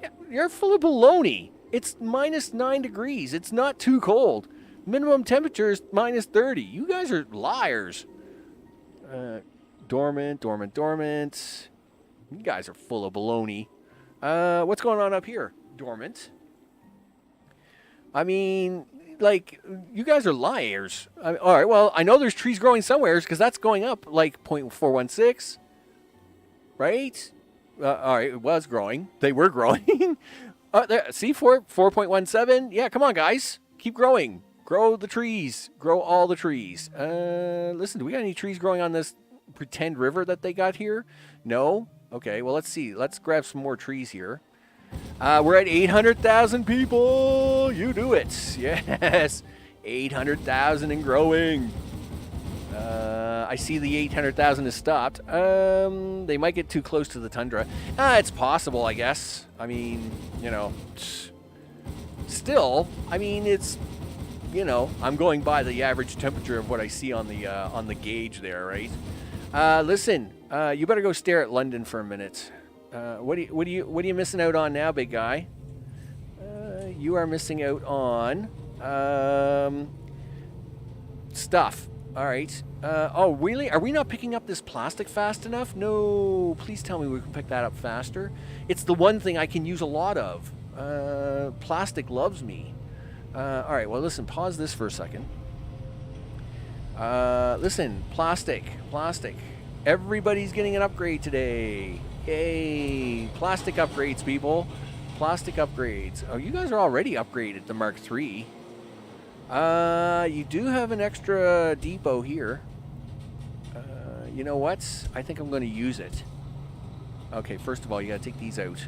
Yeah, you're full of baloney. It's minus 9 degrees. It's not too cold. Minimum temperature is minus 30. You guys are liars. Dormant. You guys are full of baloney. What's going on up here? Dormant. I mean, like, you guys are liars. All right, well, I know there's trees growing somewhere because that's going up like 0.416, right? All right, it was growing. They were growing. There, see, 4.17. Yeah, come on, guys. Keep growing. Grow the trees. Grow all the trees. Listen, do we got any trees growing on this pretend river that they got here? No? Okay, well, let's see. Let's grab some more trees here. We're at 800,000 people. You do it. Yes. 800,000 and growing. I see the 800,000 has stopped. They might get too close to the tundra. It's possible, I guess. I mean, still, I mean, it's, I'm going by the average temperature of what I see on the gauge there, right? Listen, you better go stare at London for a minute. What are you missing out on now, big guy? You are missing out on stuff. All right. Oh, really? Are we not picking up this plastic fast enough? No. Please tell me we can pick that up faster. It's the one thing I can use a lot of. Plastic loves me. All right. Well, listen. Pause this for a second. Listen. Plastic. Everybody's getting an upgrade today. Yay. Plastic upgrades, people. Plastic upgrades. Oh, you guys are already upgraded to Mark III. You do have an extra depot here. You know what? I think I'm going to use it. Okay, first of all, you got to take these out.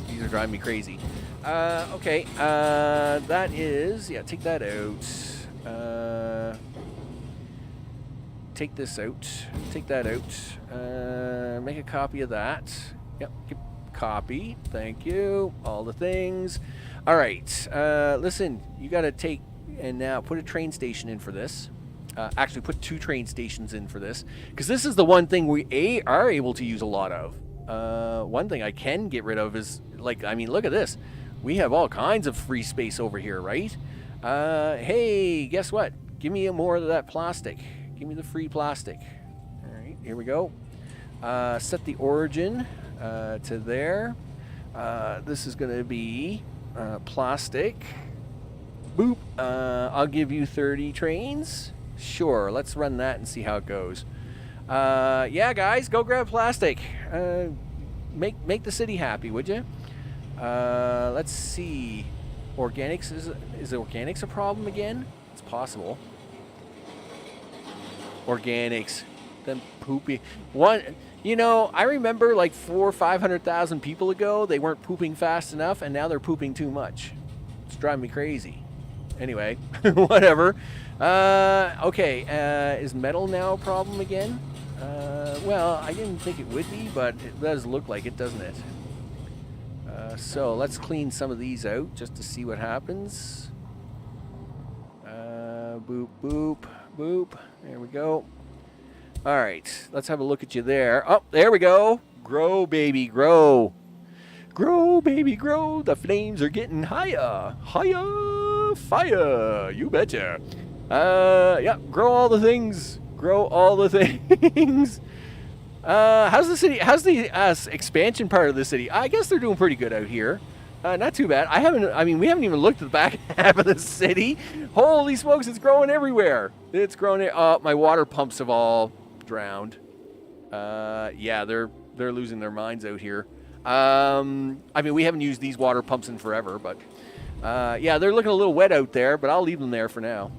These are driving me crazy. Okay, that is... Yeah, take that out. Take this out. Take that out. Make a copy of that. Yep, copy. Thank you. All the things. All right. Listen, you got to take... And now put a train station in for this. Actually, put 2 train stations in for this. Because this is the one thing we are able to use a lot of. One thing I can get rid of is, like, I mean, look at this. We have all kinds of free space over here, right? Hey, guess what? Give me more of that plastic. Give me the free plastic. All right, here we go. Set the origin to there. This is going to be plastic. Boop. I'll give you 30 trains. Sure, let's run that and see how it goes. Yeah, guys, go grab plastic. Make the city happy, would you? Let's see. Organics, is organics a problem again? It's possible. Organics. Them poopy. You know, I remember like 400,000 or 500,000 people ago, they weren't pooping fast enough, and now they're pooping too much. It's driving me crazy. Anyway, whatever. Okay, is metal now a problem again? Well, I didn't think it would be, but it does look like it, doesn't it? So let's clean some of these out just to see what happens. Boop, boop, boop. There we go. All right, let's have a look at you there. Oh, there we go. Grow, baby, grow. Grow, baby, grow. The flames are getting higher. Higher, fire. You betcha. Yeah, grow all the things. Grow all the things. How's the city? How's the expansion part of the city? I guess they're doing pretty good out here. Not too bad. We haven't even looked at the back half of the city. Holy smokes, it's growing everywhere. It's growing. Oh, my water pumps have all drowned. Yeah, they're losing their minds out here. We haven't used these water pumps in forever, but yeah, they're looking a little wet out there, but I'll leave them there for now.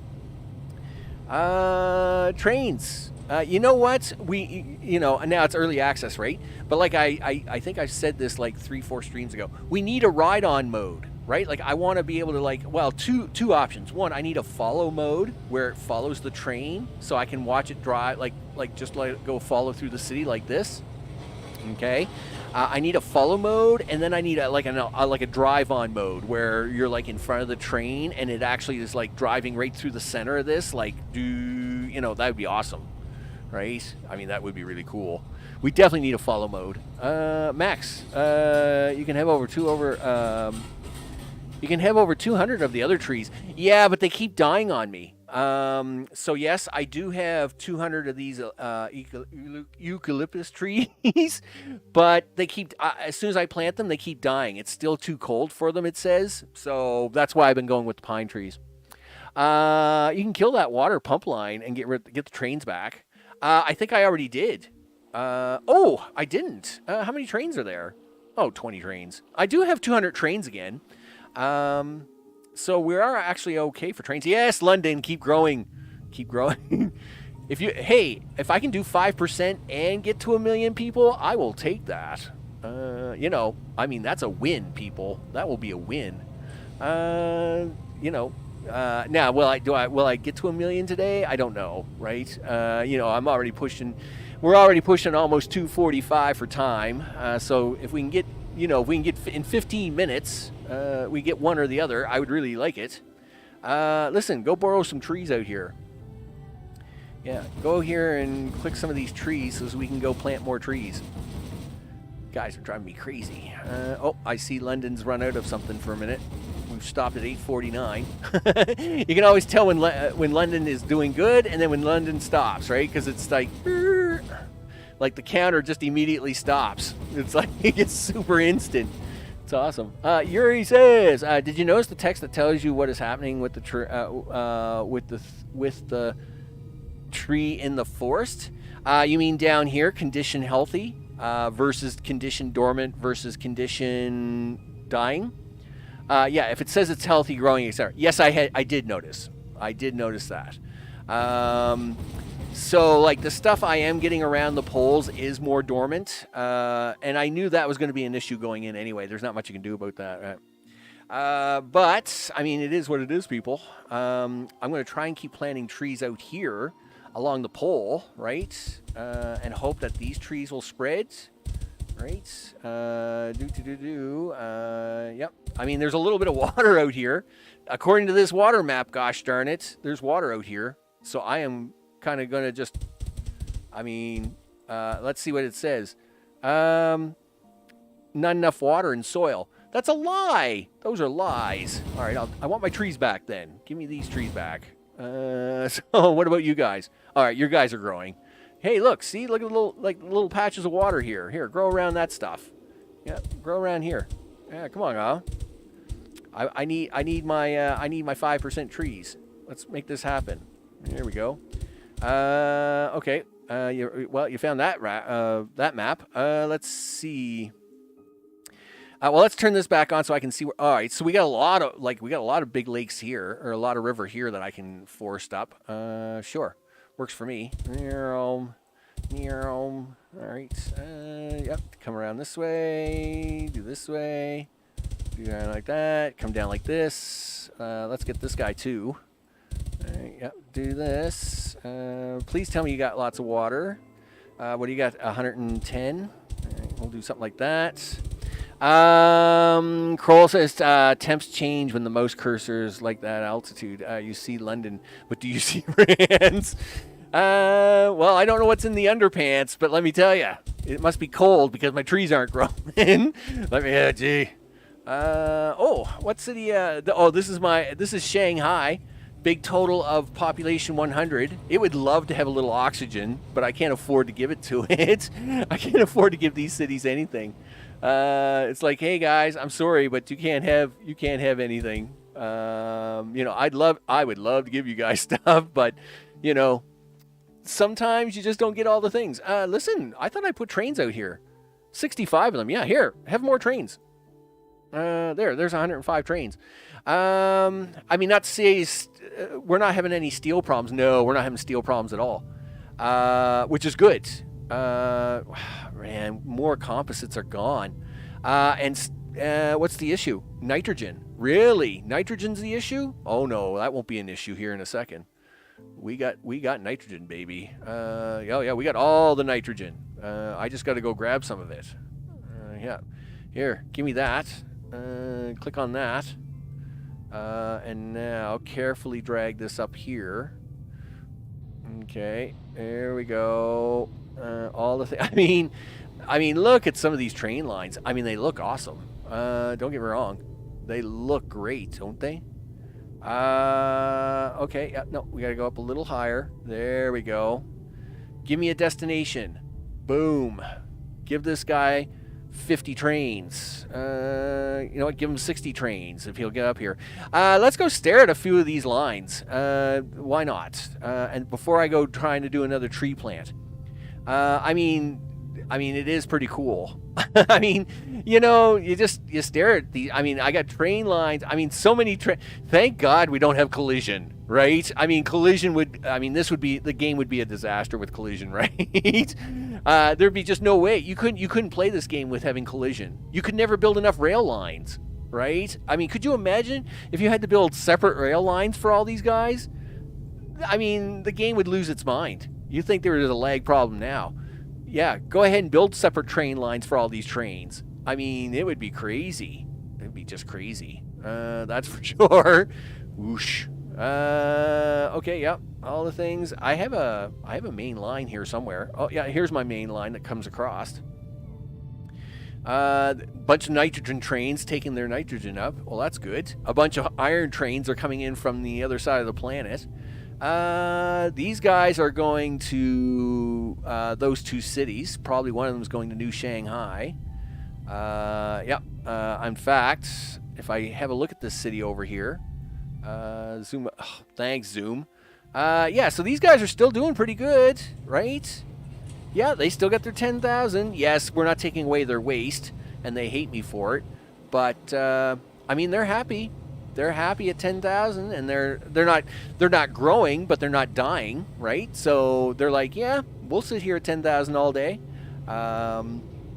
Trains. You know what? Now it's early access, right? But like I think I said this like 3-4 streams ago. We need a ride-on mode, right? Like I want to be able to two options. One, I need a follow mode where it follows the train, so I can watch it drive, like just let it go follow through the city like this. Okay. I need a follow mode, and then I need a drive-on mode where you're like in front of the train, and it actually is like driving right through the center of this. Like, that would be awesome, right? I mean, that would be really cool. We definitely need a follow mode. Max, you can have over 200 of the other trees. Yeah, but they keep dying on me. So yes, I do have 200 of these eucalyptus trees, but they keep as soon as I plant them, they keep dying. It's still too cold for them, it says. So that's why I've been going with the pine trees. You can kill that water pump line and get the trains back. I think I already did. Oh, I didn't. How many trains are there? Oh, 20 trains. I do have 200 trains again. So we are actually okay for trains. Yes, London, keep growing. Keep growing. If I can do 5% and get to 1 million people, I will take that. That's a win, people. That will be a win. Now, will I get to 1 million today? I don't know, right? I'm already pushing. We're already pushing almost 245 for time. So if we can get, in 15 minutes, we get one or the other, I would really like it. Listen, go borrow some trees out here. Yeah, go here and click some of these trees so we can go plant more trees. Guys are driving me crazy. I see London's run out of something for a minute. We we've stopped at 8:49. You can always tell when London is doing good and then when London stops, right? Because it's like the counter just immediately stops. It's like it's super instant. It's awesome. Yuri says, "Did you notice the text that tells you what is happening with the tree in the forest? You mean down here, condition healthy versus condition dormant versus condition dying? Yeah, if it says it's healthy, growing, etc. Yes, I did notice. I did notice that. So, like, the stuff I am getting around the poles is more dormant, and I knew that was going to be an issue going in anyway. There's not much you can do about that, right? But, I mean, it is what it is, people. I'm going to try and keep planting trees out here along the pole, right? And hope that these trees will spread, right? Yep. I mean, there's a little bit of water out here. According to this water map, gosh darn it, there's water out here. So I am kind of going to just, I mean, let's see what it says. Not enough water in soil. That's a lie. Those are lies. All right, I want my trees back then. Give me these trees back. So what about you guys? All right, your guys are growing. Hey, look, see, look at the little patches of water here. Here, grow around that stuff. Yeah, grow around here. Yeah, come on, huh? I need my 5% trees. Let's make this happen. There we go. Okay. You found that map. Let's see. Well, let's turn this back on so I can see. All right. So we got a lot of big lakes here, or a lot of river here that I can forest up. Sure, works for me. All right. Yep. Come around this way. Do this way. Do that like that. Come down like this. Let's get this guy too. Yep, do this. Please tell me you got lots of water. What do you got? 110. Right, we'll do something like that. Kroll says temps change when the mouse cursors like that altitude. You see London, but do you see Rand's? Well, I don't know what's in the underpants, but let me tell you, it must be cold because my trees aren't growing. Gee. What city? This is Shanghai. Big total of population 100. It would love to have a little oxygen, but I can't afford to give it to it. I can't afford to give these cities anything. It's like, hey guys, I'm sorry, but you can't have anything. I would love to give you guys stuff, but sometimes you just don't get all the things. Listen, I thought I put trains out here. 65 of them. Yeah, here, have more trains. There's 105 trains. I mean, not to say we're not having any steel problems. No, we're not having steel problems at all, which is good. Man, more composites are gone. What's the issue? Nitrogen. Really? Nitrogen's the issue? Oh no, that won't be an issue here in a second. We got nitrogen, baby. Yeah, we got all the nitrogen. I just got to go grab some of it. Yeah. Here, give me that. Click on that. And now carefully drag this up here. Okay, there we go. All the things. I mean, look at some of these train lines. I mean, they look awesome. Don't get me wrong. They look great, don't they? Okay, yeah, no, we gotta go up a little higher. There we go. Give me a destination. Boom. Give this guy 50 trains. You know what? Give him 60 trains if he'll get up here. Let's go stare at a few of these lines. Why not? And before I go trying to do another tree plant. I mean, it is pretty cool. I mean, you stare at these. I mean, I got train lines. I mean, so many thank God we don't have collision, right? I mean, the game would be a disaster with collision, right? There'd be just no way. You couldn't play this game with having collision. You could never build enough rail lines, right? I mean, could you imagine if you had to build separate rail lines for all these guys? I mean, the game would lose its mind. You think there is a lag problem now. Yeah, go ahead and build separate train lines for all these trains. I mean, it would be crazy. It'd be just crazy. That's for sure. Whoosh. Okay, yep. All the things. I have a main line here somewhere. Oh, yeah, here's my main line that comes across. Bunch of nitrogen trains taking their nitrogen up. Well, that's good. A bunch of iron trains are coming in from the other side of the planet. These guys are going to those two cities. Probably one of them is going to New Shanghai. In fact, if I have a look at this city over here, zoom. Oh, thanks, zoom. So these guys are still doing pretty good, right? Yeah, they still got their 10,000. Yes, we're not taking away their waste, and they hate me for it. But I mean, they're happy. They're happy at 10,000, and they're not growing, but they're not dying, right? So they're like, yeah, we'll sit here at 10,000 all day.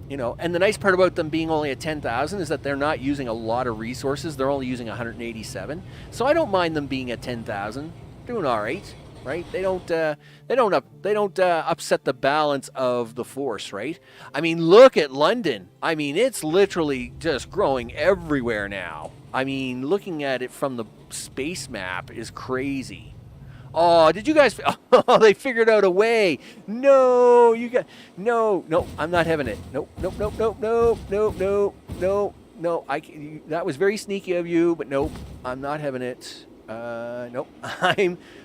You know, and the nice part about them being only at 10,000 is that they're not using a lot of resources. They're only using 187. So I don't mind them being at 10,000. Doing all right. Right? They don't upset the balance of the force, right? I mean, look at London. I mean, it's literally just growing everywhere now. I mean, looking at it from the space map is crazy. Oh, did you guys? Oh, they figured out a way. No, no. I'm not having it. Nope. No. That was very sneaky of you, but nope. I'm not having it. Nope.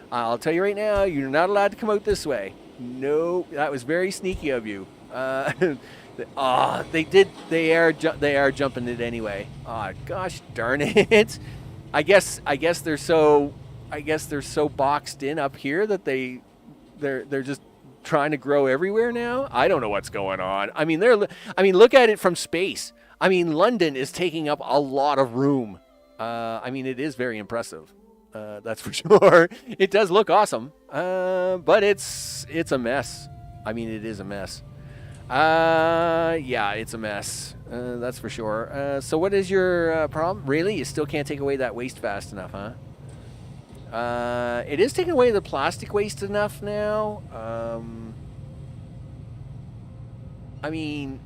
I'll tell you right now, you're not allowed to come out this way. No, that was very sneaky of you. They are jumping it anyway. Oh, gosh darn it. I guess they're so boxed in up here that they're just trying to grow everywhere now. I don't know what's going on. I mean, look at it from space. I mean, London is taking up a lot of room. I mean, it is very impressive. That's for sure. It does look awesome, but it's a mess. I mean, it is a mess. Yeah, it's a mess. That's for sure. So what is your problem? Really? You still can't take away that waste fast enough, huh? It is taking away the plastic waste enough now. I mean,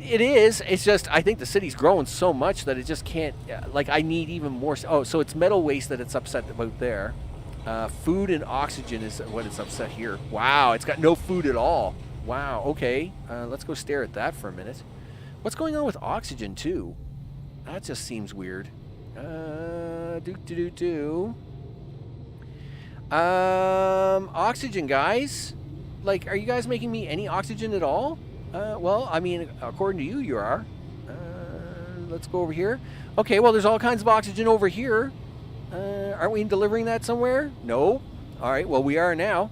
it is. It's just I think the city's growing so much that it just can't. Like I need even more. Oh, so it's metal waste that it's upset about there. Food and oxygen is what it's upset here. Wow, it's got no food at all. Wow. Okay. Let's go stare at that for a minute. What's going on with oxygen too? That just seems weird. Oxygen, guys. Like, are you guys making me any oxygen at all? Well, I mean, according to you, you are. Let's go over here. Okay, well, there's all kinds of oxygen over here. Aren't we delivering that somewhere? No. All right, well, we are now.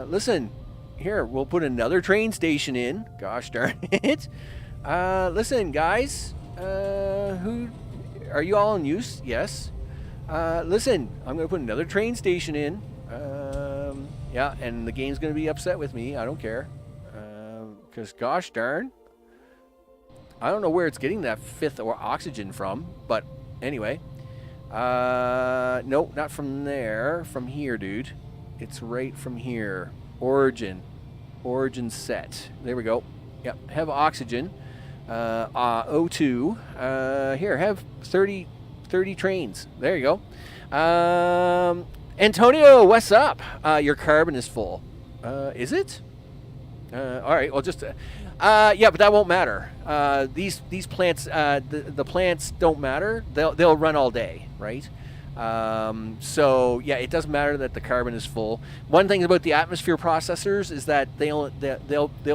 Listen, here, we'll put another train station in. Gosh darn it. Listen, guys. Who... Are you all in use? Yes. Listen, I'm going to put another train station in. Yeah, and the game's going to be upset with me. I don't care. Because gosh darn. I don't know where it's getting that fifth or oxygen from. But anyway. Nope, not from there. From here, dude. It's right from here. Origin. Origin set. There we go. Yep, have oxygen. O2. Here, have 30 trains. There you go. Antonio, what's up? Your carbon is full. Is it? All right. Well, just yeah, but that won't matter. These plants, the plants don't matter. They'll run all day, right? So yeah, it doesn't matter that the carbon is full. One thing about the atmosphere processors is that they'll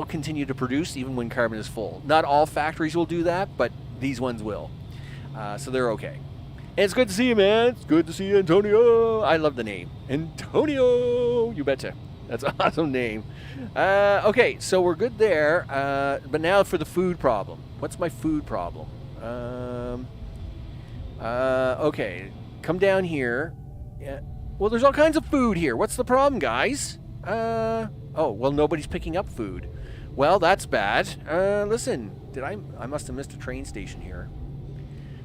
continue to produce even when carbon is full. Not all factories will do that, but these ones will. So they're okay. And it's good to see you, man. It's good to see you, Antonio. I love the name, Antonio. You betcha. That's an awesome name. Okay, so we're good there. But now for the food problem. What's my food problem? Okay. Come down here. Yeah. Well, there's all kinds of food here. What's the problem, guys? Oh, well, nobody's picking up food. Well, that's bad. Listen, I must have missed a train station here.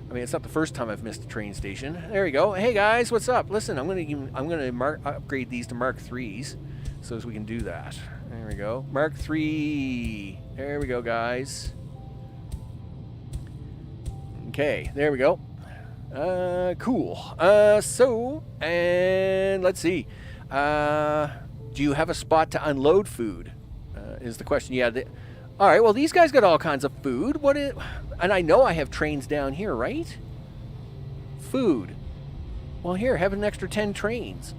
I mean, it's not the first time I've missed a train station. There we go. Hey guys, what's up? Listen, I'm gonna upgrade these to Mark 3s, so as we can do that. There we go. Mark 3. There we go, guys. Okay, there we go. Cool. So, and let's see. Do you have a spot to unload food? Is the question. Yeah. All right, well, these guys got all kinds of food. What is... And I know I have trains down here, right? Food. Well, here, have an extra 10 trains.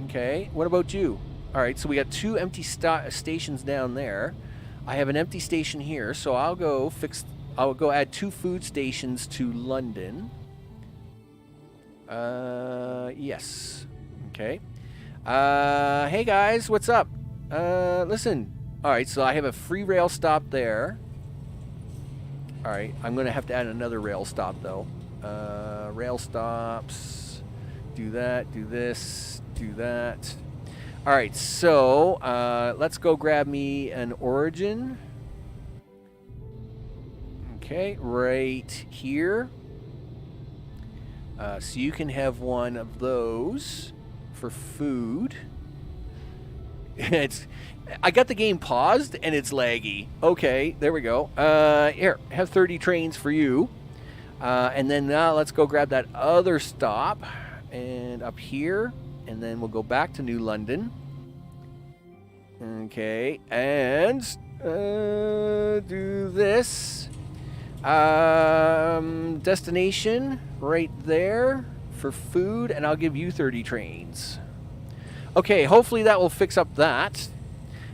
Okay, what about you? All right, so we got 2 empty stations down there. I have an empty station here, so I'll go add 2 food stations to London. Yes. Okay. Hey guys, what's up? Listen. All right, so I have a free rail stop there. All right, I'm going to have to add another rail stop, though. Rail stops. Do that, do this, do that. All right, so let's go grab me an origin. Okay, right here. So you can have one of those for food. I got the game paused and it's laggy. Okay, there we go. Here, have 30 trains for you. And then now let's go grab that other stop and up here, and then we'll go back to New London. Okay, and do this. Destination right there for food, and I'll give you 30 trains. Okay, hopefully that will fix up that.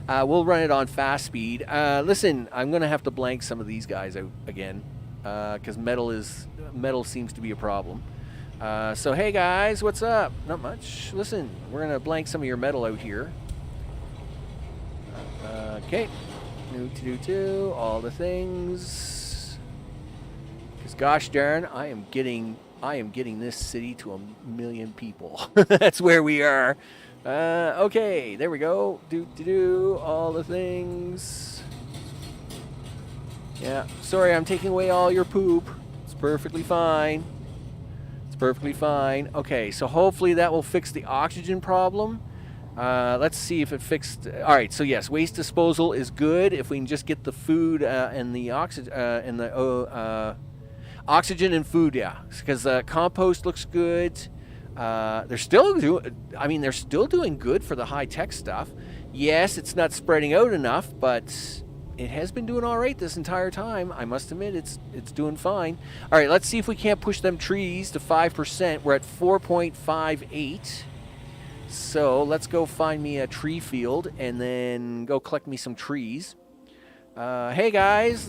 We'll run it on fast speed. Listen, I'm going to have to blank some of these guys out again, because metal seems to be a problem. So hey guys, what's up? Not much. Listen, we're going to blank some of your metal out here. Okay. Do all the things. Because gosh darn, I am getting this city to 1 million people. That's where we are. Okay, there we go. Do all the things. Yeah, sorry, I'm taking away all your poop. It's perfectly fine. It's perfectly fine. Okay, so hopefully that will fix the oxygen problem. Let's see if it fixed. All right, so yes, waste disposal is good. If we can just get the food and the oxygen and food, yeah, because compost looks good. They're still doing good for the high tech stuff. Yes, it's not spreading out enough, but it has been doing all right this entire time. I must admit, it's doing fine. All right, let's see if we can't push them trees to 5%. We're at 4.58. So let's go find me a tree field and then go collect me some trees. Hey guys,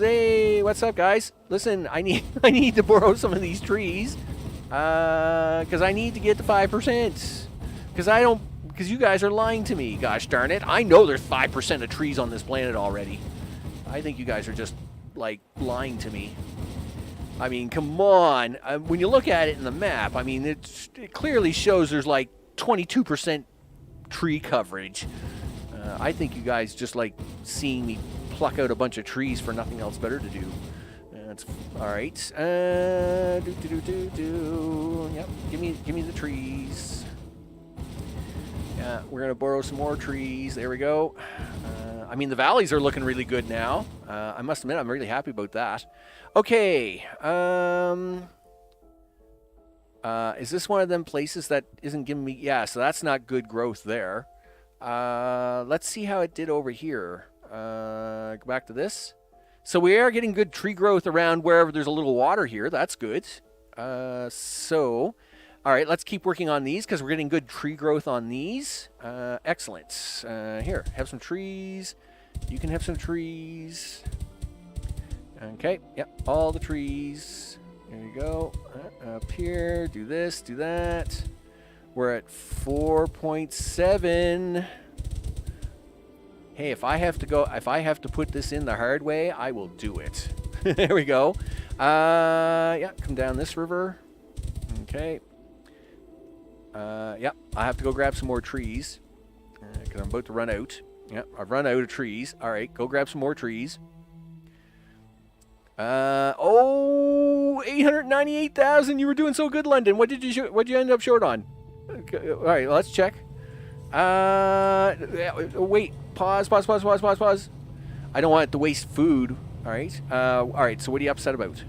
what's up, guys? Listen, I need to borrow some of these trees. Because I need to get to 5%. Because you guys are lying to me. Gosh darn it. I know there's 5% of trees on this planet already. I think you guys are just, like, lying to me. I mean, come on. When you look at it in the map, I mean, it clearly shows there's, like, 22% tree coverage. I think you guys just like seeing me pluck out a bunch of trees for nothing else better to do. That's all right. Yep, give me the trees. Yeah, we're gonna borrow some more trees. There we go. I mean, the valleys are looking really good now. I must admit, I'm really happy about that. Okay. Is this one of them places that isn't giving me... Yeah, so that's not good growth there. Let's see how it did over here. Go back to this. So we are getting good tree growth around wherever there's a little water here. That's good. All right, let's keep working on these because we're getting good tree growth on these. Excellent. Here, have some trees. You can have some trees. Okay, yep, all the trees. There you go. Up here, do this, do that. We're at 4.7. Hey, if I have to put this in the hard way, I will do it. There we go. Yeah, come down this river. Okay. Yeah, I have to go grab some more trees because I'm about to run out. Yep, I've run out of trees. All right, go grab some more trees. 898,000. You were doing so good, London. What'd you end up short on? Okay, all right, let's check. Wait. Pause. I don't want it to waste food. All right. All right. So what are you upset about?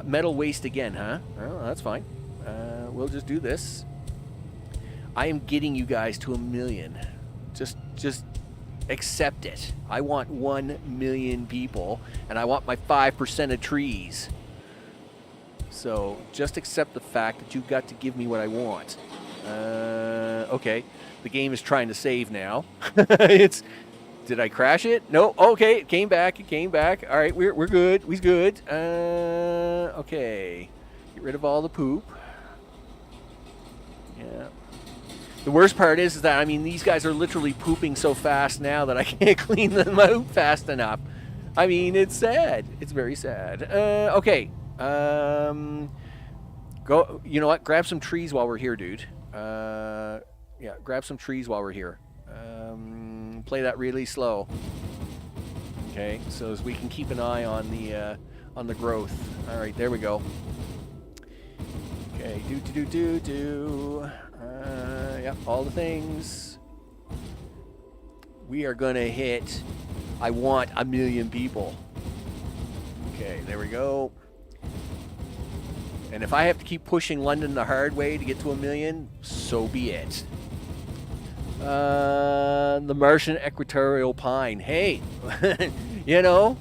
Metal waste again, huh? Oh, that's fine. We'll just do this. I am getting you guys to 1 million. Just Accept it. I want 1 million people, and I want my 5% of trees. So just accept the fact that you've got to give me what I want. Okay. The game is trying to save now. Did I crash it? No. Okay, it came back. It came back. All right, we're good. We're good. Okay. Get rid of all the poop. Yeah. The worst part is that, I mean, these guys are literally pooping so fast now that I can't clean them out fast enough. I mean, it's sad. It's very sad. Okay. Go. You know what? Grab some trees while we're here, dude. Yeah, grab some trees while we're here. Play that really slow. Okay, so as we can keep an eye on the growth. All right, there we go. Okay, do. Yep, all the things. We are gonna hit. I want 1 million people. Okay, there we go. And if I have to keep pushing London the hard way to get to 1 million, so be it. The Martian equatorial pine. Hey, you know,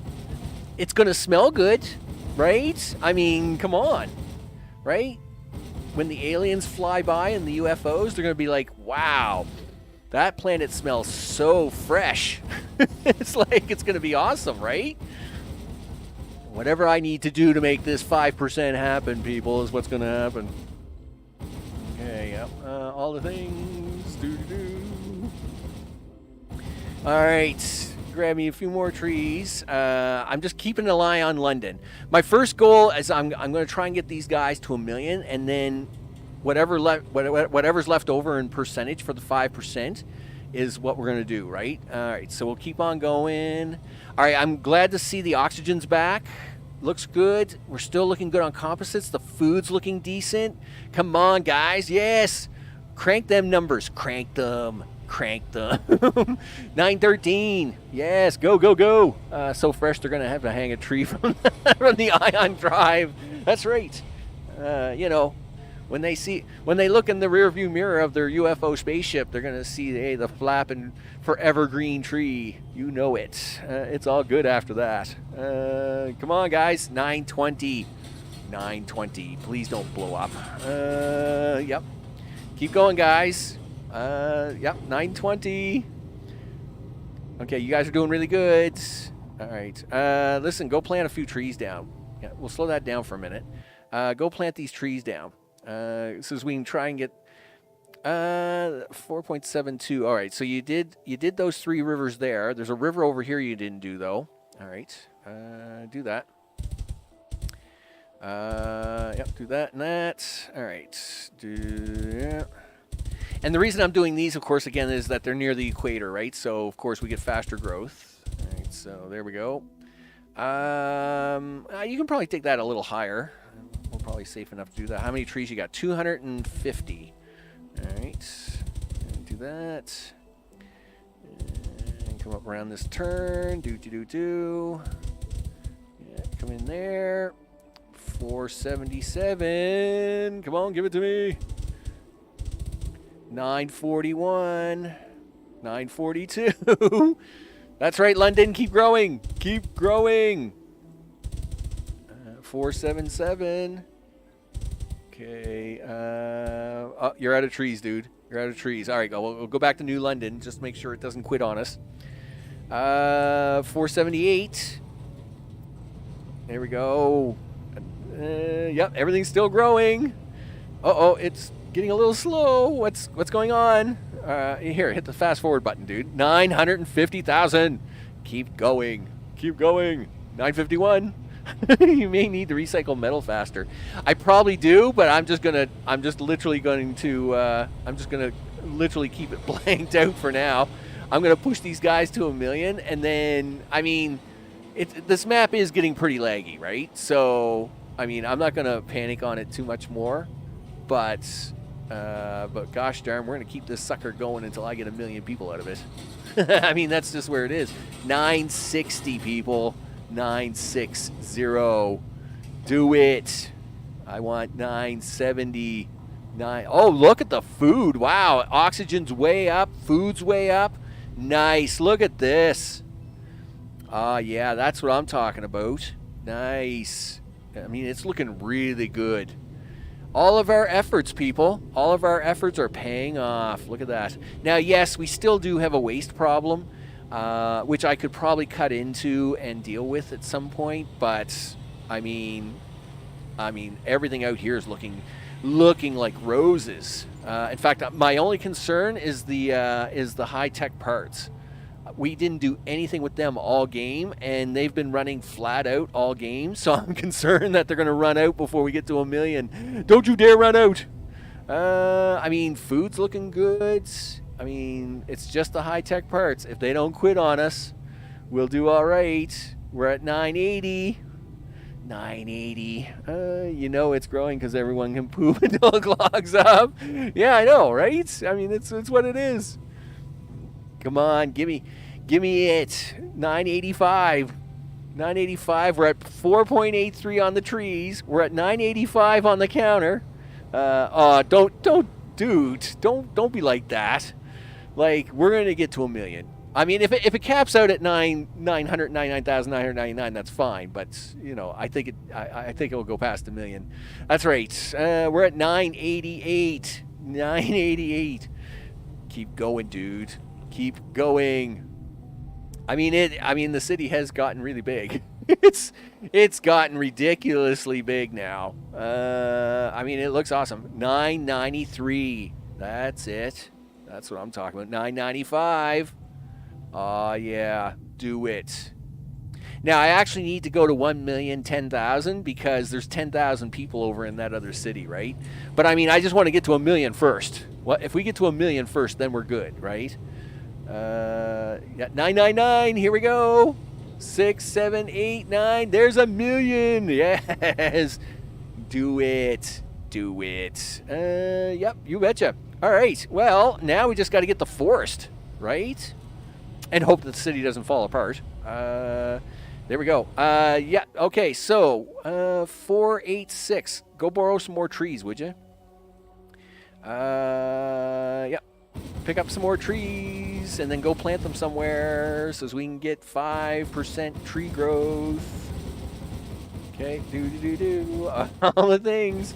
it's gonna smell good, right? I mean, come on, right? When the aliens fly by in the UFOs, they're gonna be like, wow, that planet smells so fresh. It's like, it's gonna be awesome, right? Whatever I need to do to make this 5% happen, people, is what's gonna happen. Okay, yep, all the things, do. All right, grab me a few more trees. I'm just keeping an eye on London. My first goal is I'm going to try and get these guys to 1 million, and then whatever's left over in percentage for the 5% is what we're going to do, right? All right, so we'll keep on going. All right, I'm glad to see the oxygen's back. Looks good. We're still looking good on composites. The food's looking decent. Come on, guys. Yes. Crank them numbers. Crank them. 913. Yes, go. So fresh they're going to have to hang a tree from the ion drive. That's right. You know, when they look in the rearview mirror of their UFO spaceship, they're going to see the flapping forever green tree. You know it. It's all good after that. Come on, guys. 920. Please don't blow up. Yep. Keep going, guys. Yep, 920. Okay, you guys are doing really good. All right. Listen, go plant a few trees down. Yeah, we'll slow that down for a minute. Go plant these trees down. So as we can try and get 4.72. All right, so you did those 3 rivers there. There's a river over here you didn't do though. All right. Do that. Yep, do that and that. All right. Yeah. And the reason I'm doing these, of course, again, is that they're near the equator, right? So, of course, we get faster growth. All right, so there we go. You can probably take that a little higher. We're probably safe enough to do that. How many trees you got? 250. All right. And do that. And come up around this turn. Do. Yeah, come in there. 477. Come on, give it to me. 941, 942. That's right, London. Keep growing. 477. Okay. Oh, you're out of trees, dude. You're out of trees. All right, we'll go back to New London. Just make sure it doesn't quit on us. 478. There we go. Yep, everything's still growing. Uh-oh, it's getting a little slow. What's going on? Here, hit the fast forward button, dude. 950,000. Keep going. 951. You may need to recycle metal faster. I probably do, but I'm just literally going to keep it blanked out for now. I'm gonna push these guys to 1 million, and then this map is getting pretty laggy, right? So I mean, I'm not gonna panic on it too much more, but gosh darn, we're going to keep this sucker going until I get 1 million people out of it. I mean, that's just where it is. 960, people. 960. Do it. I want 970. Oh, look at the food. Wow. Oxygen's way up. Food's way up. Nice. Look at this. Ah, yeah, that's what I'm talking about. Nice. I mean, it's looking really good. All of our efforts, people, all of our efforts are paying off. Look at that. Now, yes, we still do have a waste problem, which I could probably cut into and deal with at some point. But I mean, everything out here is looking like roses. In fact, my only concern is the high-tech parts. We didn't do anything with them all game, and they've been running flat out all game, so I'm concerned that they're going to run out before we get to 1 million. Don't you dare run out! I mean, food's looking good. I mean, it's just the high-tech parts. If they don't quit on us, we'll do all right. We're at 980. 980. You know it's growing because everyone can poop until it clogs up. Yeah, I know, right? I mean, it's what it is. Come on, give me it. 985. 985. We're at 4.83 on the trees. We're at 985 on the counter. Don't be like that. Like, we're gonna get to 1 million. I mean, if it caps out at 999,999, that's fine. But you know, I think it will go past 1 million. That's right. We're at 988. 988. Keep going, dude. Keep going. I mean, the city has gotten really big. It's gotten ridiculously big now. I mean, it looks awesome. 993. That's it. That's what I'm talking about. 995. Oh, yeah. Do it. Now, I actually need to go to 1,010,000 because there's 10,000 people over in that other city, right? But, I mean, I just want to get to 1 million first. Well, if we get to 1 million first, then we're good, right? 999. Here we go. 6, 7, 8, 9. There's 1 million. Yes. Do it. Do it. Yep, you betcha. All right. Well, now we just got to get the forest, right? And hope that the city doesn't fall apart. There we go. Yeah. Okay. So, 486. Go borrow some more trees, would you? Yeah. Pick up some more trees and then go plant them somewhere so we can get 5% tree growth. Okay. Do. All the things.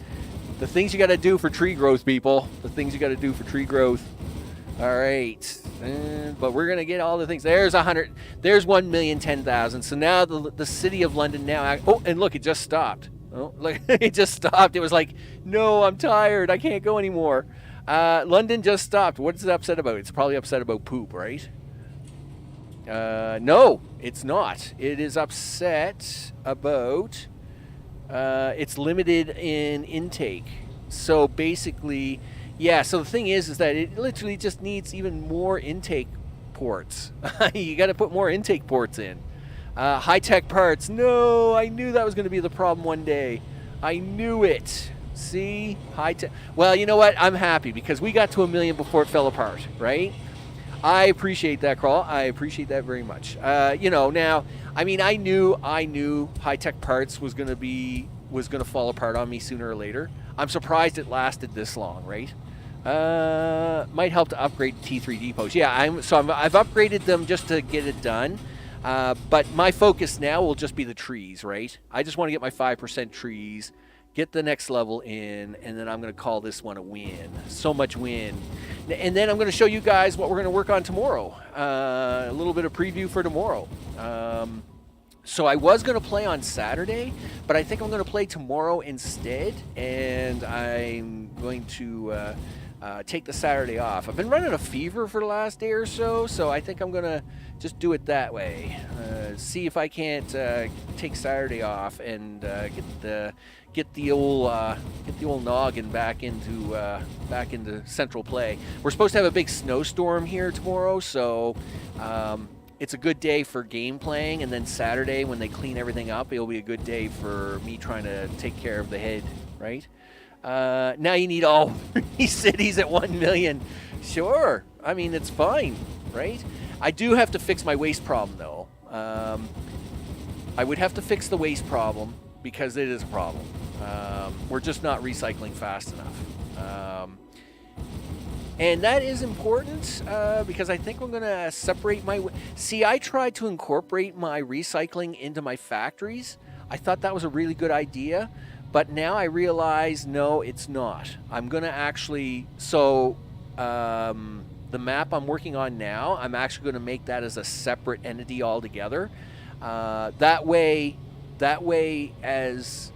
The things you got to do for tree growth, people. The things you got to do for tree growth. All right. But we're going to get all the things. There's 100. There's 1,010,000. So now the city of London now. Oh, and look, it just stopped. Oh, look, it just stopped. It was like, no, I'm tired. I can't go anymore. London just stopped. What is it upset about? It's probably upset about poop, right? No, it's not. It is upset about it's limited in intake. So basically, yeah, so the thing is that it literally just needs even more intake ports. You got to put more intake ports in. High-tech parts. No, I knew that was going to be the problem one day. I knew it. See? High-tech. Well, you know what? I'm happy because we got to 1 million before it fell apart, right? I appreciate that, Crawl. I appreciate that very much. You know, now, I mean, I knew high-tech parts was going to fall apart on me sooner or later. I'm surprised it lasted this long, right? Might help to upgrade T3 depots. Yeah, I've upgraded them just to get it done. But my focus now will just be the trees, right? I just want to get my 5% trees, get the next level in, and then I'm going to call this one a win. So much win. And then I'm going to show you guys what we're going to work on tomorrow. A little bit of preview for tomorrow. So I was going to play on Saturday, but I think I'm going to play tomorrow instead, and I'm going to take the Saturday off. I've been running a fever for the last day or so, so I think I'm going to just do it that way. See if I can't take Saturday off and get the old noggin back into central play. We're supposed to have a big snowstorm here tomorrow, so it's a good day for game playing, and then Saturday when they clean everything up, it'll be a good day for me trying to take care of the head, right? Now you need all 3 cities at 1 million. Sure, I mean, it's fine, right? I do have to fix my waste problem, though. I would have to fix the waste problem because it is a problem. We're just not recycling fast enough. And that is important because I think I'm going to separate my... See, I tried to incorporate my recycling into my factories. I thought that was a really good idea. But now I realize, no, it's not. I'm going to actually... So the map I'm working on now, I'm actually going to make that as a separate entity altogether. That way as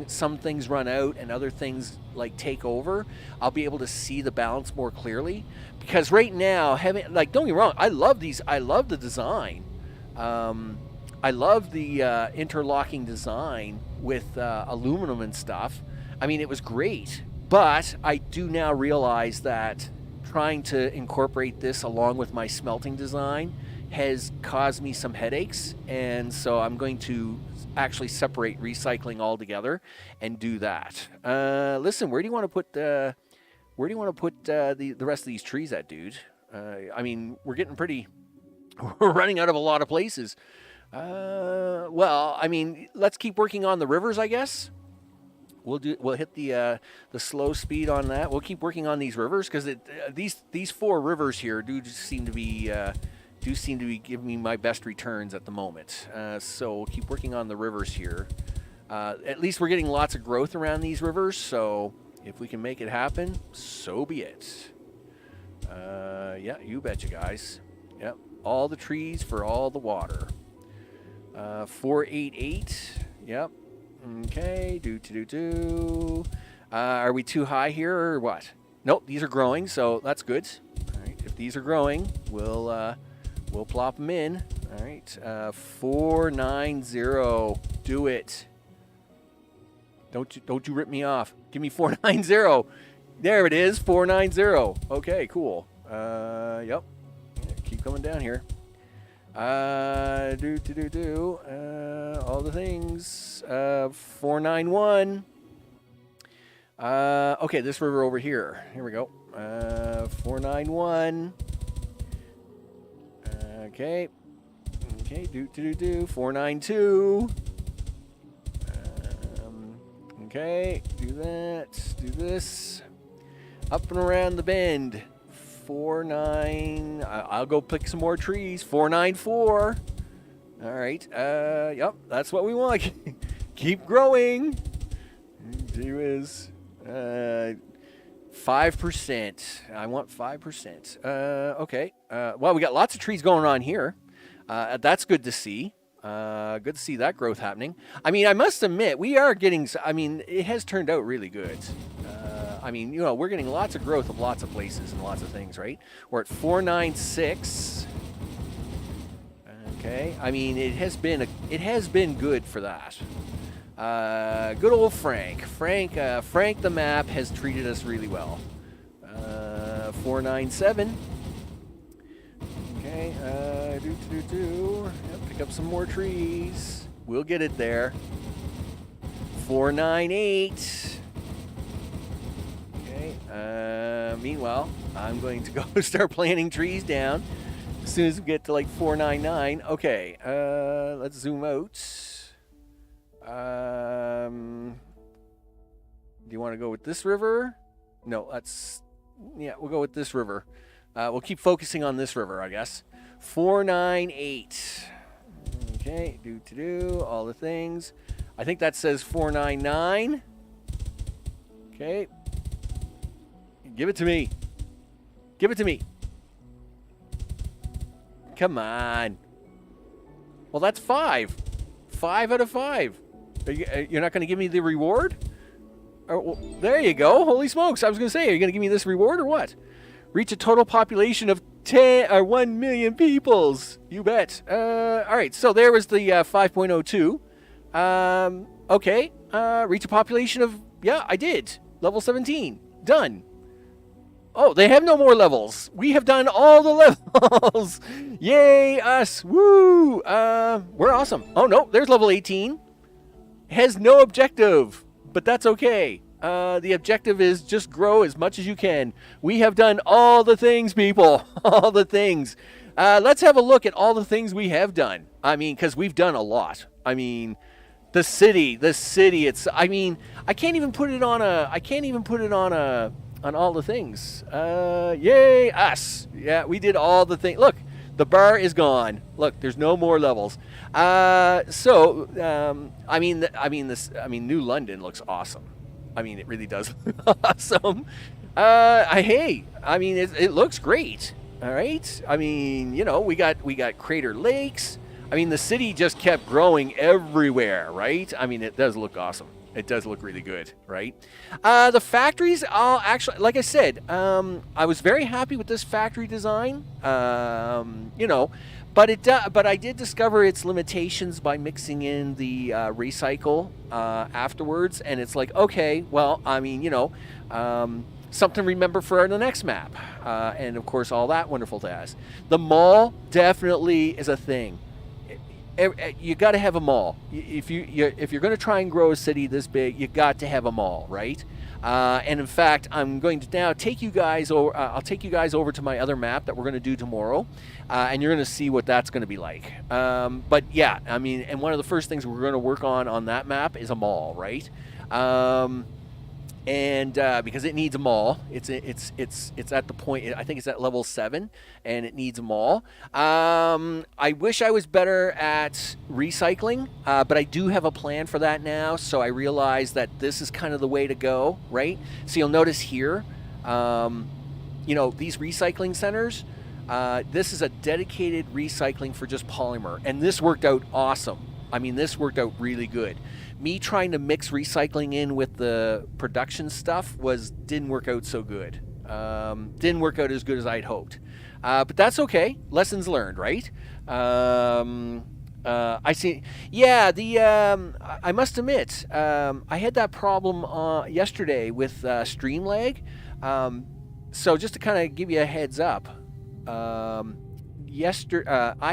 some things run out and other things like take over, I'll be able to see the balance more clearly. Because right now, don't get me wrong, I love the design. I love the interlocking design with aluminum and stuff. I mean, it was great, but I do now realize that trying to incorporate this along with my smelting design has caused me some headaches, and so I'm going to actually separate recycling altogether and do that. Listen, where do you want to put the rest of these trees at, dude? I mean, we're running out of a lot of places. Well, I mean, let's keep working on the rivers, I guess. We'll hit the slow speed on that. We'll keep working on these rivers because these 4 rivers here do seem to be giving me my best returns at the moment. So we'll keep working on the rivers here. At least we're getting lots of growth around these rivers, so if we can make it happen, so be it. Yeah, you betcha, guys. Yep, all the trees for all the water. 488. Yep. Okay. Are we too high here or what? Nope. These are growing, so that's good. All right. If these are growing, we'll plop them in. All right. 490. Do it. Don't you rip me off. Give me 490. There it is. 490. Okay. Cool. Yep. Keep coming down here. All the things. 491. Okay, this river over here. Here we go. 491. Okay. 492. Okay, do that. Do this. Up and around the bend. 49. I'll go pick some more trees. 494. All right. Yep, that's what we want. Keep growing. Gee whiz. 5%. I want 5%. Okay. Well, we got lots of trees going on here. That's good to see. Good to see that growth happening. I mean, I must admit, we are getting... I mean, it has turned out really good. I mean, you know, we're getting lots of growth of lots of places and lots of things, right? We're at 496. Okay. I mean, it has been good for that. Good old Frank. Frank the map has treated us really well. 497. Okay. Yep, pick up some more trees. We'll get it there. 498. Okay. Meanwhile, I'm going to go start planting trees down as soon as we get to like 499. Okay. Let's zoom out. Do you want to go with this river? No, we'll go with this river. We'll keep focusing on this river, I guess. 498. Okay, all the things. I think that says 499. Okay. Give it to me. Give it to me. Come on. Well, that's 5. 5 out of 5. You're not going to give me the reward? Oh, well, there you go. Holy smokes. I was going to say, are you going to give me this reward or what? Reach a total population of 1 million peoples. You bet. All right, so there was the 5.02. Okay. Reach a population of... Yeah, I did. Level 17. Done. Oh, they have no more levels. We have done all the levels. Yay, us. Woo. We're awesome. Oh, no, there's level 18. Has no objective, but that's okay. The objective is just grow as much as you can. We have done all the things, people. All the things. Let's have a look at all the things we have done. I mean, because we've done a lot. I mean, The city. It's. I mean, I can't even put it on a. I can't even put it on all the things. Yay us! Yeah, we did all the things. Look, the bar is gone. Look, there's no more levels. I mean, New London looks awesome. I mean, it really does look awesome. Hey, I mean, it looks great. All right. I mean, we got Crater Lakes. I mean, the city just kept growing everywhere, right? I mean, it does look awesome. It does look really good, right? The factories, actually, like I said, I was very happy with this factory design. But I did discover its limitations by mixing in the recycle afterwards, and it's like, okay, well, I mean, something to remember for the next map, and of course, all that wonderful jazz. The mall definitely is a thing. You got to have a mall. If you're going to try and grow a city this big, you got to have a mall, right? And in fact, I'm going to now take you guys over. I'll take you guys over to my other map that we're going to do tomorrow, and you're going to see what that's going to be like. But yeah, I mean, and one of the first things we're going to work on that map is a mall, right? And because it needs a mall, it's at the point. I think it's at level 7, and it needs a mall. I wish I was better at recycling, but I do have a plan for that now. So I realize that this is kind of the way to go, right? So you'll notice here, these recycling centers. This is a dedicated recycling for just polymer, and this worked out awesome. I mean, this worked out really good. Me trying to mix recycling in with the production stuff didn't work out so good. Didn't work out as good as I'd hoped. But that's okay. Lessons learned, right? I see. Yeah, I must admit, I had that problem yesterday with stream lag. So just to kind of give you a heads up, I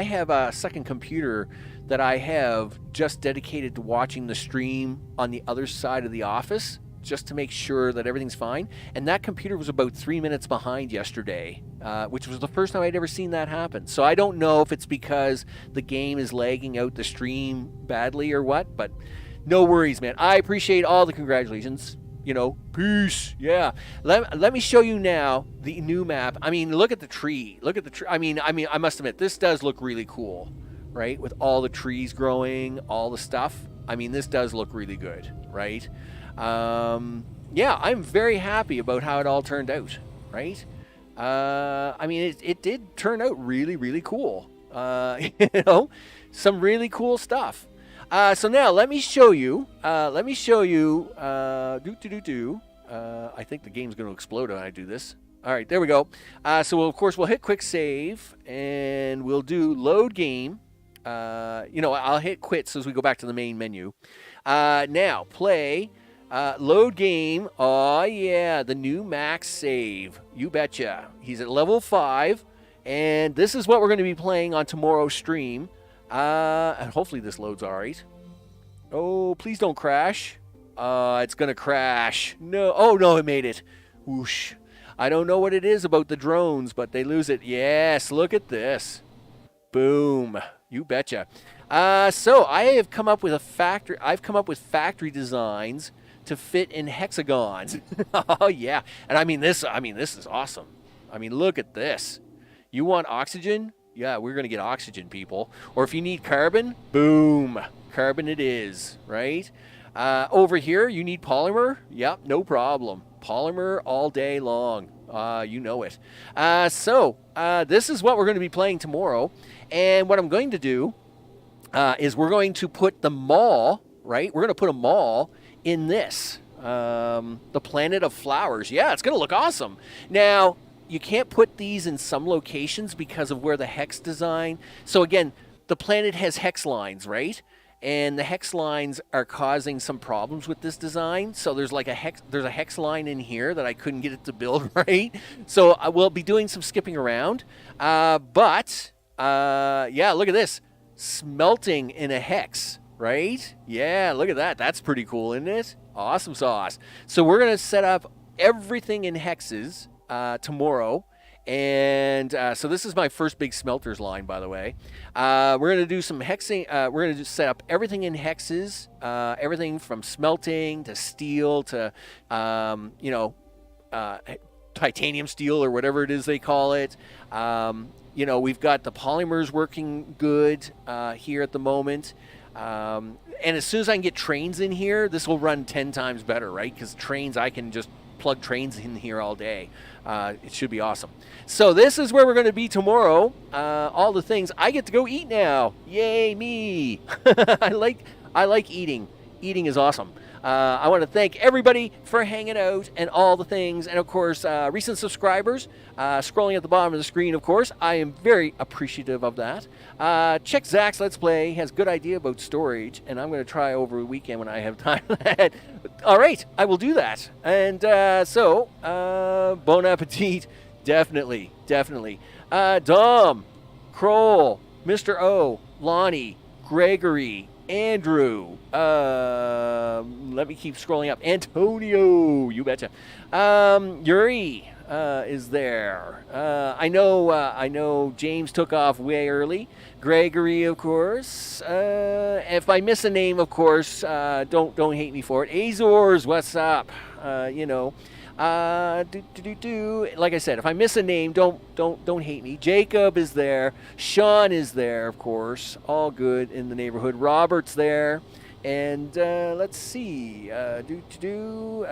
have a second computer that I have just dedicated to watching the stream on the other side of the office, just to make sure that everything's fine. And that computer was about 3 minutes behind yesterday, which was the first time I'd ever seen that happen. So I don't know if it's because the game is lagging out the stream badly or what, but no worries, man. I appreciate all the congratulations. Peace. Yeah. Let me show you now the new map. I mean, look at the tree. Look at the tree. I mean, I must admit, this does look really cool. Right, with all the trees growing, all the stuff. I mean, this does look really good, right? Yeah, I'm very happy about how it all turned out, right? I mean, it did turn out really, really cool. Some really cool stuff. So now let me show you. I think the game's going to explode when I do this. All right, there we go. So of course we'll hit quick save and we'll do load game. I'll hit quit as we go back to the main menu. Now, play, load game. Oh, yeah, the new max save. You betcha. He's at level 5, and this is what we're going to be playing on tomorrow's stream. And hopefully this loads all right. Oh, please don't crash. It's going to crash. No. Oh, no, it made it. Whoosh. I don't know what it is about the drones, but they lose it. Yes, look at this. Boom. You betcha. So I have come up with factory designs to fit in hexagons. Oh yeah. And I mean this is awesome. I mean, look at this. You want oxygen? Yeah, we're going to get oxygen, people. Or if you need carbon, boom. Carbon it is, right? Over here, you need polymer? Yep, no problem. Polymer all day long. You know it. So this is what we're going to be playing tomorrow. And what I'm going to do is we're going to put the mall, right? We're going to put a mall in this, the Planet of Flowers. Yeah, it's going to look awesome. Now, you can't put these in some locations because of where the hex design. So again, the planet has hex lines, right? And the hex lines are causing some problems with this design. So there's a hex line in here that I couldn't get it to build right. So I will be doing some skipping around. Yeah, look at this. Smelting in a hex, right? Yeah, look at that. That's pretty cool, isn't it? Awesome sauce. So we're going to set up everything in hexes tomorrow. And so this is my first big smelters line, by the way. We're going to do some hexing. We're going to just set up everything in hexes, everything from smelting to steel to, titanium steel or whatever it is they call it. We've got the polymers working good here at the moment. And as soon as I can get trains in here, this will run 10 times better, right? Because trains, I can just plug trains in here all day. It should be awesome. So this is where we're going to be tomorrow. All the things. I get to go eat now. Yay, me. I like eating. Eating is awesome. I want to thank everybody for hanging out and all the things. And, of course, recent subscribers, scrolling at the bottom of the screen, of course. I am very appreciative of that. Check Zach's Let's Play. He has a good idea about storage, and I'm going to try over the weekend when I have time for that. All right, I will do that. And bon appetit. Definitely. Dom, Kroll, Mr. O, Lonnie, Gregory, Andrew, let me keep scrolling up. Antonio, you betcha. Yuri is there. I know James took off way early. Gregory, of course. If I miss a name, of course, don't hate me for it. Azores, what's up? Like I said, if I miss a name, don't hate me. Jacob is there. Sean is there, of course. All good in the neighborhood. Robert's there. And let's see.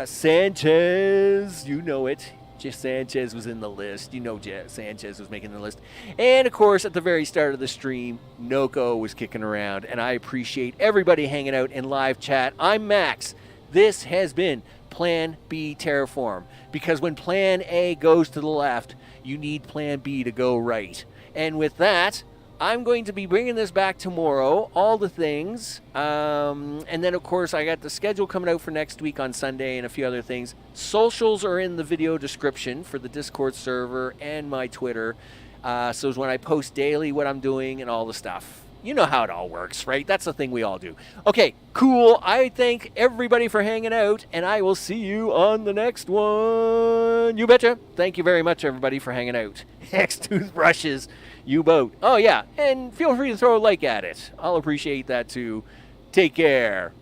Sanchez, you know it. Just Sanchez was in the list. You know Sanchez was making the list. And, of course, at the very start of the stream, Noko was kicking around. And I appreciate everybody hanging out in live chat. I'm Max. This has been Plan B Terraform, because when Plan A goes to the left, you need Plan B to go right. And with that, I'm going to be bringing this back tomorrow, all the things, and then of course I got the schedule coming out for next week on Sunday and a few other things. Socials are in the video description for the Discord server and my Twitter, so when I post daily what I'm doing and all the stuff. You know how it all works, right? That's the thing we all do. Okay, cool. I thank everybody for hanging out, and I will see you on the next one. You betcha. Thank you very much, everybody, for hanging out. Hex toothbrushes, you boat. Oh, yeah, and feel free to throw a like at it. I'll appreciate that, too. Take care.